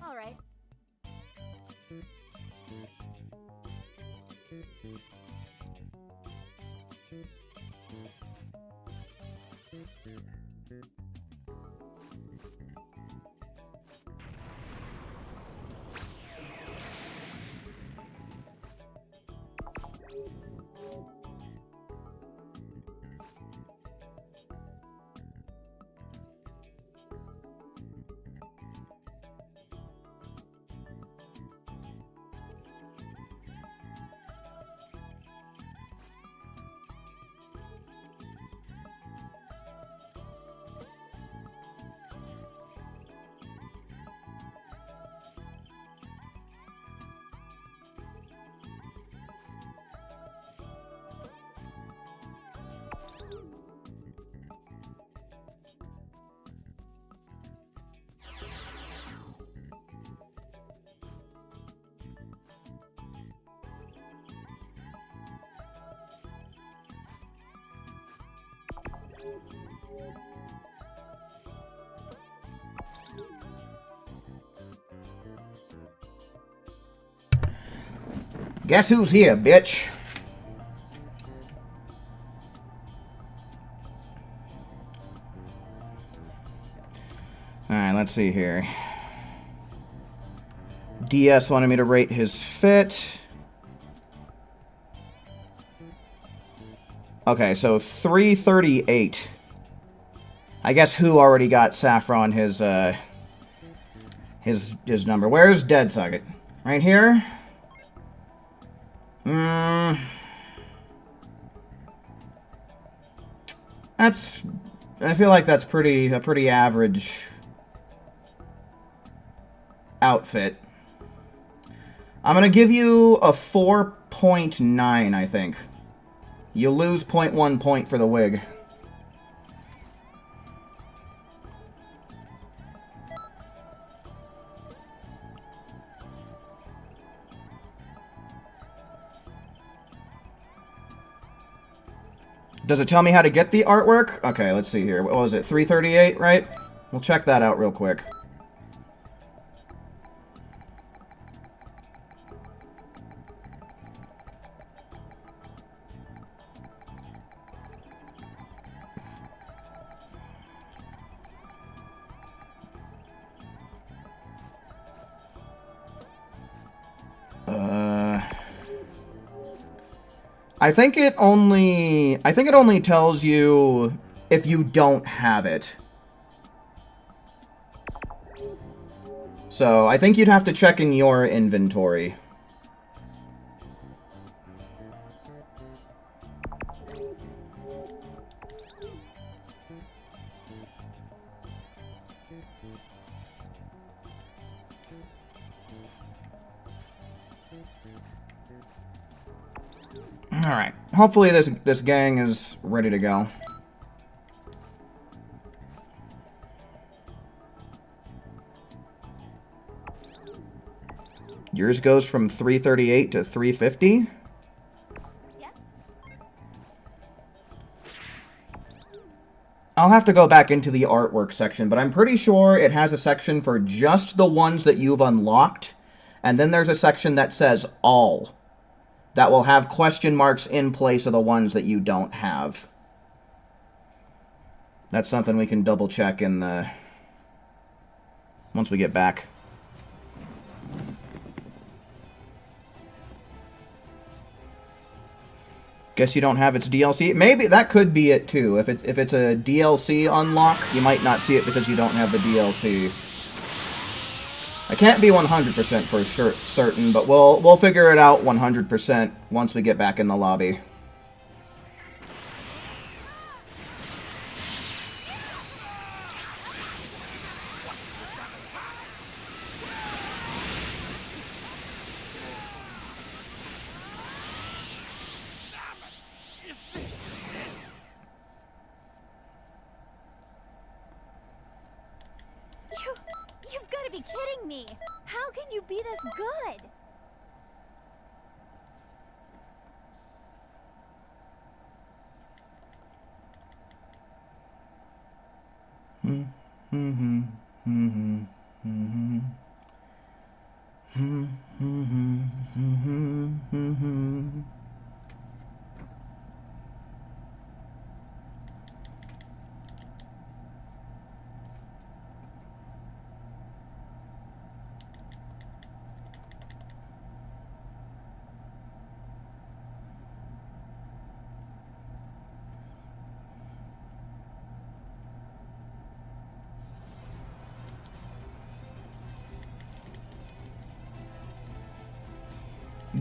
All right. Guess who's here, bitch? Alright, let's see here. DS wanted me to rate his fit. Okay, so 338. I guess who already got Saffron his number. Where's Dead Socket? Right here? That's... I feel like that's a pretty average outfit. I'm gonna give you a 4.9, I think. You lose 0.1 point for the wig. Does it tell me how to get the artwork? Okay, let's see here. What was it? 338, right? We'll check that out real quick. I think it only tells you if you don't have it. So, I think you'd have to check in your inventory. Alright. Hopefully this gang is ready to go. Yours goes from 338 to 350? Yes? I'll have to go back into the artwork section, but I'm pretty sure it has a section for just the ones that you've unlocked, and then there's a section that says all. That will have question marks in place of the ones that you don't have. That's something we can double check in the... once we get back. Guess you don't have its DLC? Maybe that could be it too. If it's a DLC unlock, you might not see it because you don't have the DLC. I can't be 100% for certain, but we'll figure it out 100% once we get back in the lobby. You've got to be kidding me! How can you be this good?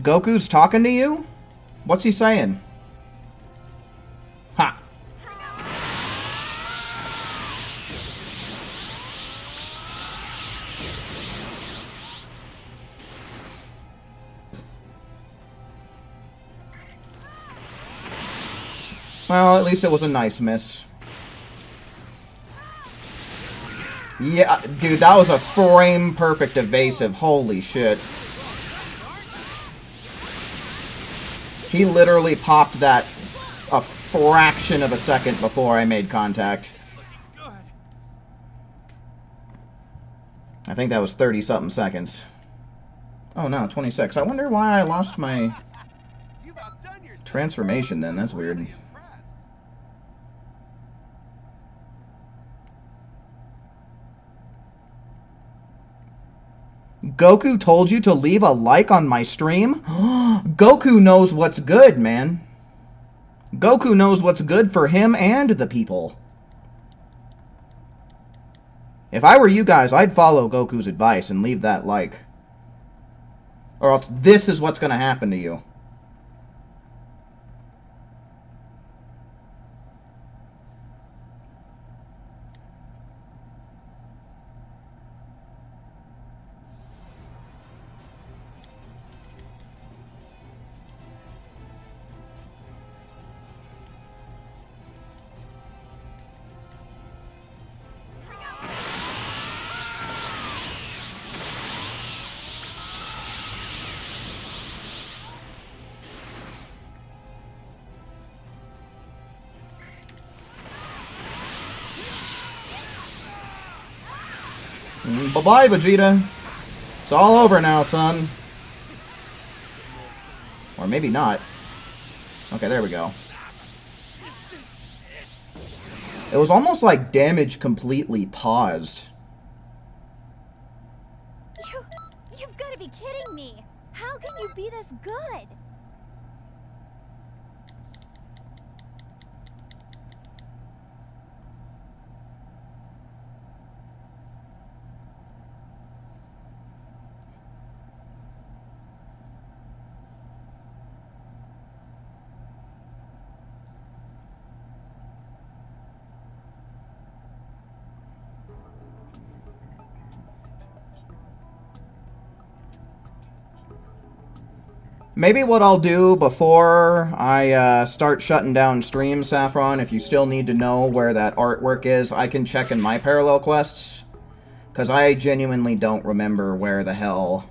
Goku's talking to you? What's he saying? Ha! Well, at least it was a nice miss. Yeah, dude, that was a frame-perfect evasive. Holy shit. He literally popped that a fraction of a second before I made contact. I think that was 30-something seconds. Oh no, 26. I wonder why I lost my transformation then. That's weird. Goku told you to leave a like on my stream? Goku knows what's good, man. Goku knows what's good for him and the people. If I were you guys, I'd follow Goku's advice and leave that like. Or else this is what's going to happen to you. Bye-bye, Vegeta. It's all over now, son. Or maybe not. Okay, there we go. It was almost like damage completely paused. You've got to be kidding me. How can you be this good? Maybe what I'll do before I start shutting down stream, Saffron, if you still need to know where that artwork is, I can check in my parallel quests. Because I genuinely don't remember where the hell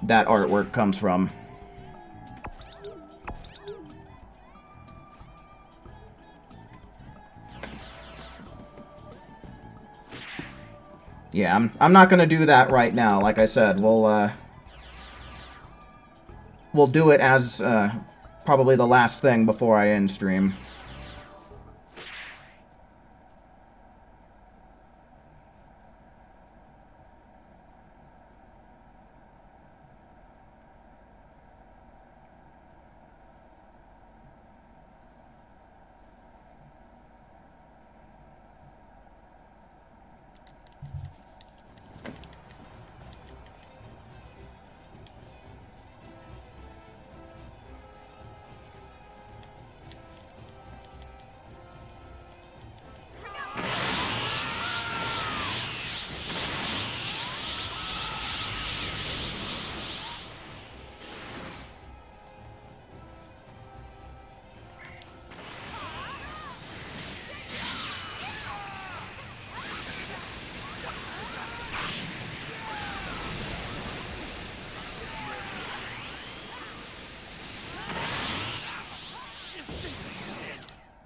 that artwork comes from. Yeah, I'm not going to do that right now. Like I said, we'll do it as probably the last thing before I end stream.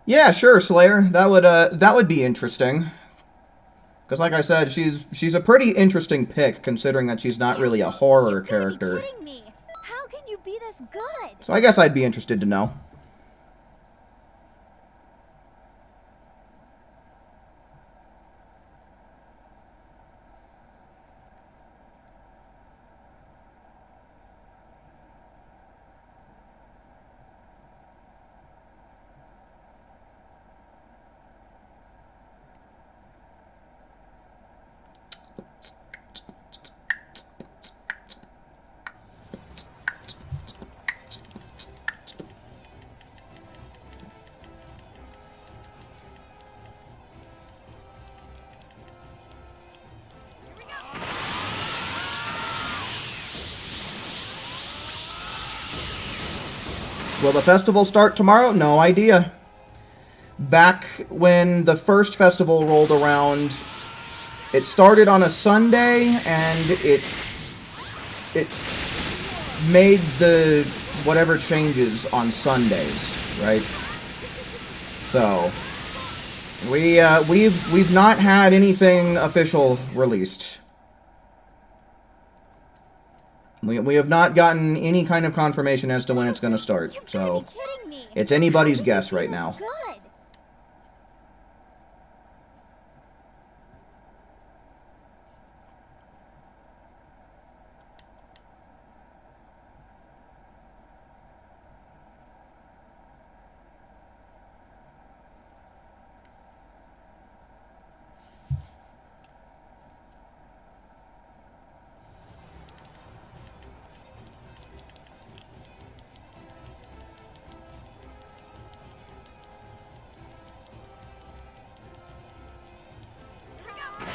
Yeah, sure, Slayer. That would be interesting. Because like I said, she's a pretty interesting pick, considering that she's not really a horror character. You've got to be kidding me. How can you be this good? So I guess I'd be interested to know. Will the festival start tomorrow? No idea. Back when the first festival rolled around, it started on a Sunday, and it made the whatever changes on Sundays. right? So we've not had anything official released. We have not gotten any kind of confirmation as to when it's going to start. So it's anybody's guess right now.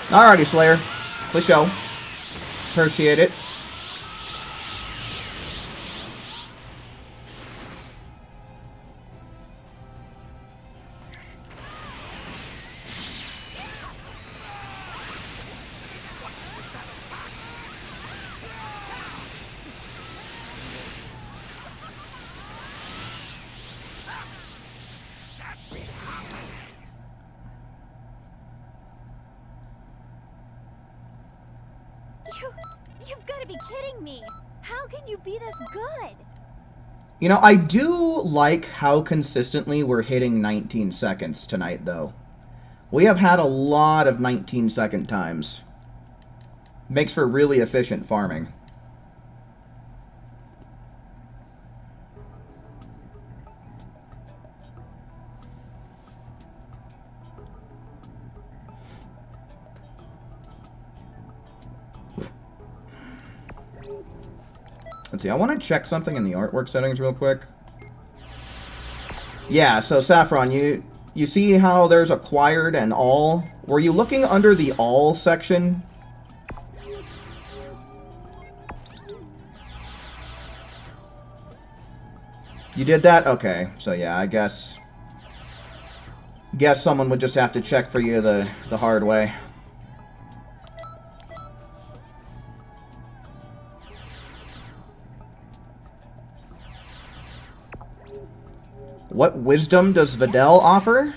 Alrighty, Slayer. For show. Appreciate it. You've got to be kidding me. How can you be this good? You know, I do like how consistently we're hitting 19 seconds tonight, though. We have had a lot of 19-second times. Makes for really efficient farming. Let's see, I want to check something in the artwork settings real quick. Yeah, so Saffron, you see how there's acquired and all? Were you looking under the all section? You did that? Okay, so yeah, I guess someone would just have to check for you the hard way. What wisdom does Videl offer?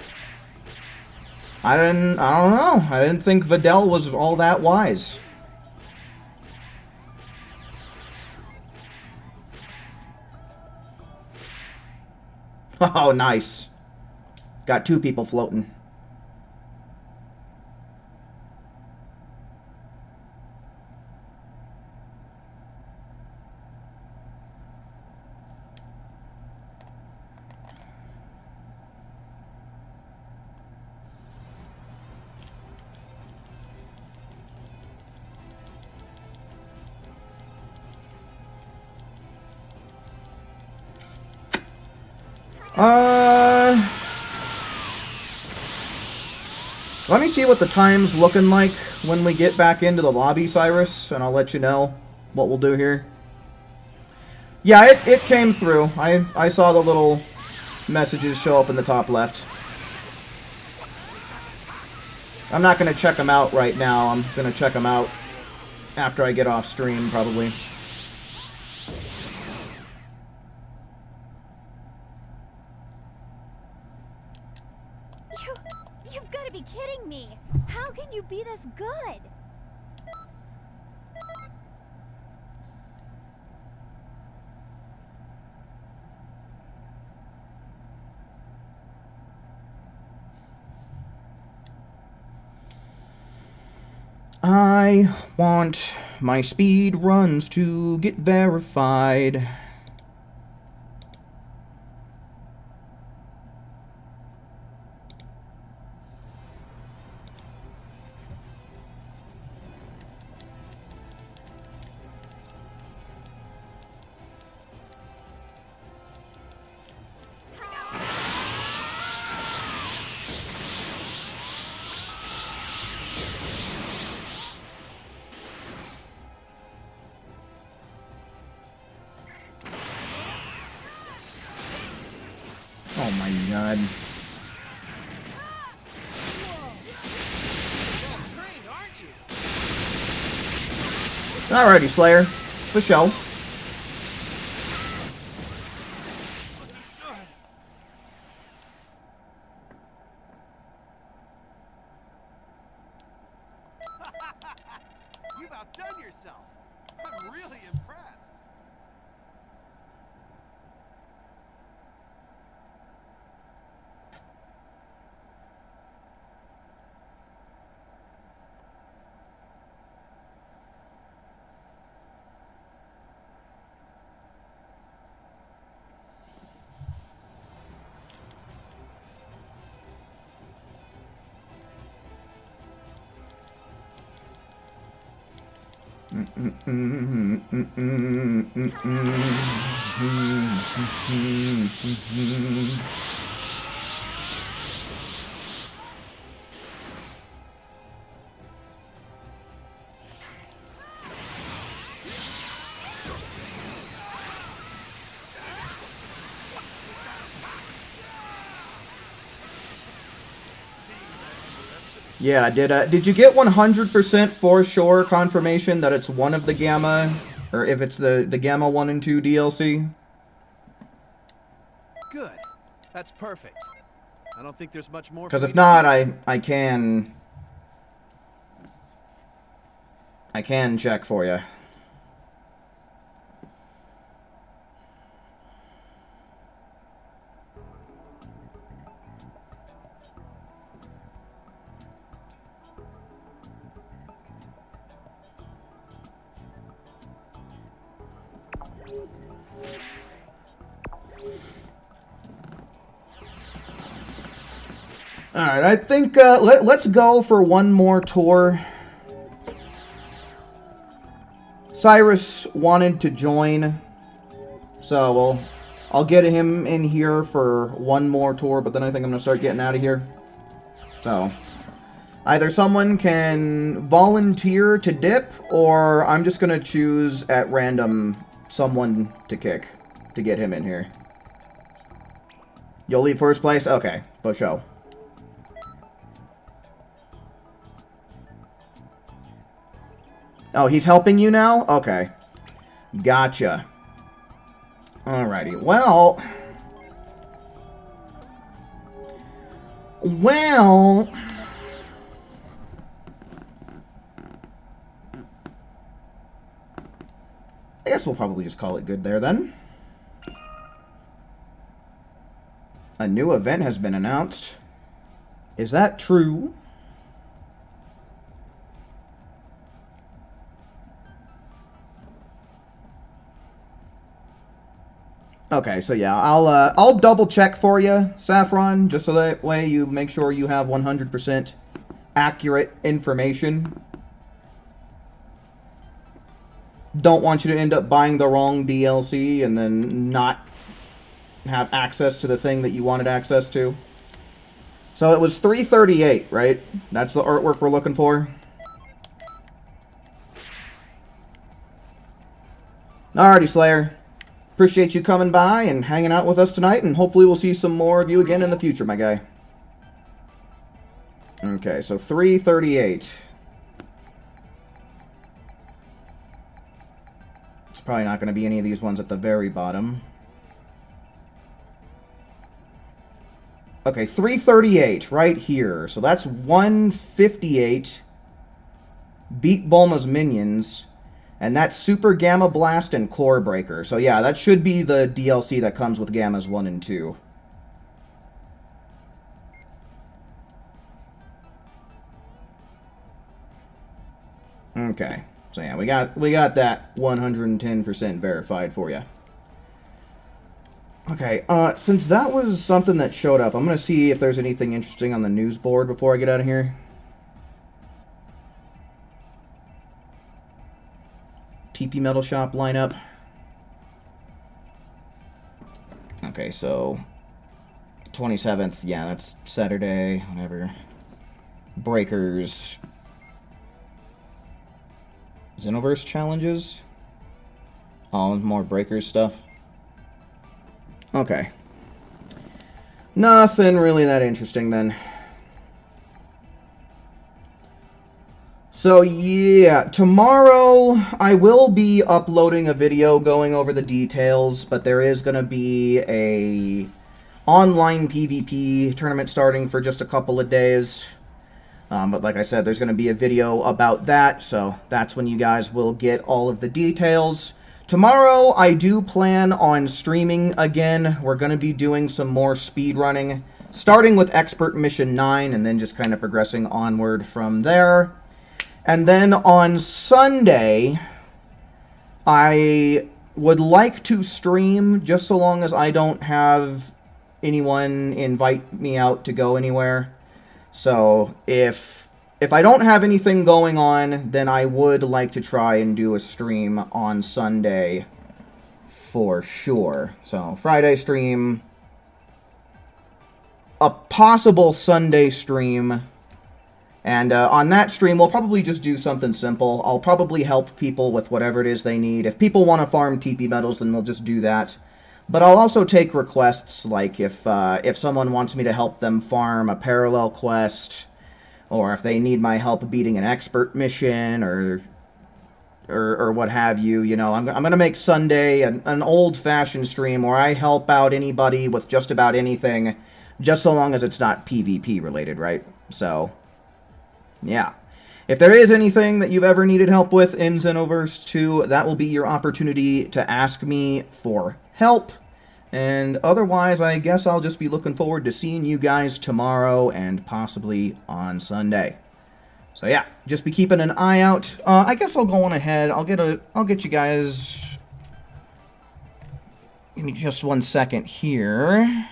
I don't know. I didn't think Videl was all that wise. Oh, nice. Got 2 people floating. Let me see what the time's looking like when we get back into the lobby, Cyrus, and I'll let you know what we'll do here. Yeah, it came through. I saw the little messages show up in the top left. I'm not going to check them out right now. I'm going to check them out after I get off stream, probably. You've got to be kidding me. How can you be this good? I want my speed runs to get verified. Oh my god. Alrighty, Slayer. For show. You've outdone yourself. I'm really impressed. Yeah, did you get 100% for sure confirmation that it's one of the Gamma, or if it's the Gamma 1 and 2 DLC? Good. That's perfect. I don't think there's much more. Because for if me to not, teach. I can check for you. Alright, I think let's go for one more tour. Cyrus wanted to join, so I'll get him in here for one more tour, but then I think I'm going to start getting out of here. So, either someone can volunteer to dip, or I'm just going to choose at random someone to kick to get him in here. You'll leave first place? Okay, for sure. Oh, he's helping you now? Okay. Gotcha. Alrighty. Well... I guess we'll probably just call it good there, then. A new event has been announced. Is that true? Okay, so yeah, I'll double check for you, Saffron, just so that way you make sure you have 100% accurate information. Don't want you to end up buying the wrong DLC and then not have access to the thing that you wanted access to. So it was 338, right? That's the artwork we're looking for. Alrighty, Slayer. Appreciate you coming by and hanging out with us tonight, and hopefully we'll see some more of you again in the future, my guy. Okay, so 338. It's probably not going to be any of these ones at the very bottom. Okay, 338 right here. So that's 158. Beat Bulma's minions. And that's Super Gamma Blast and Core Breaker. So yeah, that should be the DLC that comes with Gammas 1 and 2. Okay. So yeah, we got that 110% verified for you. Okay, since that was something that showed up, I'm going to see if there's anything interesting on the news board before I get out of here. TP Metal Shop lineup. Okay, so 27th, yeah, that's Saturday, whatever. Breakers. Xenoverse challenges. Oh, more Breakers stuff. Okay. Nothing really that interesting then. So yeah, tomorrow I will be uploading a video going over the details, but there is going to be a online PvP tournament starting for just a couple of days. But like I said, there's going to be a video about that, so that's when you guys will get all of the details. Tomorrow, I do plan on streaming again. We're going to be doing some more speedrunning, starting with Expert Mission 9, and then just kind of progressing onward from there. And then on Sunday, I would like to stream, just so long as I don't have anyone invite me out to go anywhere. So if I don't have anything going on, then I would like to try and do a stream on Sunday for sure. So Friday stream, a possible Sunday stream, and on that stream we'll probably just do something simple. I'll probably help people with whatever it is they need. If people want to farm TP medals, then we'll just do that. But I'll also take requests, like if someone wants me to help them farm a parallel quest, or if they need my help beating an expert mission, or what have you. You know, I'm gonna make Sunday an old-fashioned stream where I help out anybody with just about anything, just so long as it's not PvP related, right? So, yeah. If there is anything that you've ever needed help with in Xenoverse 2, that will be your opportunity to ask me for help. And otherwise, I guess I'll just be looking forward to seeing you guys tomorrow and possibly on Sunday. So yeah, just be keeping an eye out. I guess I'll go on ahead. I'll get you guys. Give me just 1 second here.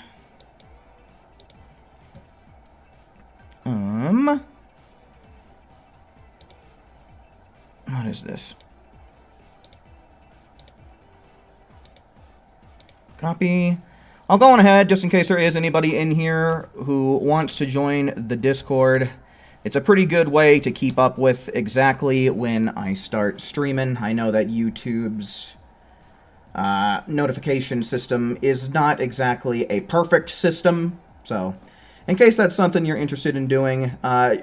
What is this? Copy. I'll go on ahead just in case there is anybody in here who wants to join the Discord. It's a pretty good way to keep up with exactly when I start streaming. I know that YouTube's notification system is not exactly a perfect system, so in case that's something you're interested in doing,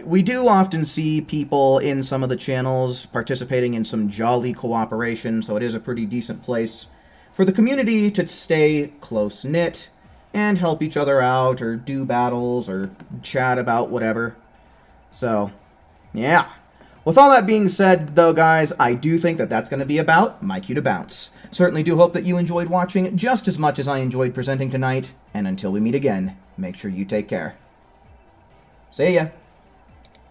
we do often see people in some of the channels participating in some jolly cooperation, so it is a pretty decent place for the community to stay close-knit and help each other out, or do battles, or chat about whatever. So, yeah. With all that being said, though, guys, I do think that that's going to be about my cue to bounce. Certainly do hope that you enjoyed watching just as much as I enjoyed presenting tonight, and until we meet again, make sure you take care. See ya!